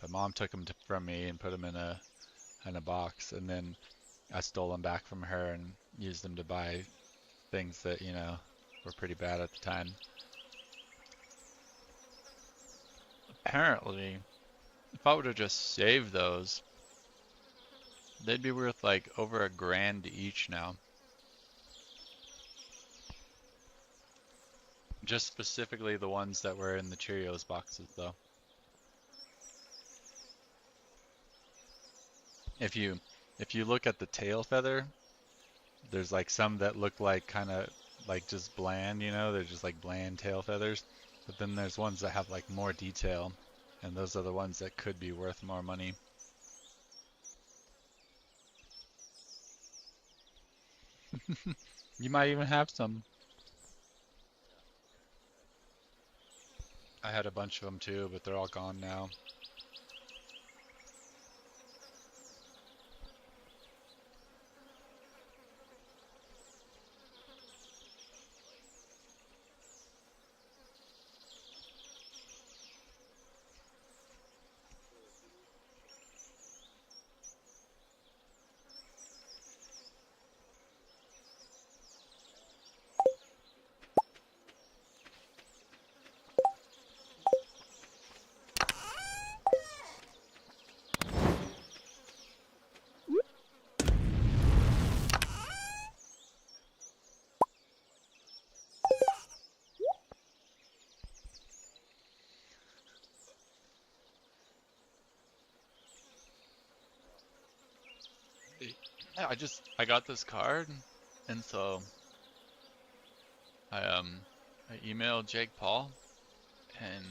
but mom took them from me and put them in a box and then I stole them back from her and used them to buy things that, you know, were pretty bad at the time. Apparently, if I would have just saved those, they'd be worth like over $1,000 each now. Just specifically the ones that were in the Cheerios boxes, though. If you if you look at the tail feather, there's like some that look like kind of like just bland, you know, they're just like bland tail feathers. But then there's ones that have like more detail, and those are the ones that could be worth more money. You might even have some. I had a bunch of them too, but they're all gone now. Yeah, I got this card, and so I I emailed Jake Paul, and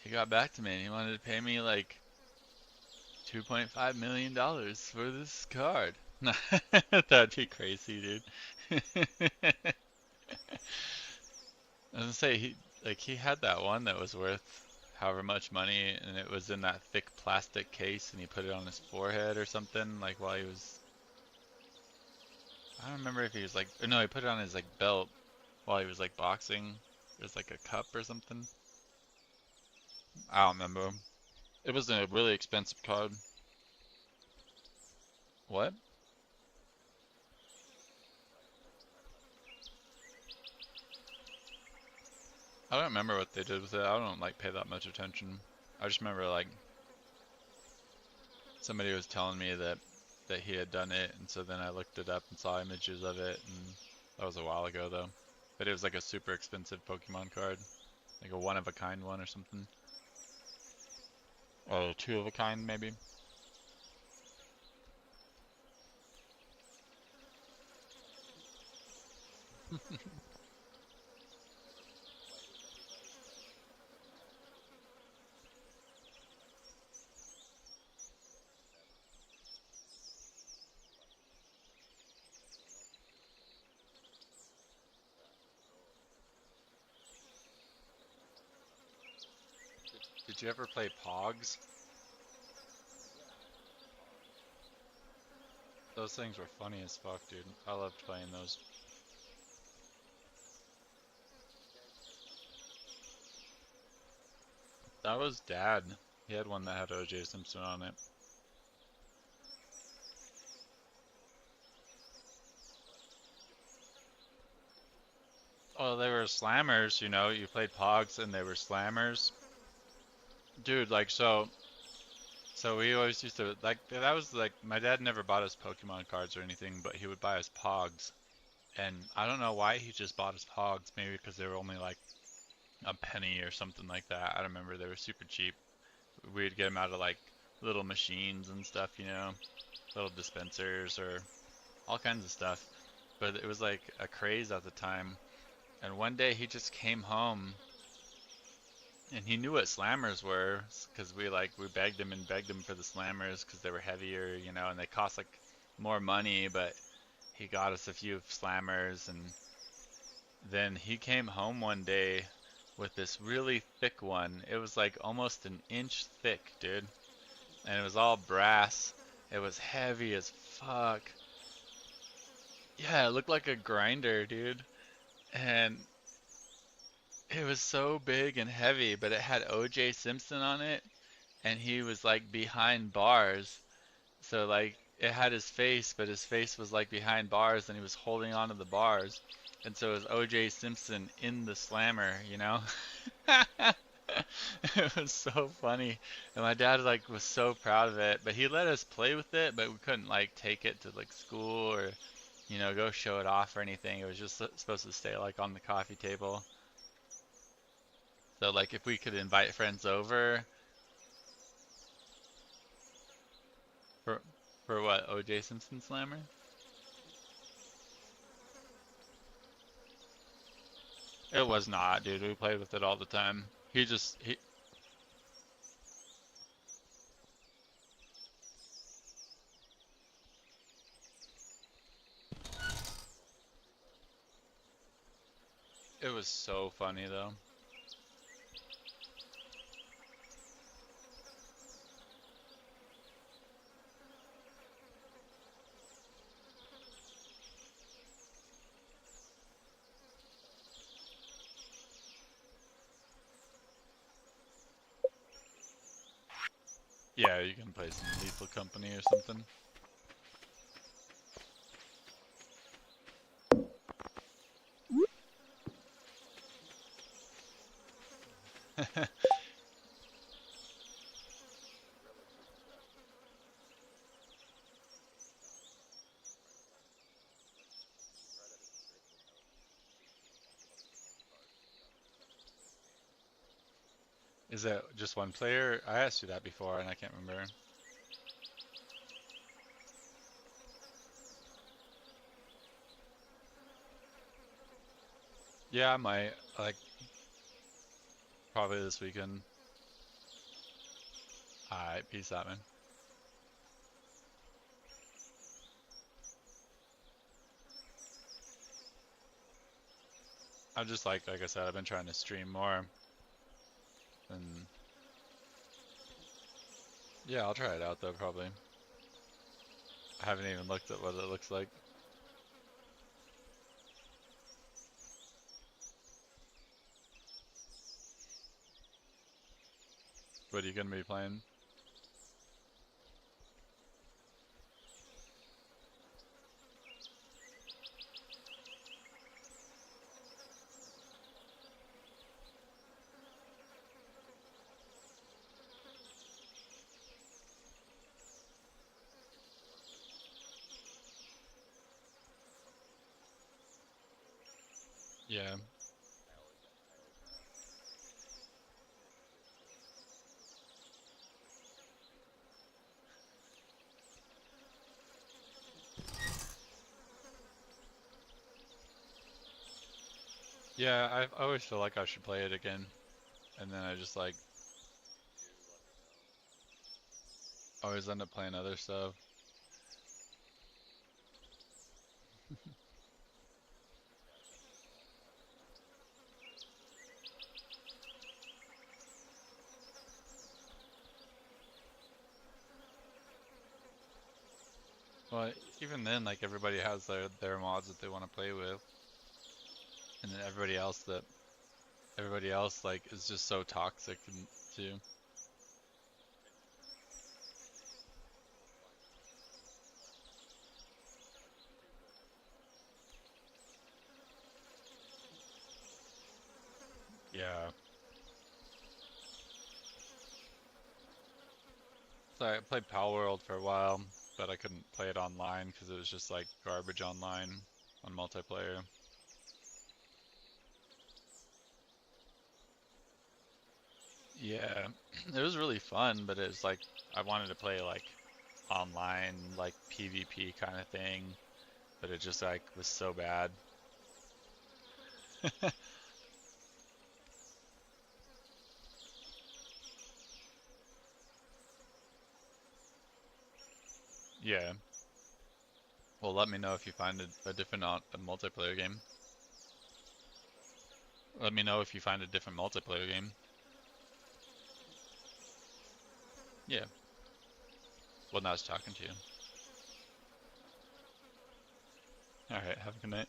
he got back to me, and he wanted to pay me like $2.5 million for this card. That'd be crazy, dude. I was gonna say he had that one that was worth however much money, and it was in that thick plastic case, and he put it on his forehead or something, like while he was. I don't remember if he was like, no, he put it on his like belt while he was like boxing. It was like a cup or something. I don't remember. It was a really expensive card. What? I don't remember what they did with it. I don't like pay that much attention. I just remember like somebody was telling me that he had done it, and so then I looked it up and saw images of it, and that was a while ago though. but it was like a super expensive Pokemon card, like a one of a kind one or something. Oh, two of a kind maybe. Did you ever play Pogs? Those things were funny as fuck, dude. I loved playing those. That was Dad. He had one that had OJ Simpson on it. Oh, they were slammers, you know. You played Pogs and they were slammers. Dude, like so we always used to like that was like my dad never bought us Pokemon cards or anything, but he would buy us Pogs. And I don't know why he just bought us Pogs, maybe because they were only like a penny or something like that. I remember they were super cheap. We'd get them out of like little machines and stuff, you know, little dispensers or all kinds of stuff. But it was like a craze at the time. And one day he just came home and he knew what slammers were because we begged him and begged him for the slammers because they were heavier, you know, and they cost like more money, but he got us a few slammers and then he came home one day with this really thick one. It was like almost an inch thick, dude. And it was all brass. It was heavy as fuck. Yeah, it looked like a grinder, dude. And it was so big and heavy, but it had OJ Simpson on it, and he was like behind bars. So like it had his face, but his face was like behind bars, and he was holding onto the bars. And so it was OJ Simpson in the slammer, you know? It was so funny. And my dad like was so proud of it, but he let us play with it, but we couldn't like take it to like school or you know, go show it off or anything. It was just supposed to stay like on the coffee table. So like if we could invite friends over for for what, OJ Simpson Slammer? It was not, dude. We played with it all the time. He it was so funny though. Yeah, you can play some Lethal Company or something. Is that just one player? I asked you that before and I can't remember. Yeah, I might. Like, probably this weekend. Alright, peace out, man. I just like I said, I've been trying to stream more. And yeah, I'll try it out though, probably. I haven't even looked at what it looks like. What are you gonna be playing? Yeah. I always ask if Yeah, I always feel like I should play it again, and then I just like you let me know. always end up playing other stuff. Yeah, I definitely thought about it. Well, even then, like everybody has their mods that they want to play with, and then everybody else like is just so toxic and too. And you'll find like like people that are toxic Yeah. So I played Pal World for a while, but I couldn't play it online because it was just like garbage online on multiplayer. Yeah, it was really fun, but it was like I wanted to play like online, like PvP kind of thing, but it just like was so bad. Yeah. Well, let me know if you find a different a multiplayer game. what's that? Let me know if you find a different multiplayer game. Yeah. Well, now I was talking to you. All right. Have a good night.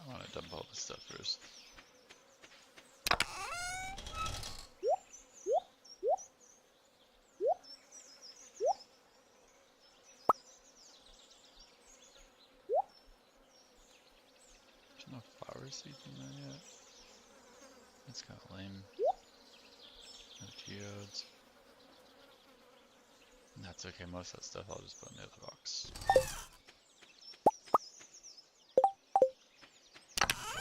I want to dump all this stuff first. There's no flower seeds in there yet. That's kind of lame. No geodes. That's okay. Most of that stuff I'll just put in the other box.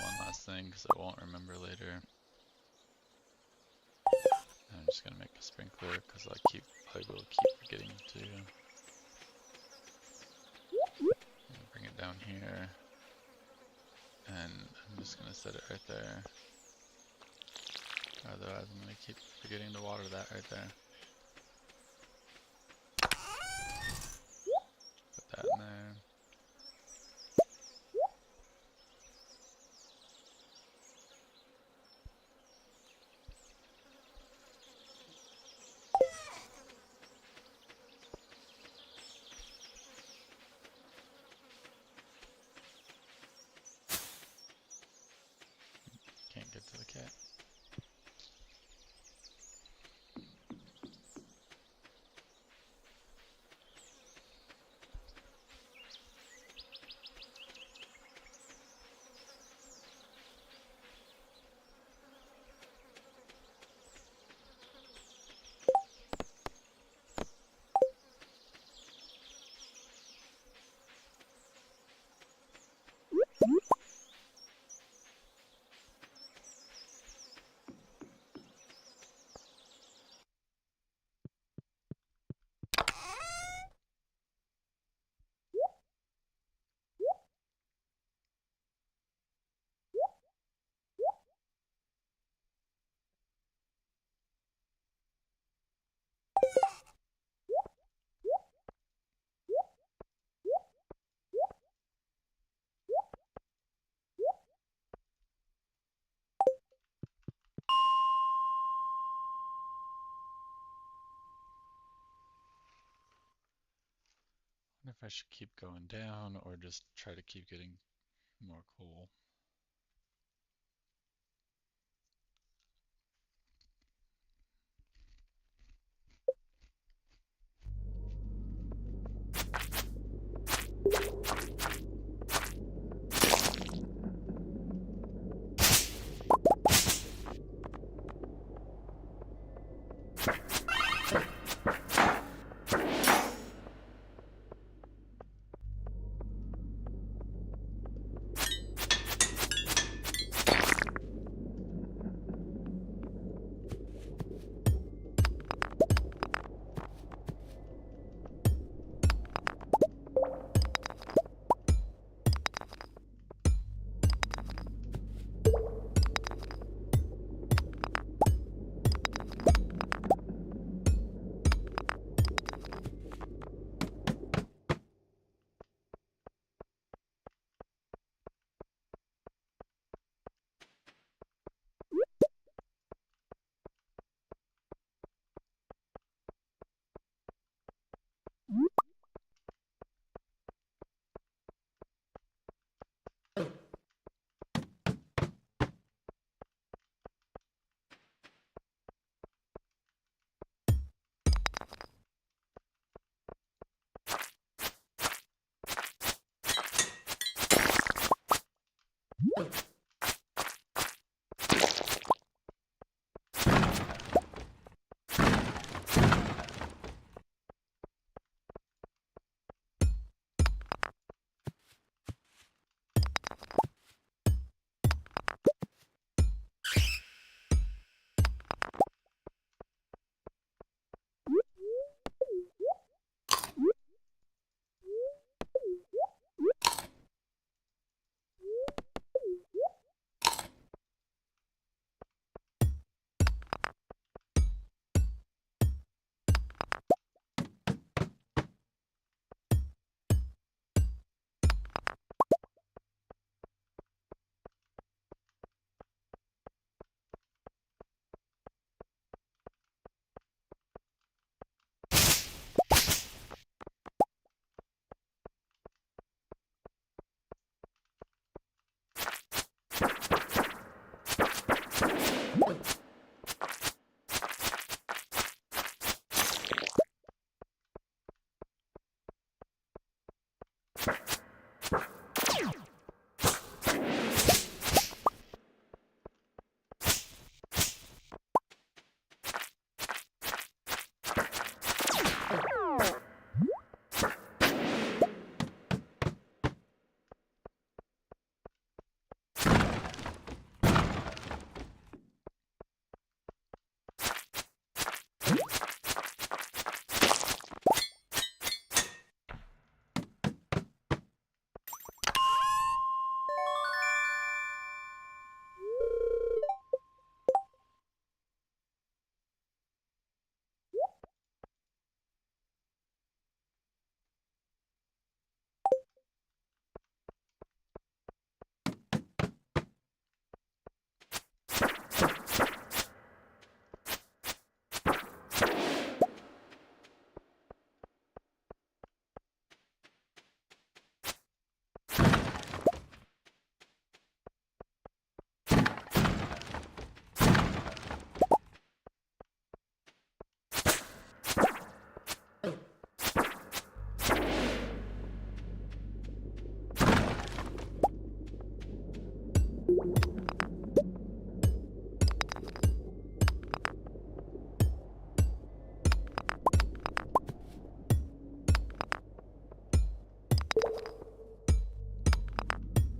One last thing, because I won't remember later. I'm just gonna make a sprinkler, because I will keep forgetting to. Bring it down here, and I'm just gonna set it right there. Otherwise, I'm gonna keep forgetting to water that right there. Put that in there. Can't get to the cat. I wonder if I should keep going down or just try to keep getting more coal.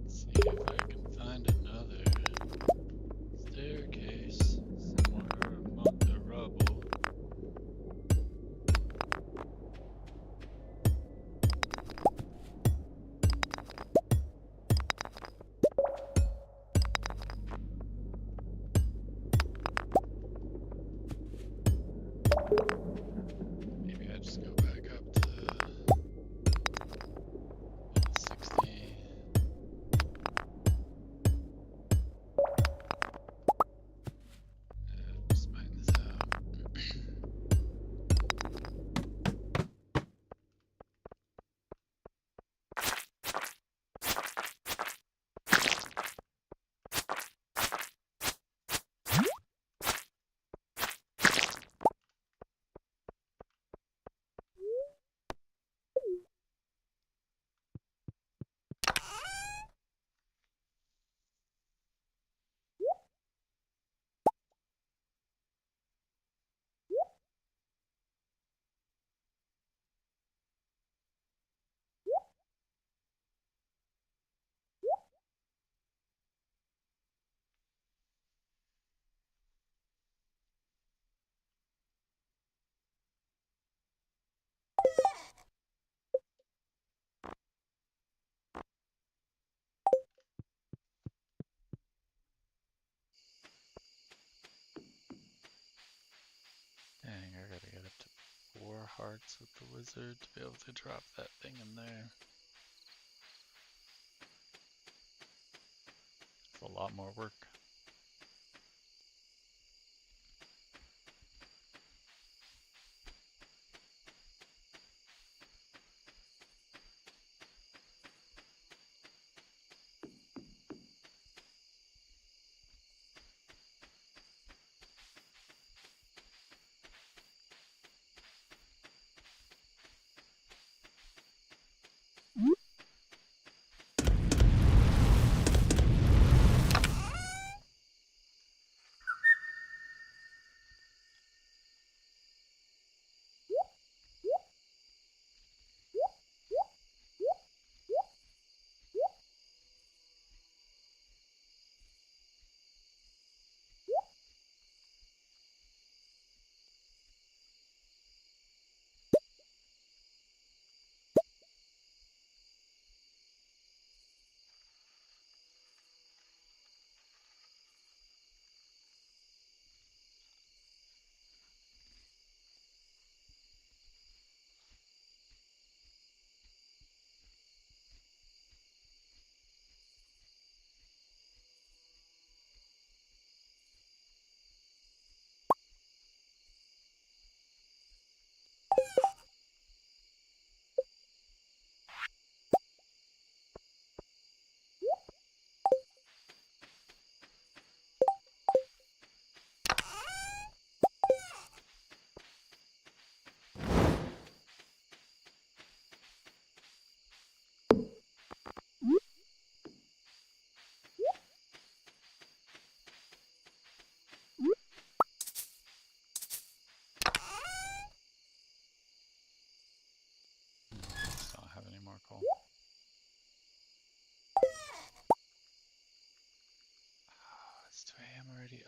See if I can find another staircase somewhere among the rubble. Maybe I just go back up to level 60. Just mine this out. Dang, I gotta get up to 4 hearts with the wizard to be able to drop that thing in there. It's a lot more work.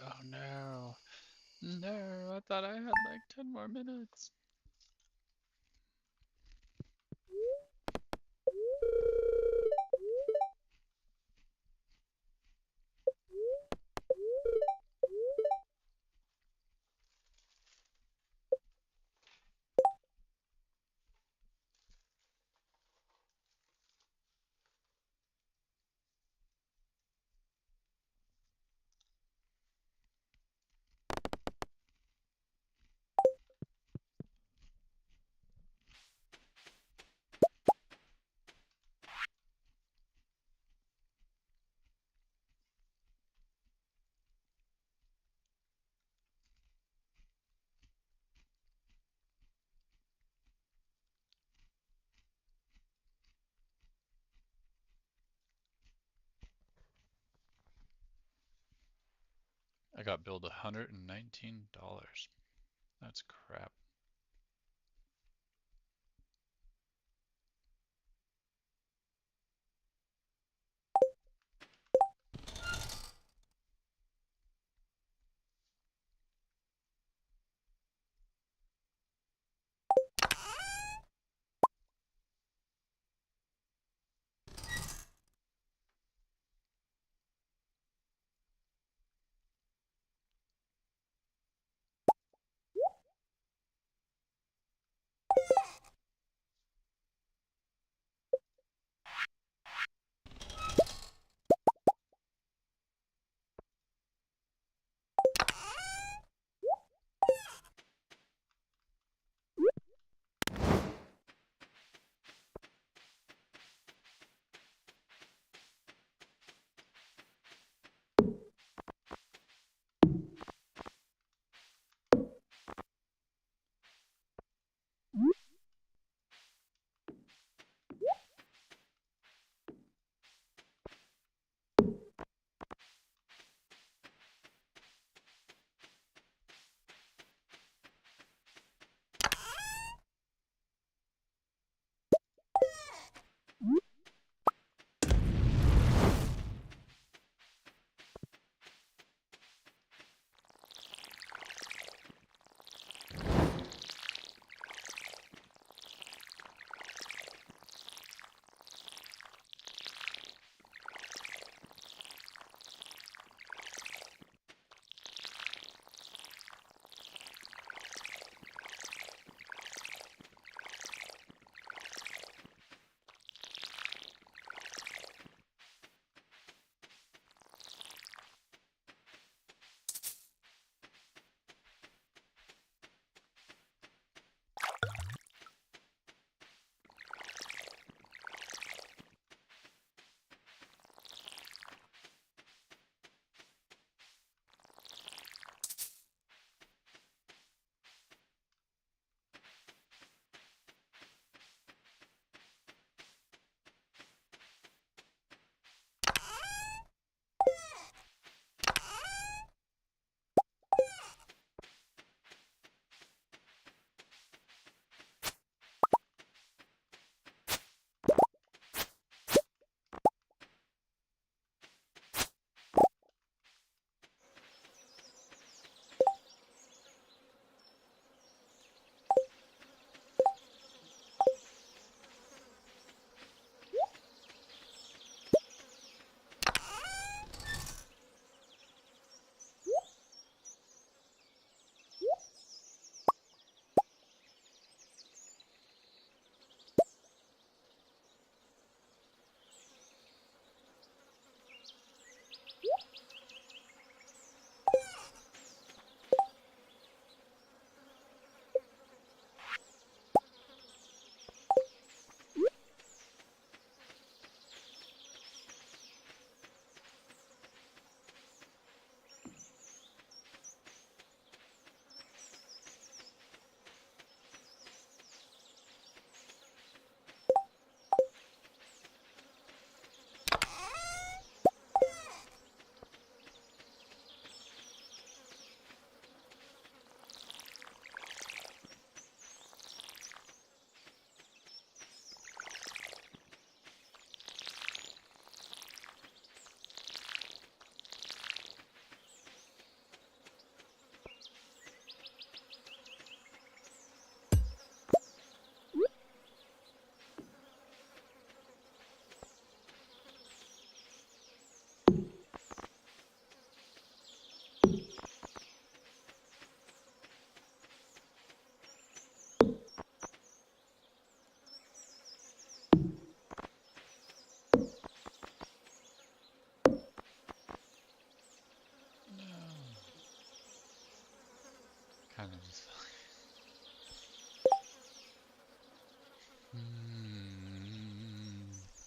Oh no. No, I thought I had like 10 more minutes. I got billed $119. That's crap.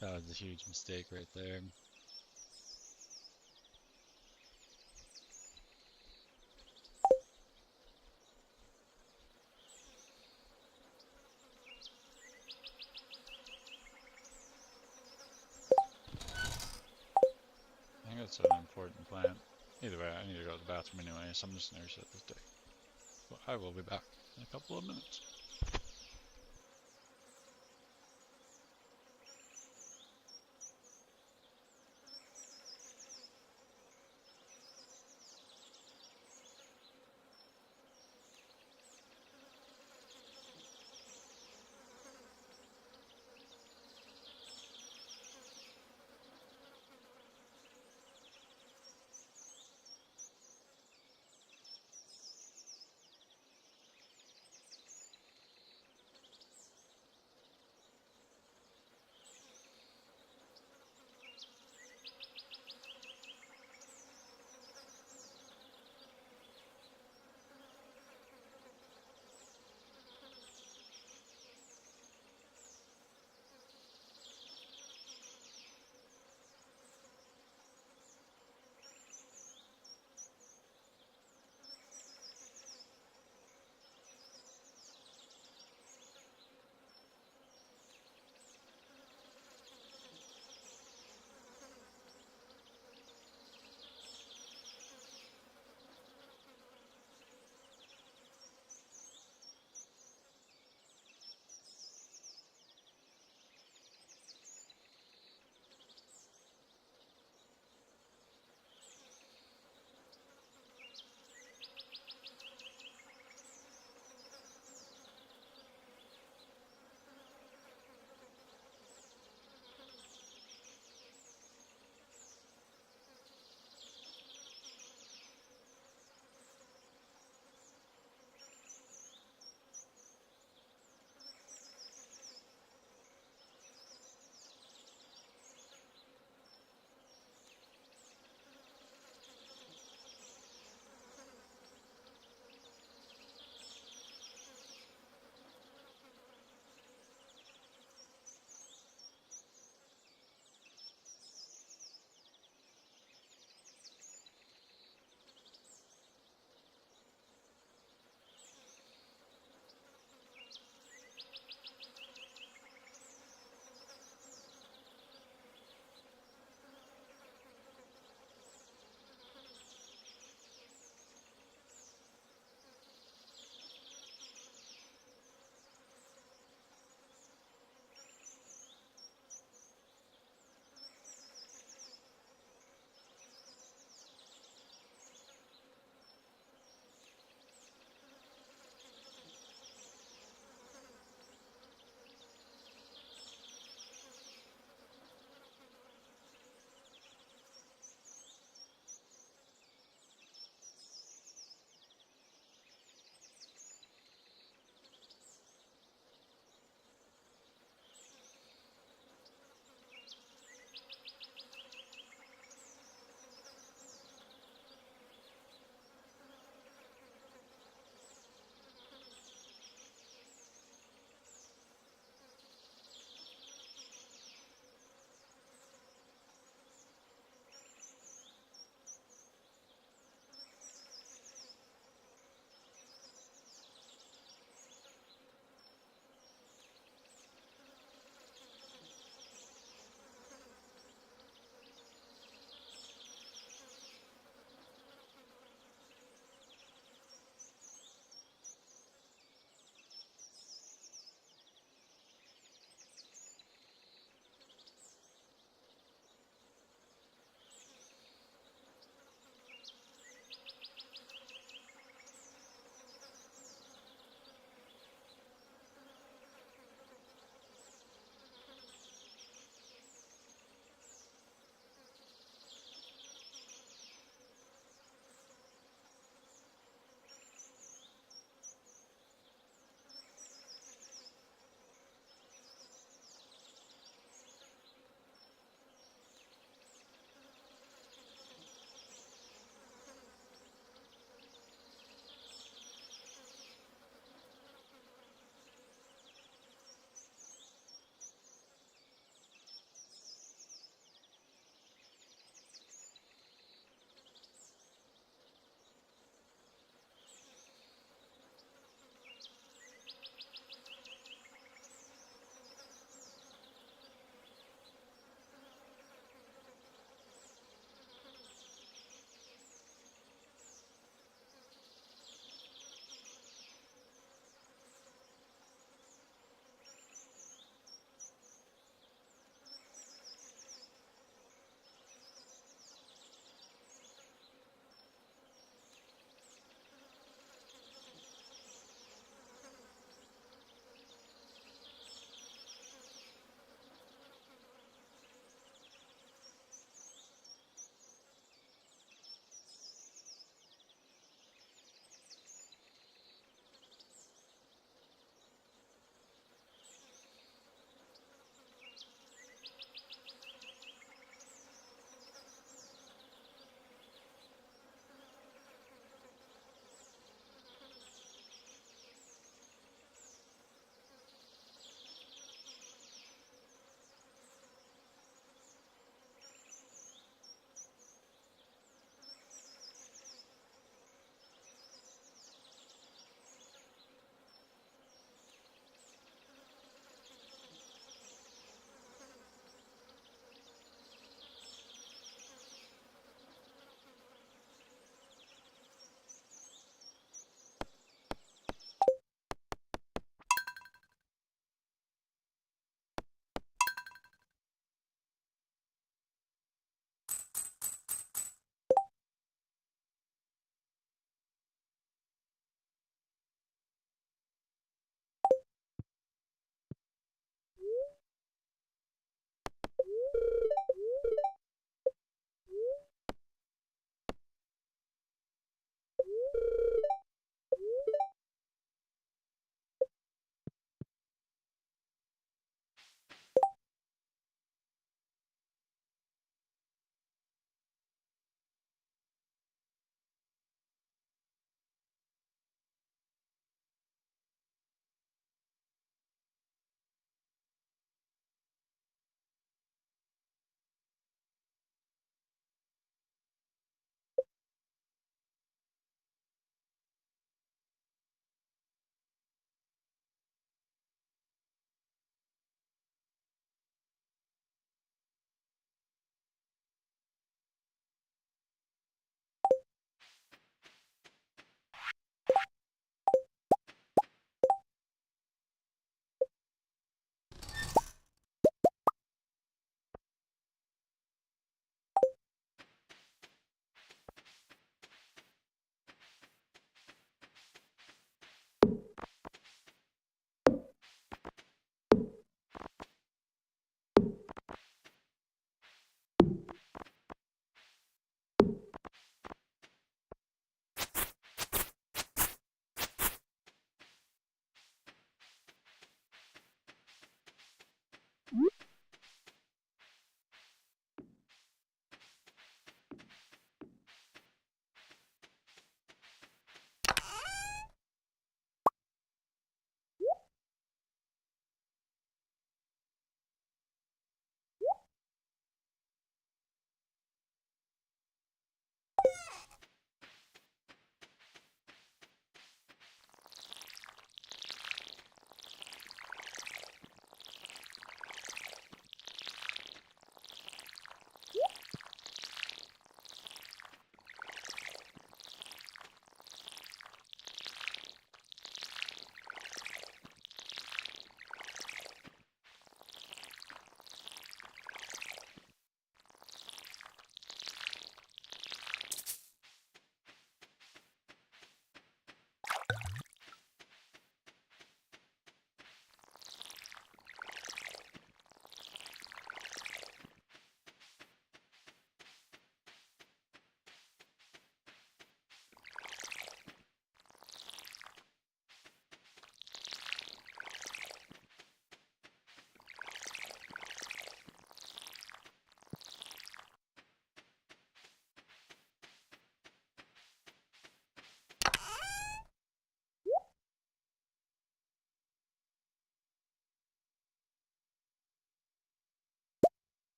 That was a huge mistake right there. I think that's an important plant. Either way, I need to go to the bathroom anyway, so I'm just gonna reset this day. But I will be back in a couple of minutes.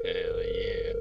Hell yeah.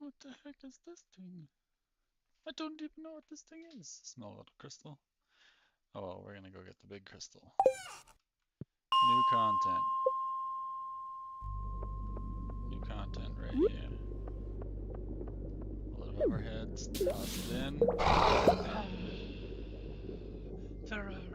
What the heck is this thing? I don't even know what this thing is. Small little crystal. Oh well, we're gonna go get the big crystal. New content. New content right here. Hold it above our heads. Toss it in. Terraria!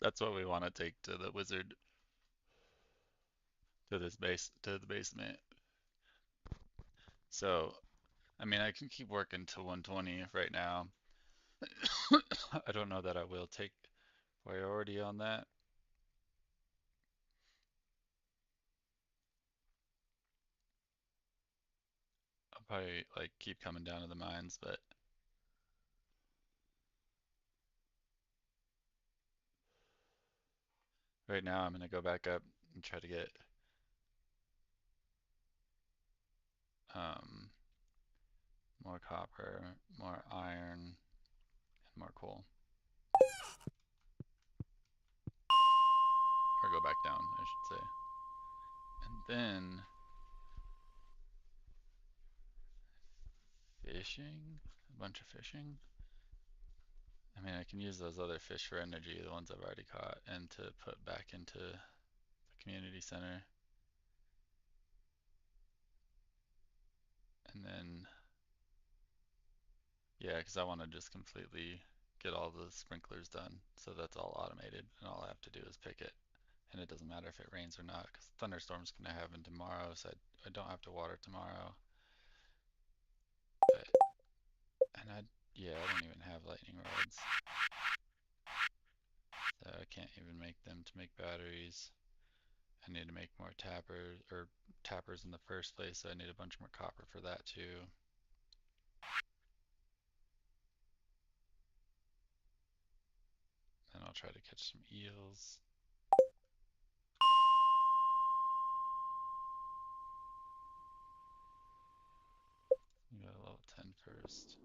That's what we want to take to the wizard, to this base, to the basement. So, I mean, I can keep working to 120 right now. I don't know that I will take priority on that. I'll probably like keep coming down to the mines, but right now I'm gonna go back up and try to get um, more copper, more iron, and more coal. Or go back down, I should say. And then fishing, a bunch of fishing. I mean, I can use those other fish for energy, the ones I've already caught, and to put back into the community center. And then, yeah, because I want to just completely get all the sprinklers done. So that's all automated, and all I have to do is pick it. And it doesn't matter if it rains or not, because thunderstorm's going to happen tomorrow, so I don't have to water tomorrow. But, and yeah, I don't even have lightning rods. So I can't even make them to make batteries. I need to make more tappers in the first place, so I need a bunch more copper for that too. And I'll try to catch some eels. We got a level 10 first.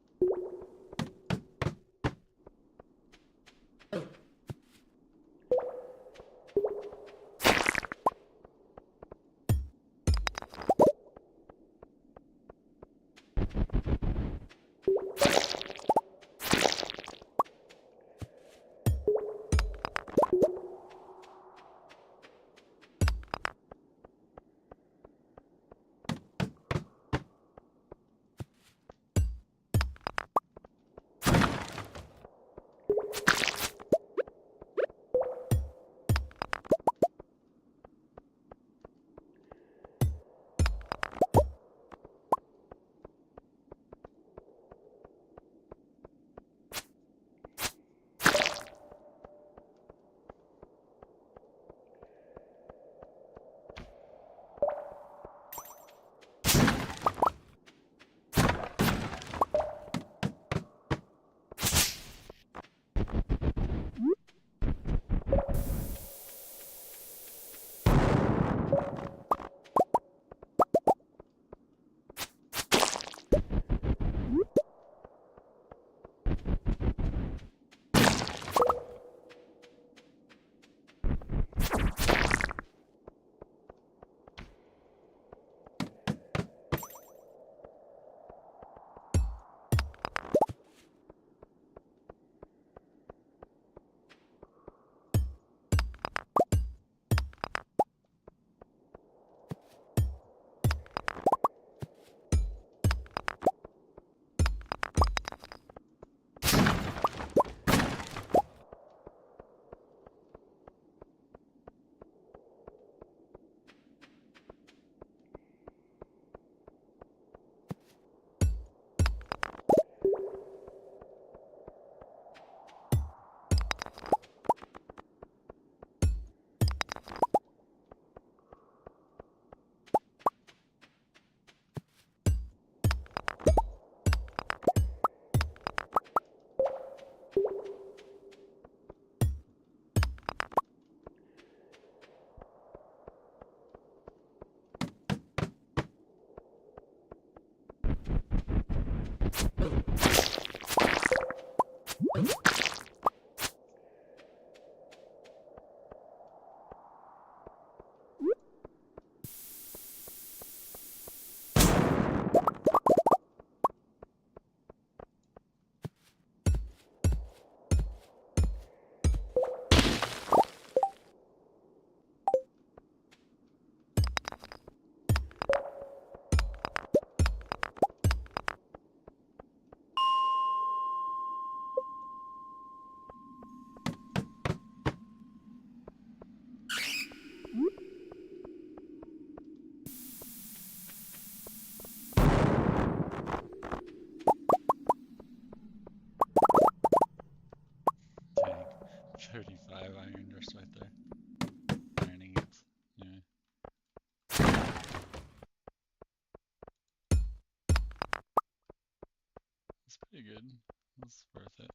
5 iron just right there. Iron ingots. Yeah. It's pretty good. It's worth it.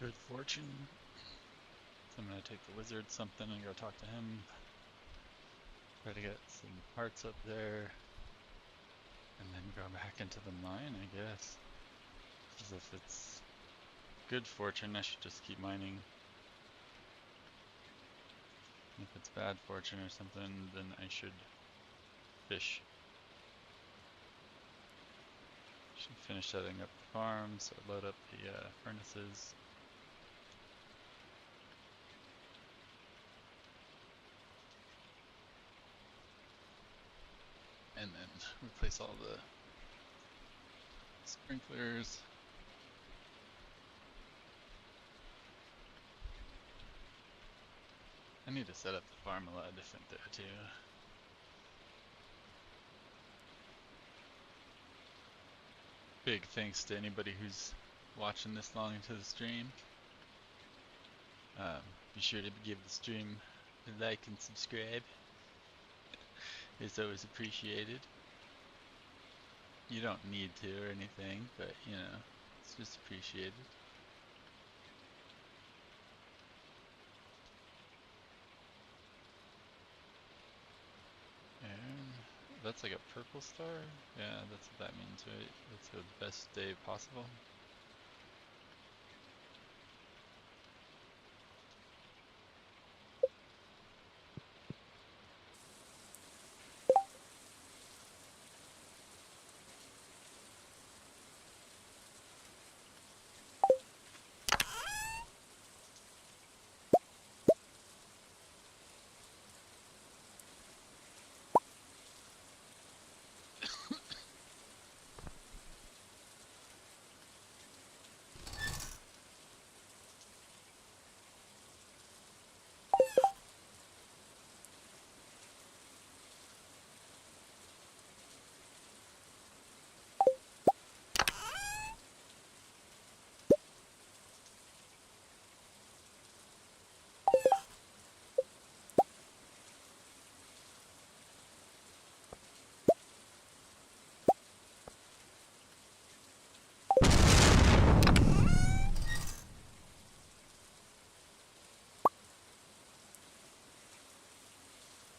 Good fortune. So I'm gonna take the wizard something and go talk to him. Try to get some parts up there. And then go back into the mine, I guess. Because if it's good fortune, I should just keep mining. If it's bad fortune or something, then I should fish. Should finish setting up the farm, so load up the furnaces. And then replace all the sprinklers. I need to set up the farm a lot different there too. Big thanks to anybody who's watching this long into the stream. Be sure to give the stream a like and subscribe. It's always appreciated. You don't need to or anything, but you know, it's just appreciated. And that's like a purple star? Yeah, that's what that means, right? That's the best day possible.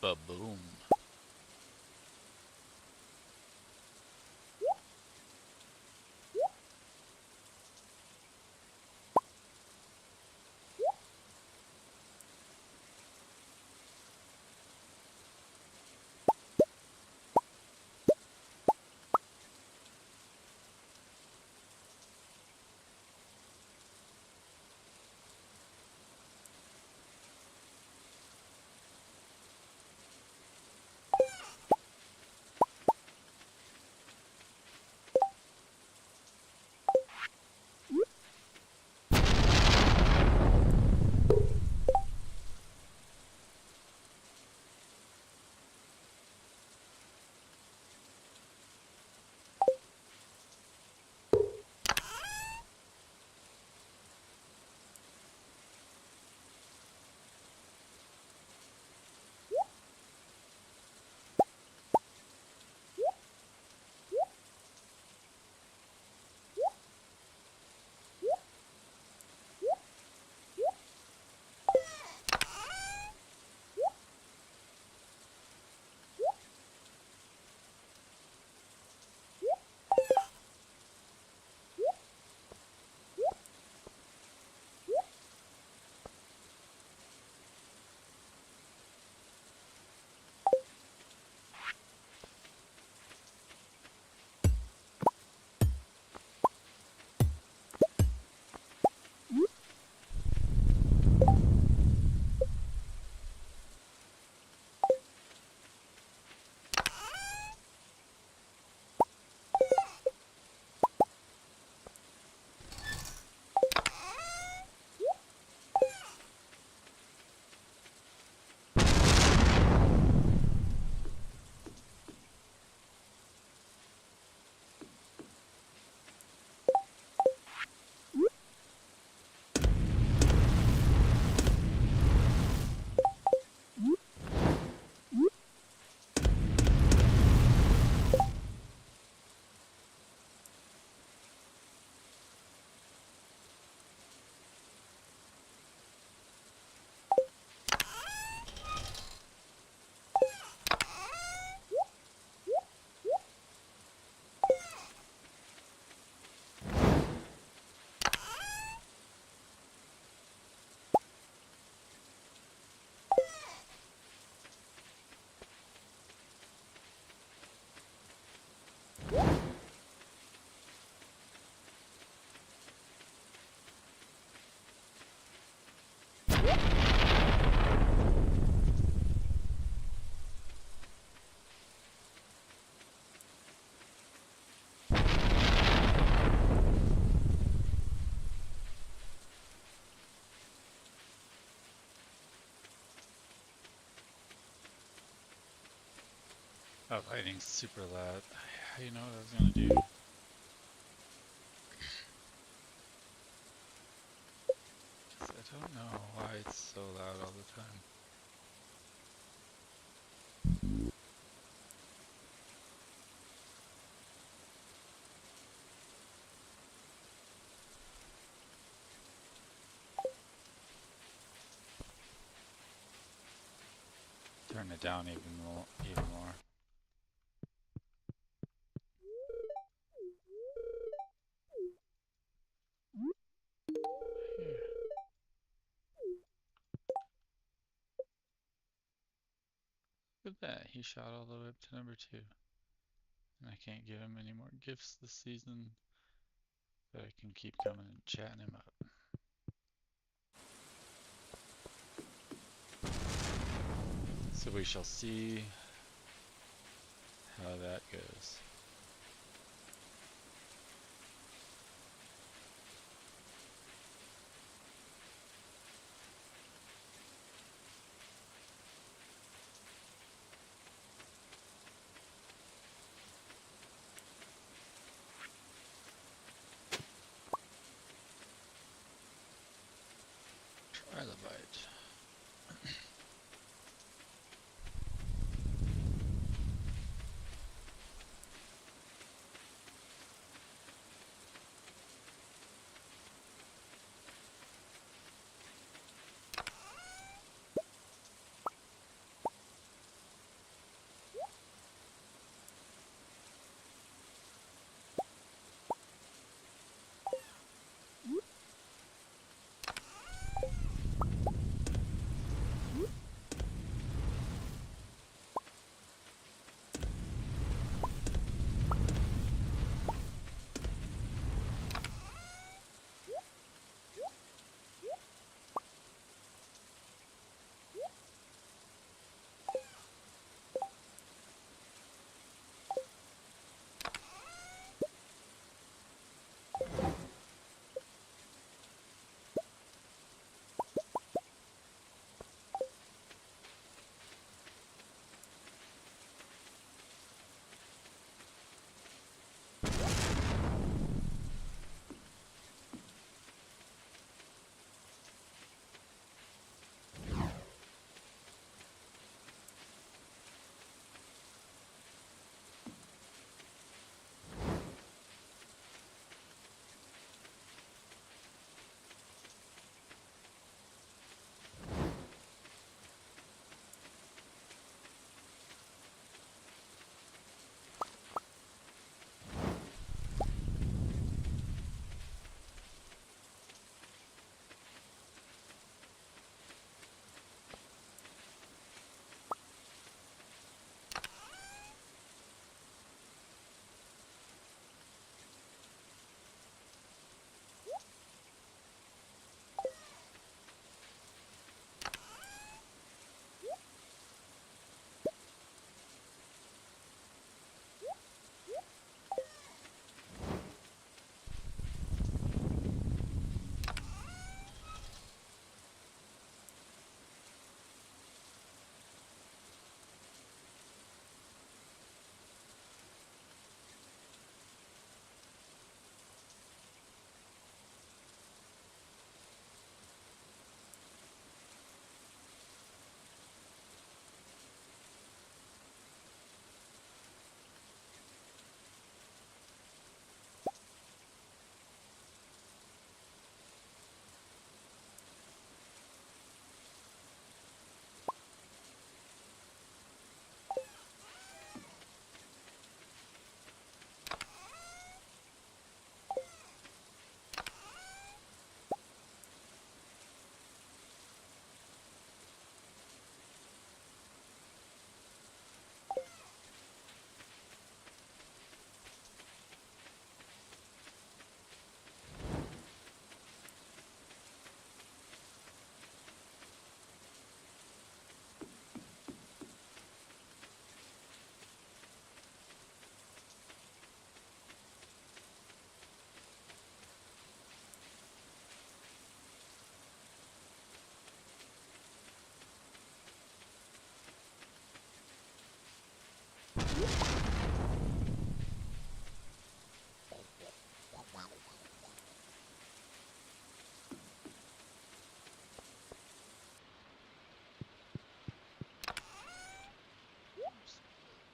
Ba-boom. Oh, lighting's super loud. How you know what I was gonna do? 'Cause I don't know why it's so loud all the time. turn it down even more. Here. Look at that. He shot all the way up to number 2. And I can't give him any more gifts this season, but I can keep coming and chatting him up. So we shall see how that goes. Trilobite.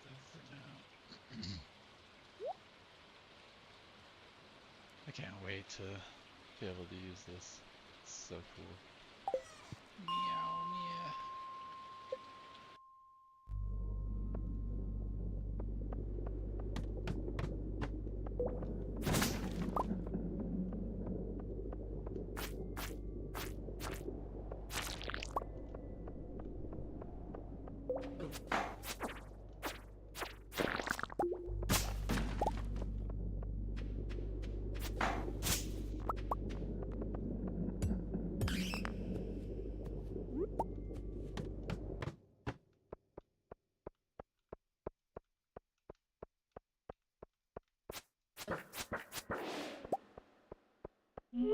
That for now. I can't wait to be able to use this. It's so cool. Meow, meow. This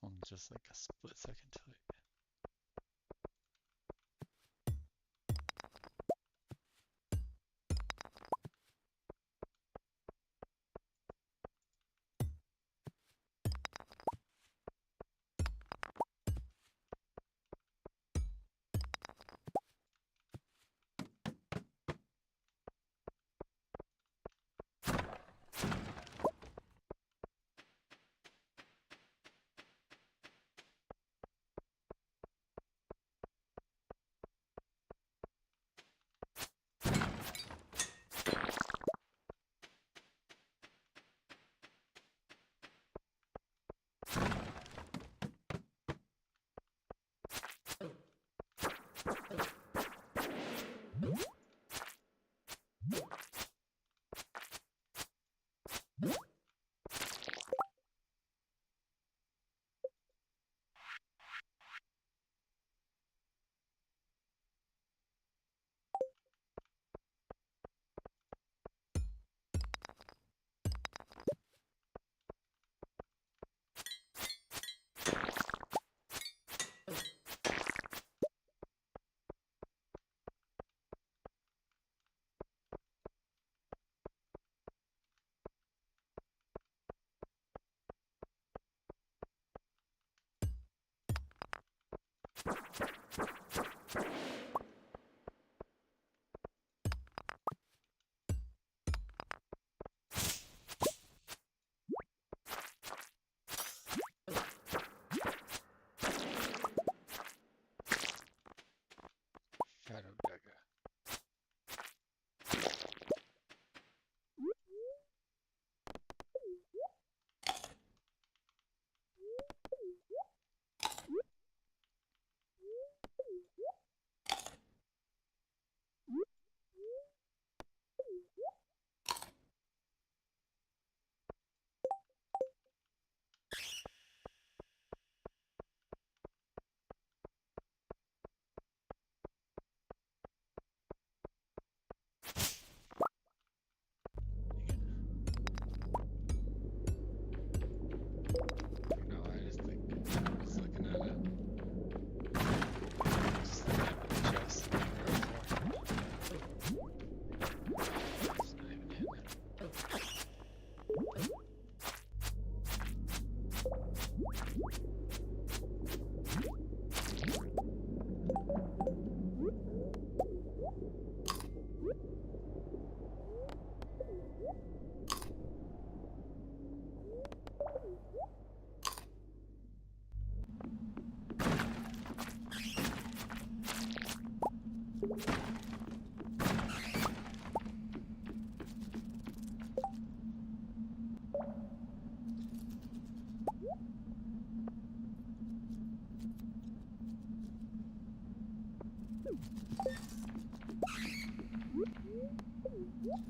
one just like a split second till Shadow Dagger. No, I just think I was looking at it. Just looking at the chest. It's not even hitting it.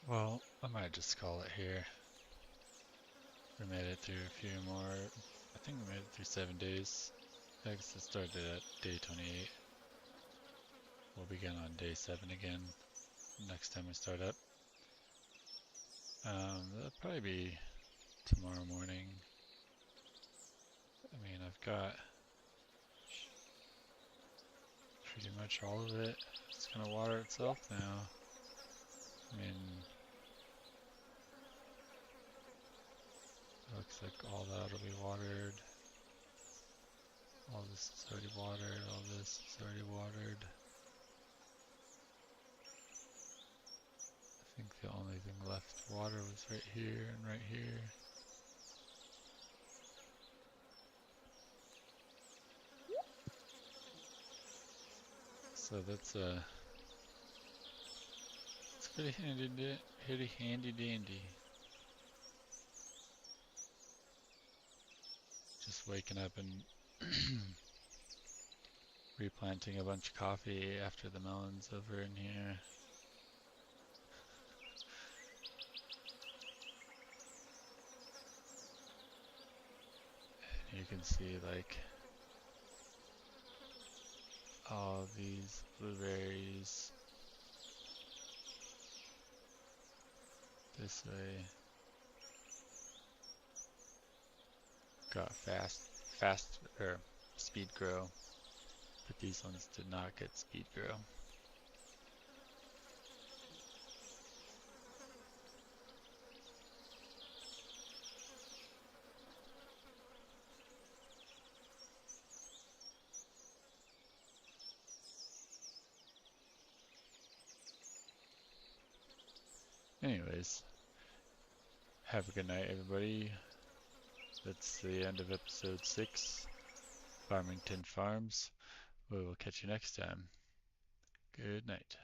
Well, I might just call it here. We made it through a few more. I think we made it through 7 days. I guess it started at day 28. We'll begin on day 7 again next time we start up. That'll probably be tomorrow morning. I mean, I've got pretty much all of it. It's gonna water itself now. I mean, looks like all that'll be watered. All this is already watered. All this is already watered. I think the only thing left to water was right here and right here. So that's it's pretty handy dandy. Just waking up and replanting a bunch of coffee after the melons over in here. You can see like all these blueberries this way. Got fast or speed grow, but these ones did not get speed grow. Anyways, have a good night, everybody. That's the end of episode 6, Farmington Farms. We will catch you next time. Good night.